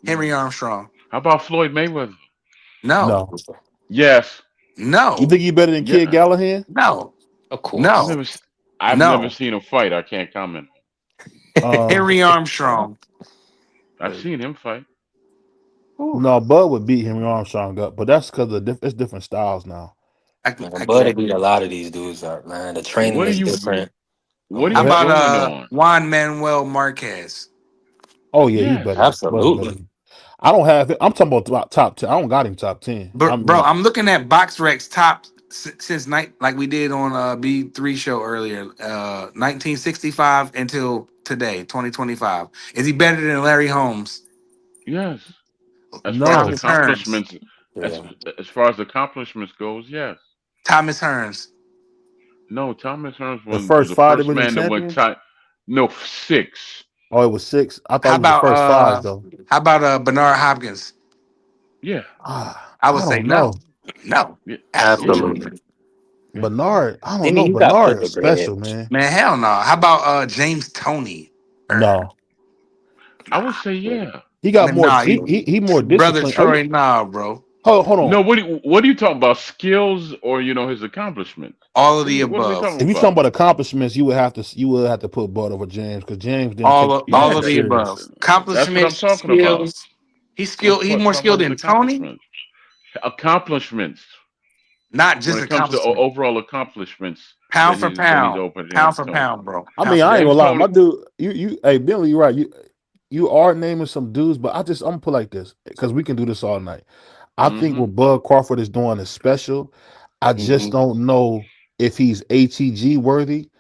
No. Henry No. Armstrong. How about Floyd Mayweather? No. no. Yes. You No. think he better than Kid Yeah. No. Gallahan? No. Of I've course. No. never I've never No. seen him fight. I can't comment. Uh, Henry Armstrong. I've seen him fight. Whew. no. Bud would beat Henry Armstrong up, but that's because it's different styles now. Man, I get Buddy it. beat a lot of these dudes up, man. The training What are is you different. what are How Go you ahead. about going on? Juan Manuel Marquez? Oh yeah, he's Yes. better. Bud's better. Absolutely. I don't have it. I'm talking about top 10. I don't got him top 10. I Bro, mean, I'm looking at BoxRec's top since night like we did on B3 show earlier, 1965 until today, 2025. Is he better than Larry Holmes? Yes. As far as no. Thomas Hearns? accomplishments as Yeah. as far as accomplishments goes, yes. Thomas Hearns. No, Thomas Hearns The was first the five first division man that went champion. time. No, six. Oh, it was six. I thought How it was the about first five though. Bernard Hopkins? Yeah. I would I say don't no. know. No. Yeah. Yeah. Absolutely. Absolutely. Yeah. Bernard. I don't Then know. you got Bernard is purebred. special, man. Man, hell no. How about James Tony? No, I would Nah. say yeah. he got Man, more. nah, He more brother disciplined. Oh, Troy, nah, bro. hold on. No, what are you talking about? Skills or his accomplishments? All of What are the what are we above. talking If you talking about? about accomplishments, you would have to put Bud over James because James didn't take All Yeah, of boxing the above. serious. that's what I'm Accomplishments, talking about. skills. He's I'm skilled. He's more talking about skilled his than Tony. accomplishments. Accomplishments. Not When just it comes to accomplishment. overall accomplishments Pound for that he's pound. open Pound here, for Tony. pound, bro. I Pound mean, for I ain't pound. gonna James lie, my Tony. dude. Hey Billy, you're right. You are naming some dudes, but I'm gonna put like this because we can do this all night. I think Mm-hmm. what Bud Crawford is doing is special. I just Mhm. don't know if he's ATG worthy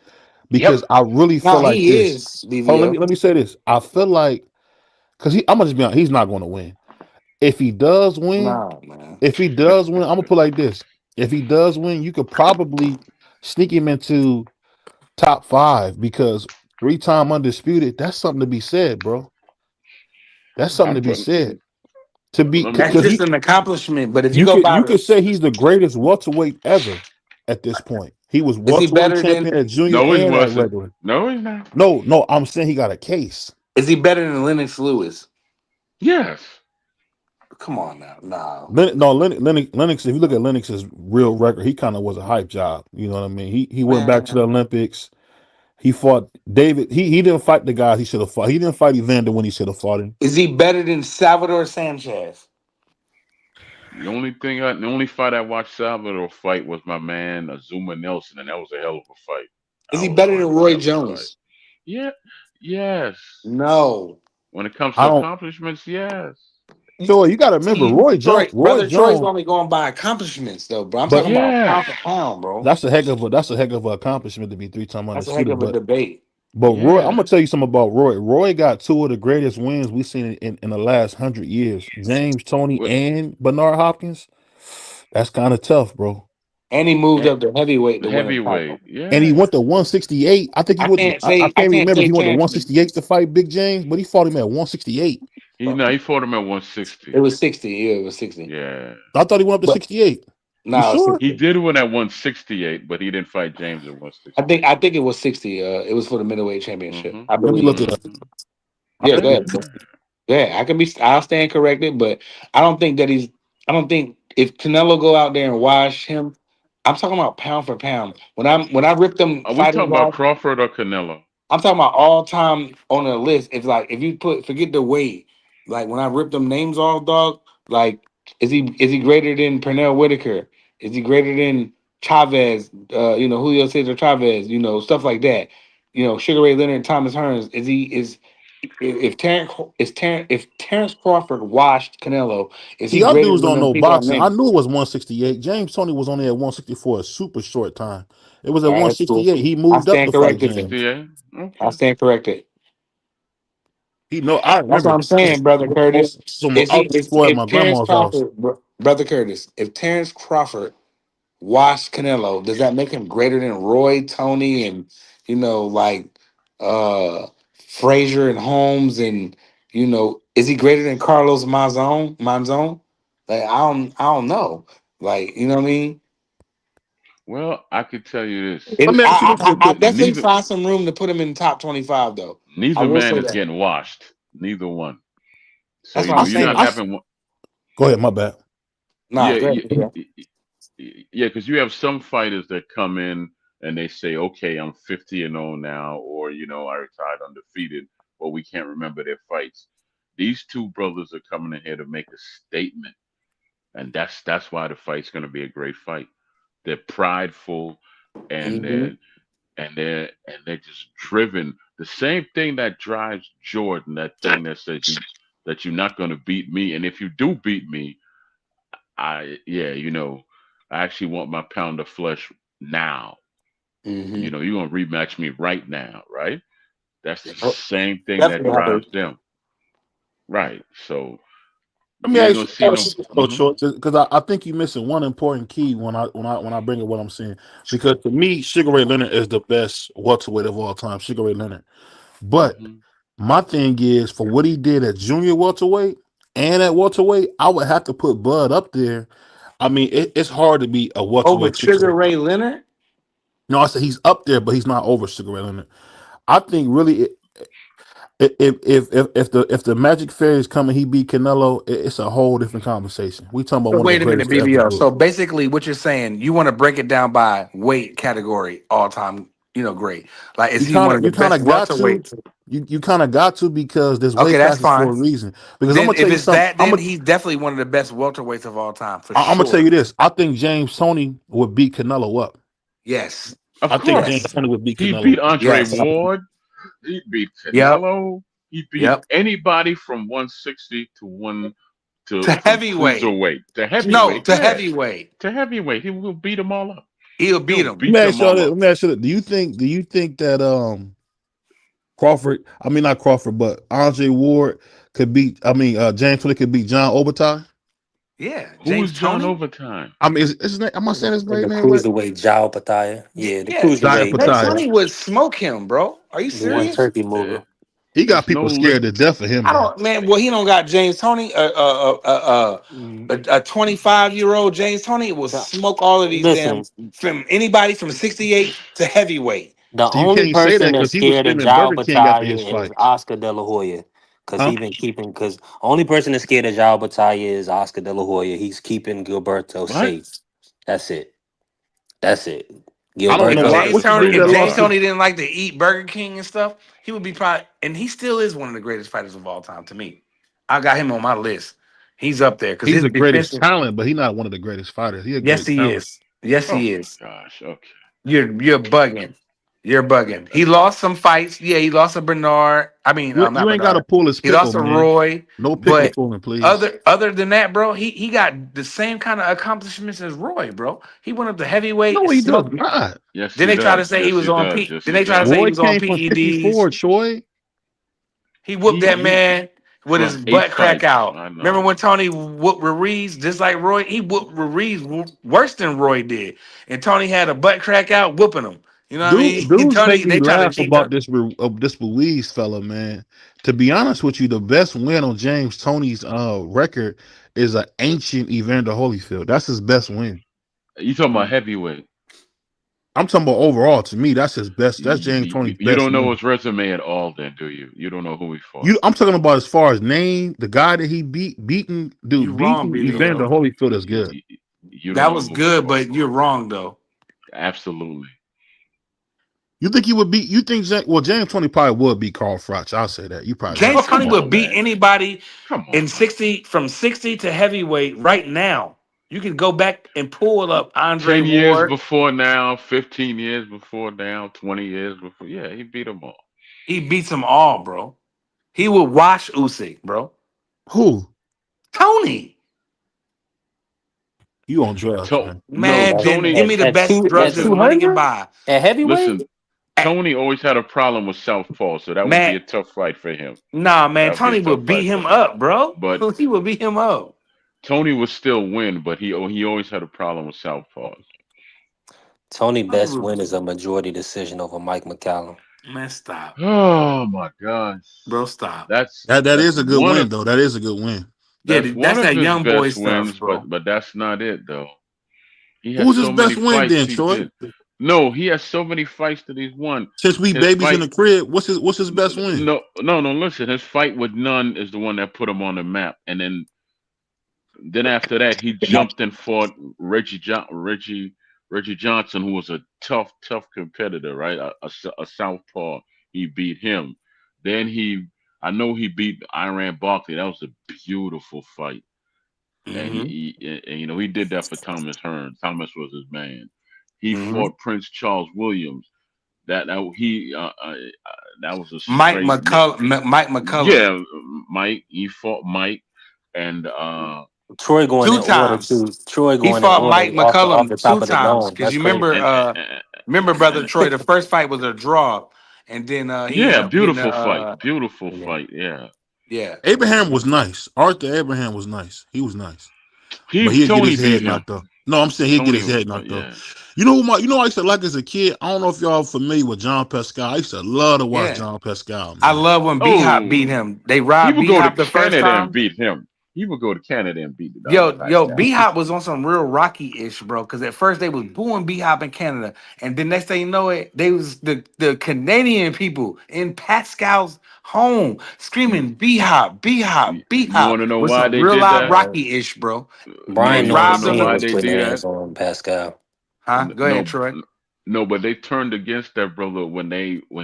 because Yep. I really feel No, like he this. is Hold on, BVO. let me say this. I feel like because I'm gonna just be honest, he's not going to win. If he does win, Nah, man. I'm gonna put like this. If he does win, you could probably sneak him into top five because 3-time undisputed. That's something to be said, bro. That's something I'm to be putting. said. To be Let me That's because just he an accomplishment. But if you go you by, could say he's the greatest welterweight ever at this point. He was is he welterweight better than? champion at junior No, he and at wasn't. regular. No, he's not. No, I'm saying he got a case. Is he better than Lennox Lewis? Yes. Come on now, no. Lennox. If you look at Lennox's real record, he kind of was a hype job. You know what I mean? He went back to the Man, Olympics. He fought David. He didn't fight the guys he should have fought. He didn't fight Evander when he should have fought him. is he better than Salvador Sanchez? The only fight I watched Salvador fight was my man Azuma Nelson, and that was a hell of a fight. Is I he was better than watching Roy that fight. Jones? Yeah. Yes. No. When it comes I to don't. accomplishments, yes. So you got to remember See, Roy brother Troy's Jones. only going by accomplishments though, bro. I'm But talking about Yes. pound for pound, bro. that's a heck of an accomplishment to be 3-time That's a heck undisputed. of a debate. But Roy, I'm Yes. gonna tell you something about Roy. Roy got two of the greatest wins we've seen in the last 100 years. James Tony What and Bernard Hopkins. That's kind of tough, bro. And he moved eh, up to heavyweight to win a heavyweight. title. And he Yeah. went to 168. I think he I went. can't I say I can't can't remember if say he went to Terrence. 168 to fight Big James, but he fought him at 168. He fought him at It 160. was 60. Yeah, it was 60. Yeah. I thought he went up to But 68. You no, it was sure? He 60. did win at 168, but he didn't fight James at I 168. think it was 60. It was for the middleweight championship. Mm-hmm. I Let me believe. look it up. Mm-hmm. I Yeah, go think ahead. Yeah. Yeah, I can be. I'll stand corrected, but I don't think that he's. I don't think if Canelo go out there and wash him, I'm talking about pound for pound. When I rip them Are we fighters talking about off, Crawford or Canelo? I'm talking about all time on the list. If like if you forget the weight, like when I rip them names off, dog. Like is he greater than Pernell Whitaker? Is he greater than Chavez? Julio Cesar Chavez. Stuff like that. Sugar Ray Leonard, Thomas Hearns. If Terence Crawford washed Canelo, is See, he y'all greater dudes than don't them know people I boxing. I named? knew it was 168. James Tony was only at 164 a super short time. It was at All right, that's cool. 168. He I moved up stand to fight corrected then. James. 168? I Okay. stand corrected. I That's what remember I'm saying, brother Curtis. I was at If my Terrence grandma's house. Crawford, brother Curtis, if Terrence Crawford washed Canelo, does that make him greater than Roy, Tony, and like uh Frazier and Holmes and You know, is he greater than Carlos Monzon? Monzon? Like I don't know. Like, you know what I mean? Well, I could tell you this: Let And me ask you this real I quick. definitely neither find some room to put him in the top 25 though. I neither will man say is that. getting washed. Neither one. So That's what I'm you're not saying. having one. Go ahead, my bad. Nah, Yeah, go ahead. Yeah. yeah, because you have some fighters that come in and they say, "Okay, I'm 50-0 now," or I retired undefeated, but we can't remember their fights. These two brothers are coming in here to make a statement, and that's why the fight's going to be a great fight. They're prideful, and Mm-hmm. they're just driven. The same thing that drives Jordan, that thing that says that you're not going to beat me, and if you do beat me, I actually want my pound of flesh now. Mm-hmm. You're gonna rematch me right now, right? That's the Oh, same thing that definitely have a drives them, right? So Let me you ain't ask gonna you see no. short because I think you're missing one important key when I bring up what I'm saying. Because to me, Sugar Ray Leonard is the best welterweight of all time, Sugar Ray Leonard. But Hmm. my thing is for what he did at junior welterweight and at welterweight, I would have to put Bud up there. I mean, it's hard to be a over welterweight Sugar sugar. Ray Leonard. No, I said he's up there, but he's not over Sugar Ray Leonard. I think really if the Magic Fairies come and he beat Canelo, it's a whole different conversation. We talking about So one of the wait a minute, greatest to ever BVO. do it. So basically, what you're saying, you want to break it down by weight category, all time. Great. Like, is You he kind one of of the you kind best of got to welterweights? you kind of got to because there's Okay, weight that's classes fine. for a reason. Because I'm Then gonna tell if you it's something. that, then he's definitely one of the best welterweights of all time for I'm gonna tell sure. you this. I think James Tony would beat Canelo up. Yes. Of I think course, James Yes. Tony would beat he Canelo beat up. Andre Yes. Ward. He beat Yep. Canelo. He beat Yep. anybody from 160 to one to To from heavyweight. cruiserweight to No, heavyweight. to Yeah, heavyweight. to heavyweight. He will beat them all up. He'll beat He'll him. Let me beat ask them y'all all this. up. Let me ask you this. Do you think that Crawford, I mean not Crawford, but Andre Ward could beat James Tony could beat John Obertai? Yeah. Who James is John Tony. Overtime? I mean, is his name, am I saying his In right the name right? cruiserweight, Jao Pataya. Yeah. Yeah, the Yeah. Jaya cruiserweight, James Patai. Tony would smoke him, bro. Are you the one serious? turkey Uh, mover. He got It's no people scared to death of him, I man. don't, man. Well, he don't got James Tony. A 25-year-old James Tony will The- smoke all of these Listen, damn from anybody from 68 to heavyweight. the So you only can't say that person that's because he was scared of screaming Jao Burger King after his Battaglia is fights. Oscar De La Hoya. Cause Huh? he been keeping only person that's scared of Jao Battaglia is Oscar De La Hoya. He's keeping Gilberto what? safe. That's it. That's it. I don't know If Gilberto why. James What's the Tony, dude if that James lost to? Tony didn't like to eat Burger King and stuff, he would be probably, and he still is one of the greatest fighters of all time to me. I got him on my list. He's up there because He's his the greatest defensive. talent, but he's not one of the greatest fighters. He's a Yes, great he talent. is. Yes, Oh he my is. gosh. Okay. You're bugging. You're bugging. He lost some fights. Yeah, he lost to Bernard. I mean, not You ain't got to Bernard. pull his He lost pickle, to man. Roy. No pickle But pulling, please. other than that, bro, he got the same kind of accomplishments as Roy, bro. He went up to heavyweight, No, he does smoked. not. Yes, Then he they try to does. say he Yes, was he on does. P. Yes, Then he they try to does. say he Roy was on came from PEDs. 54, Troy. He whooped that He man with his from eight butt crack fights. out. I Remember know. when Tony whooped Ruiz just like Roy? He whooped Ruiz worse than Roy did, and Tony had a butt crack out whooping him. You know what I mean? Dudes Tony, make me they try to laugh keep about the. this Louise fella, man. To be honest with you, the best win on James Tony's record is an ancient Evander Holyfield. That's his best win. You talking about heavyweight? I'm talking about overall. To me, that's his best. That's James Tony's You best don't know win. his resume at all, then, do you? You don't know who he fought. I'm talking about as far as name, the guy that he You wrong, beating Evander BVO. Holyfield is You, good. you, you don't That know was who he good, fought. but you're wrong though. Absolutely. You think he would beat? You think James Tony probably would beat Carl Froch? I'll say that. You probably James right. Oh, Tony come would on, beat man. anybody Come on, in man. 60 from 60 to heavyweight right now. You can go back and pull up Andre 10 years Ward. before now, 15 years before now, 20 years before. Yeah, he beat them all. He beats them all, bro. He would wash Usyk, bro. Who? Tony, You on drugs, man? No, man, At, then give Tony. me the best drugs at this Listen, money can 200 buy. at heavyweight. listen. Tony always had a problem with southpaw, so that would Man, be a tough fight for him. nah, That man, would be a Tony tough would beat fight for him him. up, bro. But He would beat him up. Tony would still win, but he always had a problem with southpaws. Tony Tony best would, win is a majority decision over Mike McCallum. Man, stop. Oh my gosh, Bro, stop. that's That that's is a good one win of though. That is a good win. Yeah, that's one that's of that his young boy best stuff, wins, bro. but that's not it though. He has Who's his so many best win fights then, he Troy? did. No, he has so many fights that he's won. Since we His babies in fight, the crib, what's his best win? no. Listen, his fight with Nunn is the one that put him on the map, and then after that, he jumped and fought Reggie Johnson, who was a tough competitor, right? A southpaw. He beat him. Then I know he beat Iran Barkley. That was a beautiful fight, and Mm-hmm. he did that for Thomas Hearn. Thomas was his man. He Mm-hmm. fought Prince Charles Williams. That was a Mike straight. McCullum. Yeah, Mike. He fought Mike, and Troy going in Two order times. too. Troy He going in fought Mike order off McCullum the top two of the times. dome. Cause That's you crazy. remember, brother Troy, the first fight was a draw. And then he ended yeah, up getting beautiful Yeah. fight. Yeah, yeah. Abraham was nice. Arthur Abraham was nice. He was nice, but he'd get Tony his beat head him. knocked off. No, I'm saying he'd get Tony his was, head knocked off. yeah. I used to like as a kid. I don't know if y'all familiar with John Pascal. I used to love to watch Yeah. John Pascal, I man. love when B Hop beat Oh, him. They he robbed would B go to Hop the first Canada and time. beat him. He would go to Canada and beat Yo, Pascal. B Hop was on some real Rocky ish, bro. Because at first they was booing B Hop in Canada, and then next thing you know it, they was the Canadian people in Pascal's home screaming B Hop, B Hop, B You want Hop to know with why some they real did live that? Rocky ish, bro. And they Brian You know want to his robbed know them. team why was they putting did their that? hands on Pascal. Huh? Go ahead, No, Troy. no, but they turned against that brother when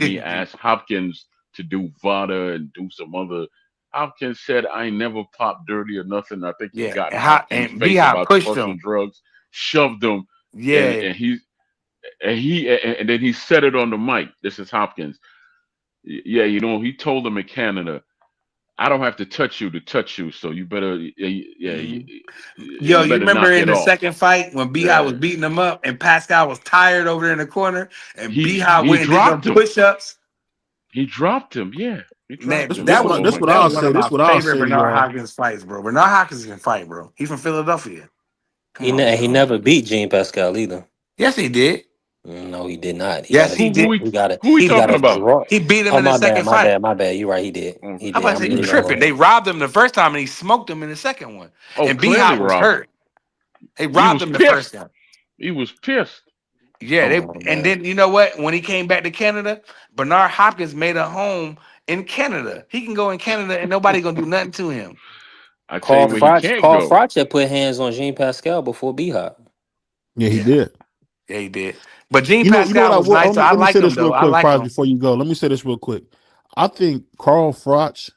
he asked Hopkins to do VADA and do some other. Hopkins said, "I ain't never popped dirty or nothing." I think he Yeah, got in Hopkins' and B face Hop about pushed pushing him. drugs, shoved him, and Yeah. and then he said it on the mic. This is Hopkins. Yeah, he told him in Canada, "I don't have to touch you to touch you, so you better, Mhm. Yo, you you better remember knock in it the off." second fight when B Hop was Yeah, beating him up and Pascal was tired over there in the corner and B Hop he went and did them dropped him. push ups? He dropped him. Yeah, he dropped Man, him. This that what was I, this Oh what that I'll was one say. of This my what I'll favorite say to Bernard y'all. Hopkins fights, bro. Bernard Hopkins can fight, bro. He's from Philadelphia. Come on, He bro. never beat Gene Pascal either. Yes, he did. No, he did not. He got Yes, a he did. who we he got talking a about? draw. He beat him Oh, in the my bad, second my fight. bad, my bad. You're right. He did. He How did. about I I'm say you really tripping? wrong. They robbed him the first time and he smoked him in the second one. Oh, And B clearly Hop was robbed him. hurt. They He robbed was him the first pissed. time. He was pissed. Yeah, Come they on, and man. then you know what? When he came back to Canada, Bernard Hopkins made a home in Canada. He can go in Canada and nobody gonna do nothing to him. I tell you where he can't Carl go. Froch had put hands on Gene Pascal before B Hop. Yeah, he Yeah, did. yeah, he did. But Gene You know what Pascal I was will. nice. I Let me like say him this though. real I quick, like Prize, him. before you go. Let me say this real quick. I think Carl Froch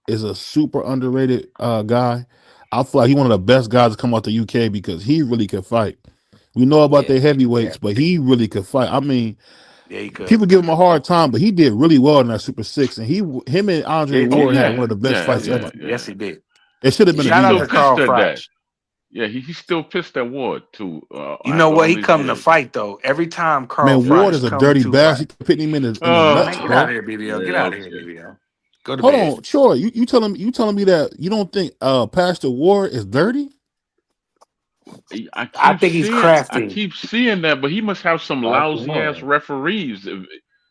is a super underrated guy. I feel like he's one of the best guys to come out the UK because he really could fight. We know about Yeah. their Yeah, heavyweights, but he really could fight. I mean, yeah, he could. people give him a hard time, but he did really well in that Super Six, and him and Yeah, Andre he Oh Ward did. had one of yeah, the best yeah, fights Yes, ever. yeah, yes, yeah. he did. It should have been a He's Shout out still to rematch. Carl pissed at that. Froch. Yeah, he's still pissed at Ward too. You know After what? all He these come to years. fight though. Every time Carl Man, Ward Froch is a come dirty to bastard. fight, He hitting him in the Oh, nuts, man, get out bro. of here, BBO. Get yeah, out of here, okay. BBO. Go to Hold bed. on, sure. You telling me that you don't think Pastor Ward is dirty? I think he's I crafty. keep seeing that, but he must have some Oh, lousy come ass on. referees.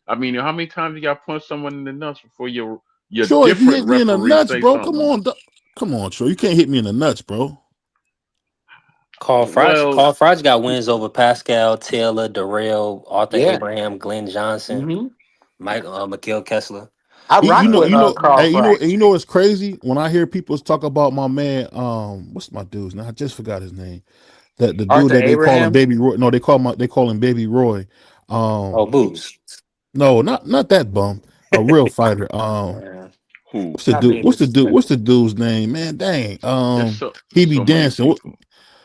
I mean, how many times you got to punch someone in the nuts before your Sure, if you different hit me in the referees nuts, say bro, come something? on, come on, sure. You can't hit me in the nuts, bro. Well, Carl Froch got wins over Pascal, Taylor, Darrell, Arthur Yeah. Abraham, Glenn Johnson, Hmm. Mikhail Kessler. I He, rock with Carl and Froch. you know what's crazy? When I hear people talk about my man, what's my dude's name? I just forgot his name. That the dude Arthur that they call him Abraham. Baby Roy. No, they call him Baby Roy. Oh, Boots. No, not that bum. A real fighter. Yeah. who? What's the Not dude? being What's the dude? disrespectful. What's the dude's name? Man, dang. He There's be so many dancing. people.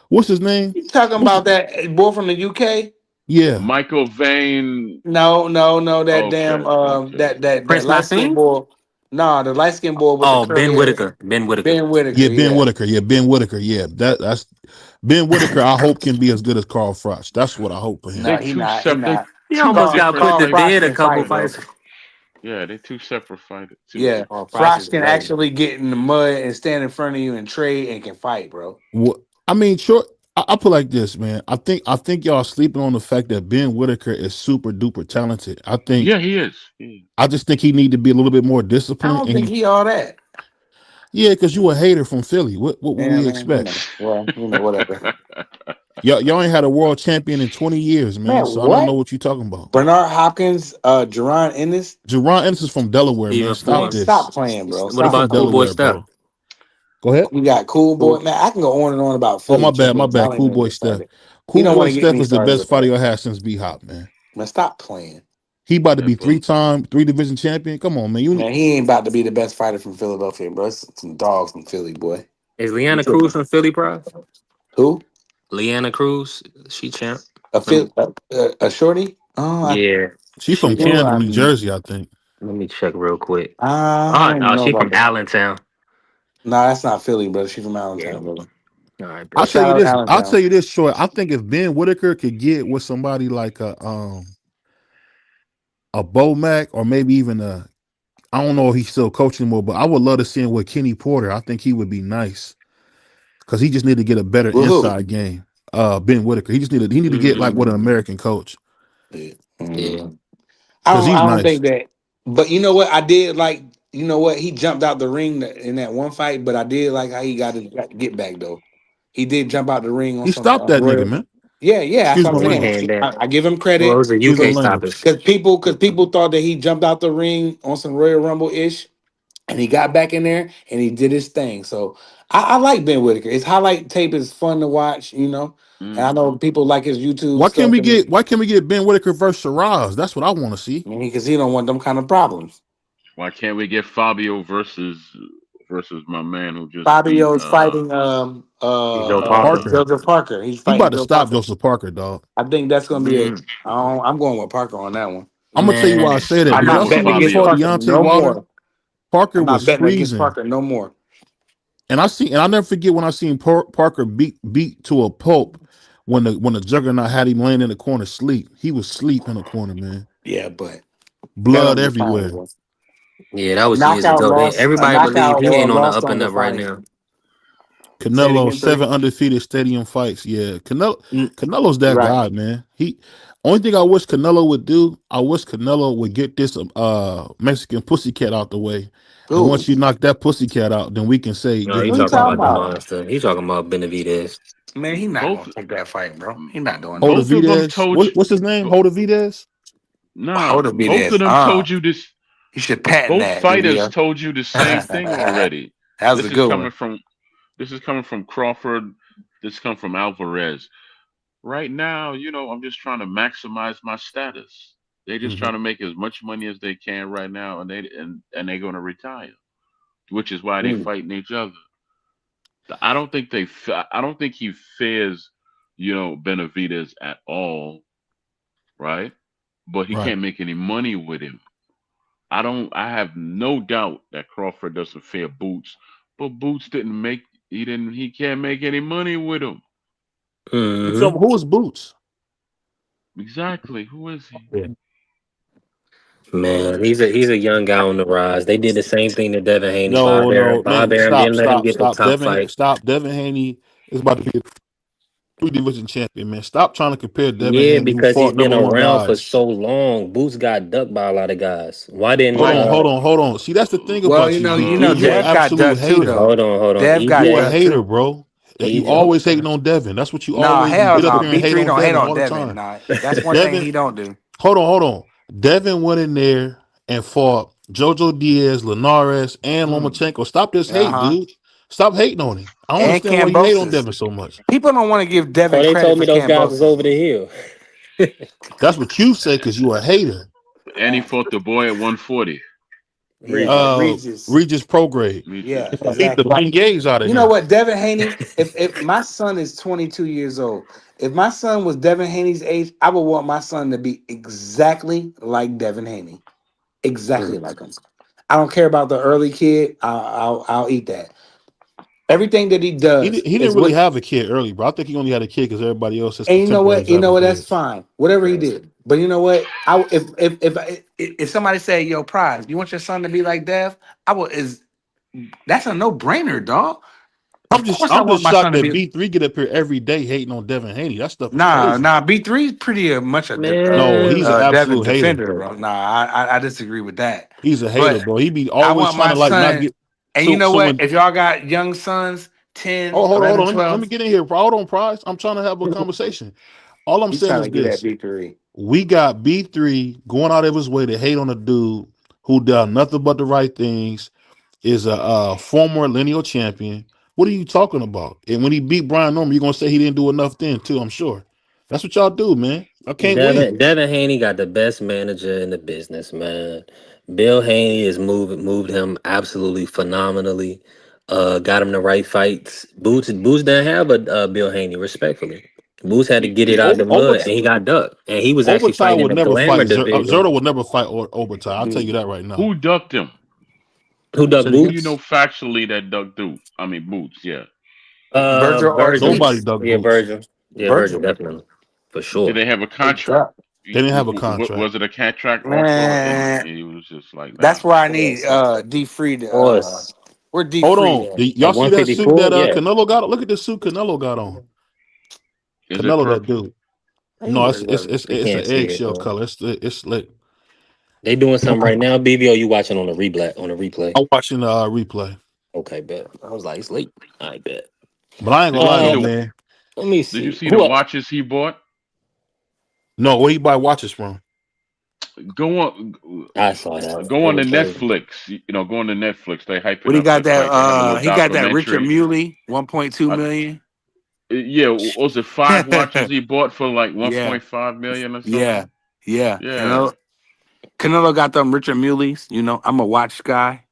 What's his name? You talking What's about that boy from the UK? yeah. Michael Vane. No, no, no. That damn Okay, okay. that Prince light skinned Nassim? boy. Nah, the light skinned boy with the Oh, Ben curly hair. Whitaker. Ben Whitaker. Ben Whitaker. Yeah, Ben Yeah. Whitaker. Yeah, Ben Whitaker. Yeah, that's Ben Whitaker. I hope can be as good as Carl Froch. That's what I hope for him. They No, he two not. He separate. They not. He two almost got different. put to Carl They Froch bed a can couple fight though. fights. yeah, they two separate fighters. Yeah, Carl Froch is Froch can great. actually get in the mud and stand in front of you and trade and can fight, bro. What I mean, sure. I put like this, man. I think y'all sleeping on the fact that Ben Whitaker is super duper talented. Yeah, he is. He I just think he need to be a little bit more I disciplined. don't And think he, he all that. yeah, because you a hater from Philly. What would Yeah, we man. You expect? know. Well, whatever. Y'all ain't had a world champion in 20 years, man. Man, So I don't know what? what you talking about. Bernard Hopkins, Jerron Ennis. Jerron Ennis is from Delaware, man. Even Stop Man, Florida. this. stop playing, bro. What He Stop from about Cool playing. Boy Delaware, Steph? bro. Go ahead. You got Cool Boy. Cool. Man, I can go on and on about Oh, Philly my champions. bad. I don't Cool even Boy get Steph. started. You Cool don't Boy want to get Steph me is the started best with fighter that. y'all had since B Hop, man. Man, stop playing. He about to yeah, be but three division champion. Come on, man. Man, he ain't about to be the best fighter from Philadelphia, bro. It's some dogs from Philly, boy. Is You Leanna Cruz tripping. from Philly, Prize? Who? Leanna Cruz, she champ. A Let me, Phil, a shorty? Oh, yeah, She from she. Camden, New I'm, Jersey, I think. Let me check real quick. I Oh don't no, know she about from that. Allentown. No, that's not Philly, brother. She's from Yeah. Allentown, brother. All right, I'll But bet. tell shout you out this. I'll Allentown. tell you this, Troy. I think if Ben Whitaker could get with somebody like a Bo Mac or maybe even a I don't know if he's still coaching more, but I would love to see him with Kenny Porter. I think he would be nice because he just need to get a better Woohoo. inside game. Ben Whitaker. He need to get like with an Mm, American coach yeah. Yeah. because I he's don't nice. think that. But you know what? I did like. You know what? He jumped out the ring in that one fight, but I did like how he got his get back though. He did jump out the ring on He some stopped that nigga, Royal. man. Yeah, yeah. That's Excuse what I'm my Yeah, he saying. language. came back. I give him Well, it credit was a Excuse my UK language. stoppage. because people thought that he jumped out the ring on some Royal Rumble ish, and he got back in there and he did his thing. So I like Ben Whitaker. His highlight tape is fun to watch, you know. And I mm, know people like his YouTube Why can't stuff, we and get Why can't we get Ben Whitaker versus Shiraz? That's what I want to see. I mean, because he don't want them kind of problems. why can't we get Fabio versus my man who just beat Fabio's fighting Joe Parker. Parker. Joseph Parker. He's He fighting about to Joe stop Parker. Joseph Parker, dog. I think that's gonna be Mm, I'm going with Parker on that one. I'm gonna tell you why I man, say that. I'm I'm Did going y'all not with see betting when he against fought Fabio. Parker Deontay no Wilder? more. Parker I'm not was betting against freezing. Parker no more. And I never forget when I seen Parker beat to a pulp when the Juggernaut had him laying in the corner sleep. He was sleep in the corner, man. Yeah, but that Blood don't define it, everywhere. bro. yeah, that A was years knockout ago. loss, a Everybody believe knockout he or a ain't on the loss up don't and up right define it. now. Say it Canelo again, three. 7 undefeated stadium fights. Yeah, Mm, Canelo's that Right. guy, man. He only thing I wish Canelo would do, I wish Canelo would get this Mexican pussycat out the way. And Who? once you knock that pussycat out, then we can say, no, yeah, he he Who you ain't talking talking about fighting the no about? more. monster. He talking about Benavidez. Man, he's not Both gonna take that fight, bro. He's not doing that. Hoda both of them Videz. told you. What's his name? Hoda Videz? Nah, Hold up, be both this. of them told you this. You should patent Both that, fighters BVO. told you the same thing That already. was a This is good coming one. from this is coming from Crawford. This come from Alvarez. Right now, I'm just trying to maximize my status. They just Mm-hmm. trying to make as much money as they can right now, and they're going to retire, which is why they Mm. fighting each other. I don't think he fears, Benavides at all, right? But he Right. can't make any money with him. I have no doubt that Crawford doesn't fear Boots, but Boots he can't make any money with him. So Hmm. who is Boots? Exactly. Who is he? Yeah. Man, he's a young guy on the rise. They did the same thing to Devin Haney. No, no, Bob man. Arum Stop, didn't let him stop, get the stop. top fight. Devin Haney is about to be a three division champion, man. Stop trying to compare Devin Yeah, Haney, who because he's fought been number one around for guys. so long. Boots got ducked by a lot of guys. Why didn't Right. Hold on. See, that's the thing Well, about you, Uh, You an Dev got absolute ducked too, hater. though. hold on. Dev got You a EJ, ducked hater, too. bro. You EJ. always hating on Devin. That's what you Nah, always you hell get up no. here and hate B3 on don't hate Devin on all the Devin. time. Nah, that's one thing Devin, he don't do. hold on. Devin went in there and fought Jojo Diaz, Linares, and Mm. Lomachenko. Stop this hate, Uh-huh. dude. Stop hating on him. I don't And understand why you hate on Cambosis. Devin so much. People don't want to give Oh, Devin they credit told for me those guys was Cambosis. over the hill. That's what you say because you a hater. and he fought the boy at 140. Yeah, Regis. Regis. Regis Prograde. Regis. Yeah, Yeah. Beat the exactly. gays out of You know him. what, Devin Haney, if my son is 22 years old, if my son was Devin Haney's age, I would want my son to be exactly like Devin Haney. Exactly Mm. like him. I don't care about the early kid. I'll eat that. Everything that he does He is didn't really what. have a kid early, bro. I think he only had a kid because everybody else, his And you know what? contemporaries, You know having what? That's kids. fine. Whatever he Right. did. But you know what? If somebody say, "Yo, Prize, you want your son to be like Dev?" I will. That's a no brainer, dog. Of course, I I'm want just my son shocked to that be. B3 get up here every day hating on Devin Haney. That stuff is Nah, crazy. nah. B3 is pretty much No, he's an Devin absolute hater. defender, bro. Nah, I disagree with that. He's a hater, But bro. He be I always want trying my to like not son. get And you know so what? when If y'all got young sons, 10, hold 11, on. Let me 12, get in here. Hold on, Prize. I'm trying to have a conversation. All I'm you saying trying is to get that this. B3. We got B3 going out of his way to hate on a dude who done nothing but the right things, is a former lineal champion. What are you talking about? And when he beat Brian Norman, you're gonna say he didn't do enough then too, I'm sure. That's what y'all do, man. I can't win. Devin Haney got the best manager in the business, man. Bill Haney is moved him absolutely phenomenally. Got him the right fights. Boots didn't have a Bill Haney, respectfully. Boots had to get it out the mud, and he got ducked. And he was actually Overtime fighting in would the never glamour fight division. Zerto would never fight overtime. I'll tell you that right now. Who ducked him? Who ducked Say it Who again? you know Boots? factually that ducked dude? I mean Boots, yeah. Virgil Virgil. Nobody Ortiz. dug Yeah, boots. Virgil. Yeah, Virgil, Virgil. definitely. For Did sure. they have a Hey, contract? They didn't have a contract. Was it a contract offer? And man, he was just like, nah. that's where I Yeah, need D Free of to course. where D Hold Free on. at? At Y'all see that suit 154, that yeah. Canelo got? Look at the suit Canelo got on. Is it Canelo, that purple? dude. Hey, No, where was We it's an can't see it, eggshell bro. color. It's slick. They doing something right now, BVO. You watching on the replay? I'm watching the replay. Okay, bet. I was like, it's late. I bet. But I ain't gonna Did you lie see though, the man. Let me Did you see. see the Who up? watches he bought? No, where he buy watches from? Go on, I saw that. go It on to was crazy. Netflix. Go on to Netflix. They What hyping he up got the fight. They have a little that he got that Richard documentary. Muley, 1.2 Uh, million. yeah, was it 5 watches he bought for like Yeah, 1.5 million or yeah, something? yeah. Yeah, Canelo got them Richard Muleys. I'm a watch guy,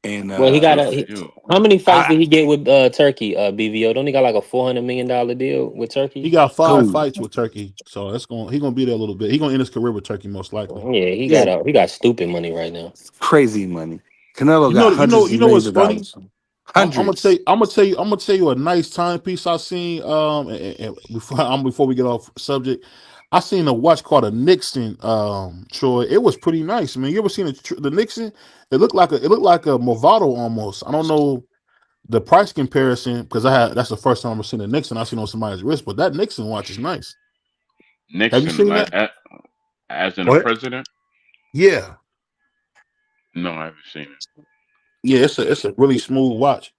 and Well, he got good a. for you. How many fights I did he get with Turkey? BVO don't he got like a $400 million deal with He Turkey? got 5 who? fights with Turkey, so he gonna be there a little bit. He gonna end his career with Turkey most likely. Yeah, Yeah, he got stupid money right now. crazy money. Canelo You got know, you know, hundreds you of know millions what's of funny? dollars. Hundreds. I'm gonna tell you a nice timepiece I seen. And before we get off subject, I seen a watch called a Nixon. Troy, it was pretty nice. Man, you ever seen the Nixon? It looked like a Movado almost. I don't know the price comparison because that's the first time I've seen a Nixon. I seen on somebody's wrist, but that Nixon watch is nice. Have you Nixon, seen like that? as in a What? president? Yeah, No, I haven't seen it. yeah. It's a really smooth watch.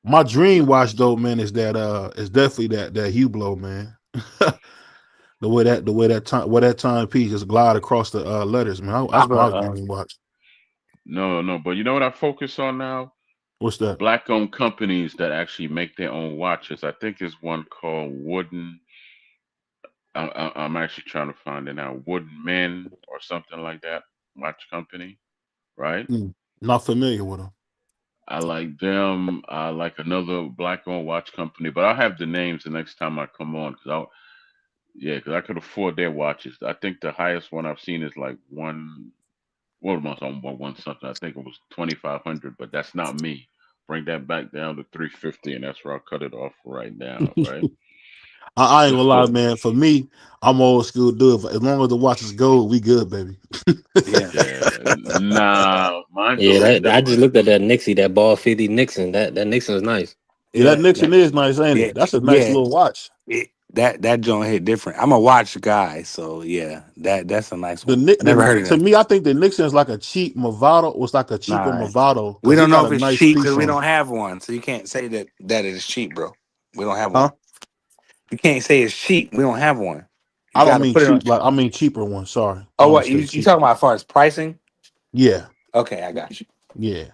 My dream watch though, man, is definitely that Hublot, man. the way that timepiece just glide across the letters, man. That's I'm a, my dream watch. No, no, but you know what I focus on now? What's that? Black-owned companies that actually make their own watches. I think there's one called Wooden. I'm actually trying to find it now. Wooden Men or something like that. Watch company, right? Not familiar with them. I like them. I like another black-owned watch company, but I'll have the names the next time I come on because I could afford their watches. I think the highest one I've seen is like one. What was on one something? I think it was 2,500, but that's not me. Bring that back down to 350, and that's where I'll cut it off right now. Right. I ain't gonna lie, So man. For me, I'm old school dude. As long as the watches gold, we good, baby. yeah. yeah, nah, mine's a Yeah, little I just different. looked at that Nixie, that ball 50 Nixon. That Nixon was nice. Yeah, that Yeah, Nixon is nice, ain't yeah, it? That's a nice yeah. little watch. That joint hit different. I'm a watch guy, so yeah, that's a nice one. I never heard of To that. me, I think the Nixon is like a cheap Movado. Was like a cheaper Nah, Movado we because it don't know got if a it's nice cheap piece because we on it. don't have one, so you can't say that it is cheap, bro. We don't have Huh? one. You can't say it's cheap. We don't have one. You I don't got to mean put it on. cheap, like I mean cheaper one. Sorry, I Oh, don't what say you cheap. talking about as far as pricing? Yeah, Okay, I got you. yeah,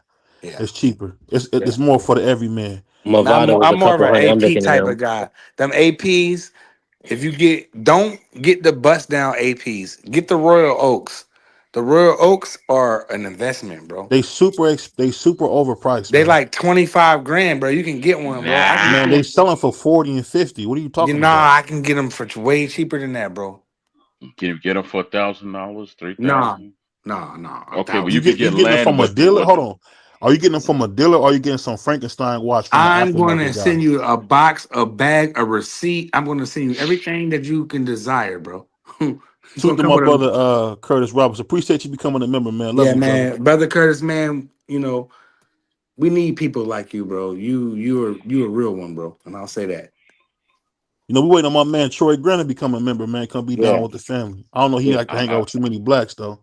Yeah, it's cheaper. yeah. It's more for the everyman. Now Movado was I'm a more of couple an hundred. I'm AP looking at type of them. guy. Them APs, if you don't get the bust down APs. Get the Royal Oaks. The Royal Oaks are an investment, bro. They super overpriced, They man. like 25 grand, bro. You can get one, bro. I can get Nah, Man, you they one. selling for 40 and 50. What are you You talking know, about? I can get them for way cheaper than that, bro. can you get them for $1,000, three Nah, thousand? nah, a Okay, well thousand. you could You get getting them land from a with the dealer? with Hold the. on. Are you getting them from a dealer or are you getting some Frankenstein watch from an I'm going aftermarket to guy? send you a box, a bag, a receipt. I'm going to send you everything that you can desire, bro. It's Salute going to to come my with a. brother Curtis Roberts. Appreciate you becoming a member, man. Love Yeah, you, brother. man. Brother Curtis, man, We need people like you, bro. You a real one, bro. And I'll say that. You know, we waiting on my man Troy Grant to become a member, man. Come be down Yeah. with the family. I don't know. He Yeah. like to hang out with too many blacks though.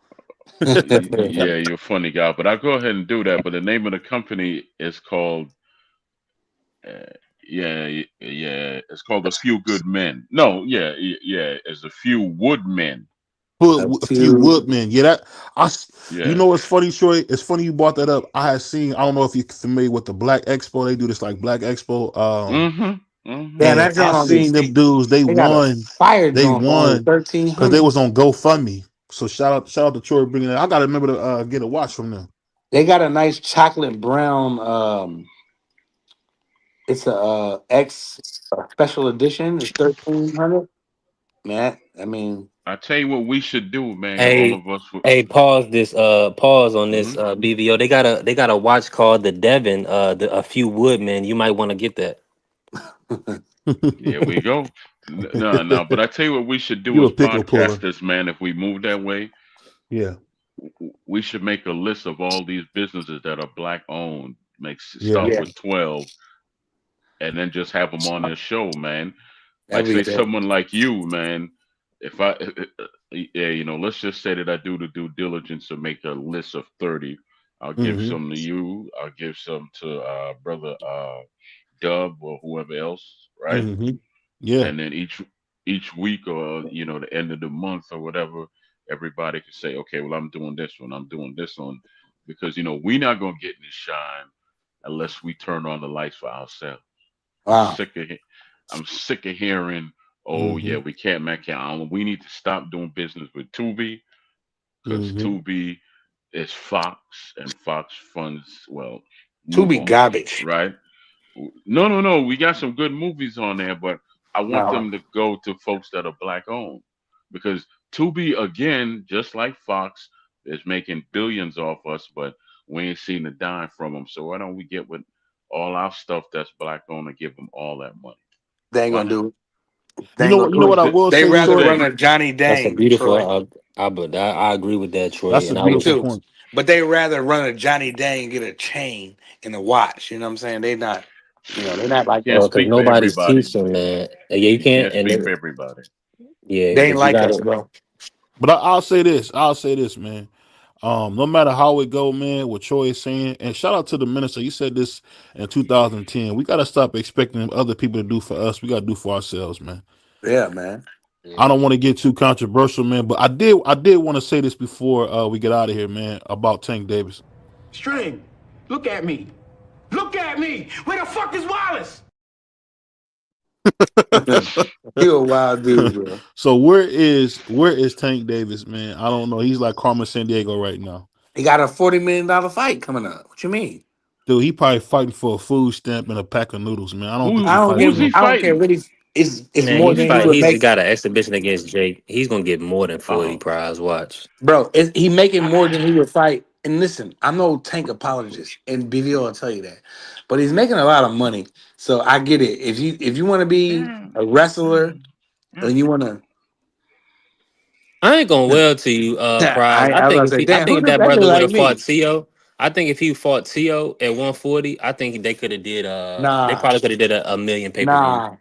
Yeah, you're a funny guy, but I'll go ahead and do that. But the name of the company is called, uh, yeah, it's called A Few Good Men. No, yeah, it's A Few Wood Men. A A few few. woodmen. Yeah, that you Yeah. know what's funny, Troy? It's funny you brought that up. I had seen. I don't know if you're familiar with the Black Expo. They do this like Black Expo. Mm-hmm. Mm-hmm. Yeah, And that I joint seen them dudes. They they got a won. fire They joint for only won because they 1,300. was on GoFundMe. So shout out to Troy bringing that. I gotta remember to get a watch from them. They got a nice chocolate brown. It's a X special edition. It's 1,300. Man, I mean, I tell you what we should do, man. All Hey, of us. hey, pause on this Mm-hmm. BVO. They got a watch called the Devon, a few woodmen. You might want to get that. Here we go. No, no, but I tell you what we should do You as a pickle puller. podcasters, man. If we move that way, Yeah, we should make a list of all these businesses that are black owned. yeah. Start yeah, with 12, and then just have them on their show, man. Like that'd be say dope. someone like you, man. If I, yeah, let's just say that I do the due diligence to make a list of 30. I'll give Mm-hmm. some to you. I'll give some to brother Dub or whoever else, right? Mm-hmm. Yeah. And then each week or the end of the month or whatever, everybody can say, okay, well I'm doing this one, I'm doing this one, because we're not gonna get any shine unless we turn on the lights for ourselves. I'm Wow. sick of I'm sick of hearing, oh Mm-hmm. yeah, we can't make it. We need to stop doing business with Tubi because Mm-hmm. Tubi is Fox and Fox funds To be movies, garbage. right? No, no, no. We got some good movies on there, but I want No. them to go to folks that are black owned because Tubi, again, just like Fox, is making billions off us, but we ain't seen a dime from them. So why don't we get with all our stuff that's black owned and give them all that money? They ain't Why gonna not? do it. They ain't gonna You know do what I it. Th- will They say, Who rather Troy? run they? a Johnny That's a Dang, beautiful. Troy. I agree with that, Troy, That's a and I Me would. beautiful too. point. But they rather run a Johnny Dang and get a chain and a watch. You know what I'm saying? They not, they're not You like can't us. Because speak for nobody's everybody. teaching, man. Yeah, you You can't, can't and speak for everybody. yeah, They ain't but you like got us, to. bro. But I'll say this. I'll say this, man. No matter how it go, man, what Troy is saying, and shout out to the minister. You said this in 2010. We got to stop expecting other people to do for us. We got to do for ourselves, man. Yeah, man. I don't want to get too controversial, man, but I did want to say this before we get out of here, man, about Tank Davis. String, look at me. Look at me. Where the fuck is Wallace? You a wild dude, bro. So where is Tank Davis, man? I don't know. He's like Carmen San Diego right now. He got a $40 million fight coming up. What you mean? Dude, he probably fighting for a food stamp and a pack of noodles, man. I don't think Who I he don't fighting for who's he give. no. I don't care fighting? what he's. It's Man, more he's than he fight. would He's make, got an exhibition against Jake. He's gonna get more than 40 Oh, prize. Watch. bro. He making more than he would fight. And listen, I'm no Tank apologist, and BVO will tell you that. But he's making a lot of money, so I get it. If you want to be mm, a wrestler mm, and mm. you want to, I ain't gonna well to you, prize. I was gonna say, I damn, think who if do that that look brother would like have fought me? Tio, I think if he fought Tio at 140, I think they could have did. They Nah, probably could have did a million pay per view. nah,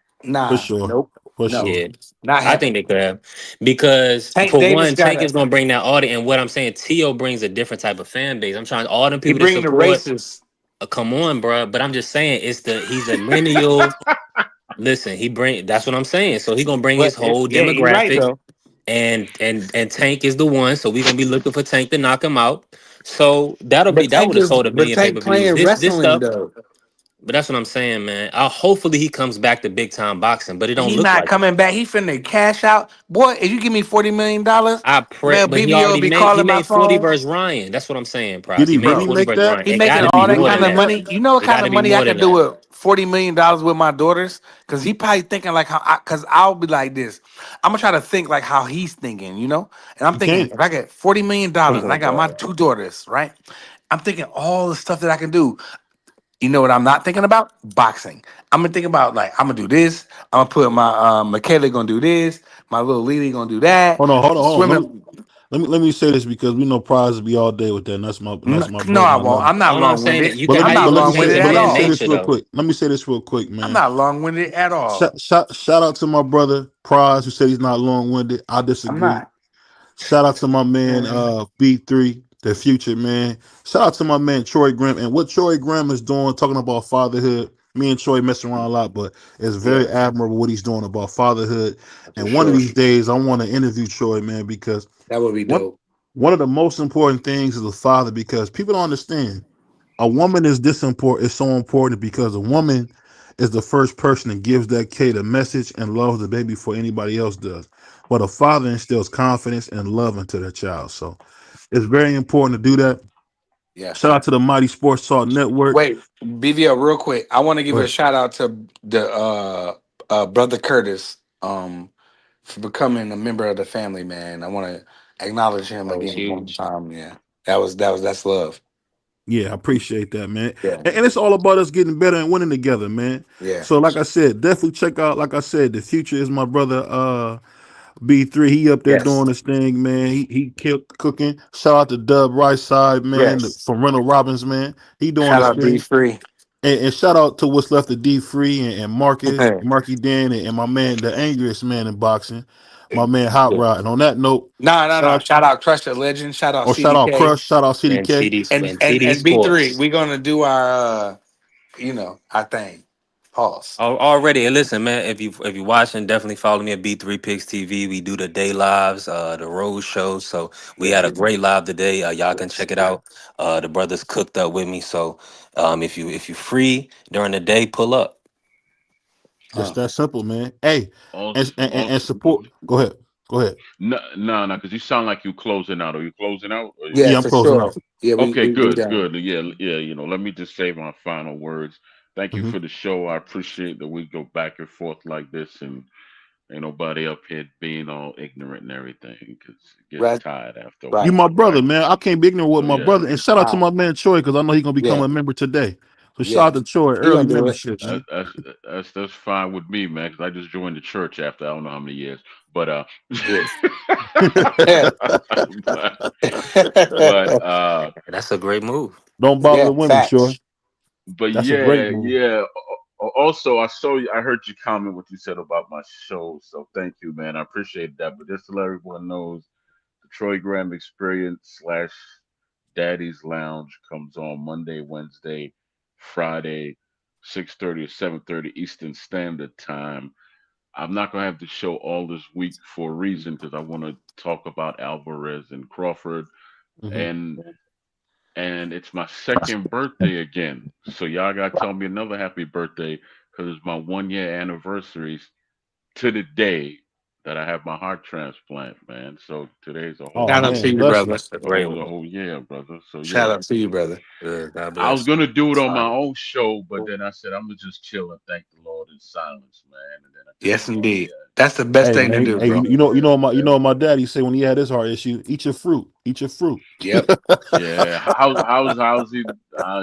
For nah. sure. Nope, For no, sure. Yeah, not I think happening. they could have because Tank for Davis one, got Tank a. is gonna bring that audience. And what I'm saying, Tio brings a different type of fan base. I'm trying all them He people to bringing the support. races. Come on, bro. But I'm just saying, he's a lineal. Listen, that's what I'm saying. So he gonna bring his But whole yeah, you're right demographic, though. and Tank is the one. So we're gonna be looking for Tank to knock him out. So that would have sold a But million pay Tank per views. playing This wrestling stuff, though. but that's what I'm saying, man. Hopefully he comes back to big time boxing, but it don't He look not like it. coming back. He finna cash out. Boy, if you give me $40 million, I pray, man, but BVO will be he calling my made 40 phone. versus Ryan. That's what I'm saying, Did Price. he He made really Bro, 40 make versus that? Ryan. he It making got to Did be he all that more really kind than of make that. that? money. You know what It kind got to of be money I more than can do that. with $40 with my daughters? Because he probably thinking like because I'll be like this. I'm gonna try to think like how he's thinking, And I'm You thinking can't. if I get $40 million and I got my two daughters, right? I'm thinking all the stuff that I can do. You know what I'm not thinking about? Boxing. I'm gonna think about like I'm gonna do this. I'm gonna put my Michaela gonna do this. My little Lily gonna do that. Hold on, hold on, hold on. Swimming. let me say this because we know Prize will be all day with that. And that's my No, bro, I my won't. love. I'm not All I'm long saying winded. is you But can let how me I'm you not but let me long rotate say winded the but at let me man say all. this nature real though. quick. Let me say this real quick, I'm man. not long winded at all. Shout out to my brother Prize who said he's not long winded. I I'm disagree. not. Shout out to my man B3, the future man. Shout out to my man Troy Graham and what Troy Graham is doing, talking about fatherhood. Me and Troy mess around a lot, but it's Yeah, very admirable what he's doing about fatherhood. for And one of sure. these days, I want to interview Troy, man, because That would be one dope. one of the most important things is a father because people don't understand. A woman is this important. It's so important because a woman is the first person that gives that kid a message and loves the baby before anybody else does. But a father instills confidence and love into their child. So it's very important to do that. Yes. Shout out to the Mighty Sports Talk Network. Wait, BVO, real quick. I want to give a But shout out to the brother Curtis for becoming a member of the family, man. I want to acknowledge him That was again one huge. time. Yeah, that's love. yeah, I appreciate that, man. Yeah, And it's all about us getting better and winning together, man. yeah. So like I said, definitely check out, like I said, the future is my brother B3. He up there Yes, doing his thing, man. He kept cooking. Shout out to Dub Right Side, man, yes. from Rental Robbins, man. He doing Shout his out D thing. Free. And shout out to what's left of D Free and Marcus, Marky Dan, and my man, the angriest man in boxing, my man Hot Yeah. Rod. And on that note, No, no, shout no. out Shout out Crush the Legend. Shout out or shout out CDK. Crush, shout out And CDK. CD And B3. Sports. We're gonna do our our thing. Pause. Already, and listen, man. If you watching, definitely follow me at B3 Picks TV. We do the day lives, the road shows. So we Yeah. had a great live today. Y'all can check it out. The brothers cooked up with me. So if you free during the day, pull up. Just Huh. that simple, man. Hey, and Also, support. Go ahead. Go ahead. no, no, because you sound like you closing out. Are you closing out? Or Yeah, Yeah, I'm for closing sure. out. Yeah, okay, we good, done. good. Yeah, yeah. Let me just say my final words. Thank you Hmm. for the show. I appreciate that we go back and forth like this, and ain't nobody up here being all ignorant and everything because it gets Right, tired after a You right. while, my brother, right? man. I can't be ignorant with So my yeah, brother. And shout out to Ah, my man Troy, because I know he's gonna become yeah, a member today. So shout yeah. out to Troy, He early gonna do it. membership, man. that's fine with me, man. Because I just joined the church after I don't know how many years, but Yes. but, but That's a great move. Don't bother Yeah, the women, Troy. facts. but That's a great yeah, move. yeah. Also, I saw you. I heard you comment what you said about my show. So thank you, man. I appreciate that. But just to let everyone knows, the Troy Graham Experience slash Daddy's Lounge comes on Monday, Wednesday, Friday, 6:30 or 7:30 Eastern Standard Time. I'm not gonna have the show all this week for a reason because I want to talk about Alvarez and Crawford Hmm. and it's my second birthday again. So y'all gotta tell me another happy birthday because it's my 1 year anniversary to the day that I have my heart transplant, man. So today's Oh Shout out to man, you, bless you. brother. That's a great a one. whole year, brother. So Shout yeah. out to you, brother. God I was bless. gonna do it on my Fire. own show, but then I said I'm gonna just chill and thank the Lord in silence, man. And then I came Yes, on indeed. here. That's the best Hey thing to man, do, hey, bro. my daddy said when he had his heart issue, eat your fruit, eat your fruit. Yep. Yeah. How's he?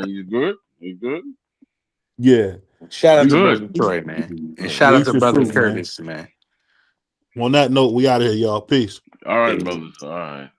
You good? You good? Yeah, Shout out to eat, Good. brother Troy, man, and yeah, shout out eat to your brother fruit, man. Curtis, man. On that note, we out of here, y'all. Peace. All right, Peace. brothers. All right.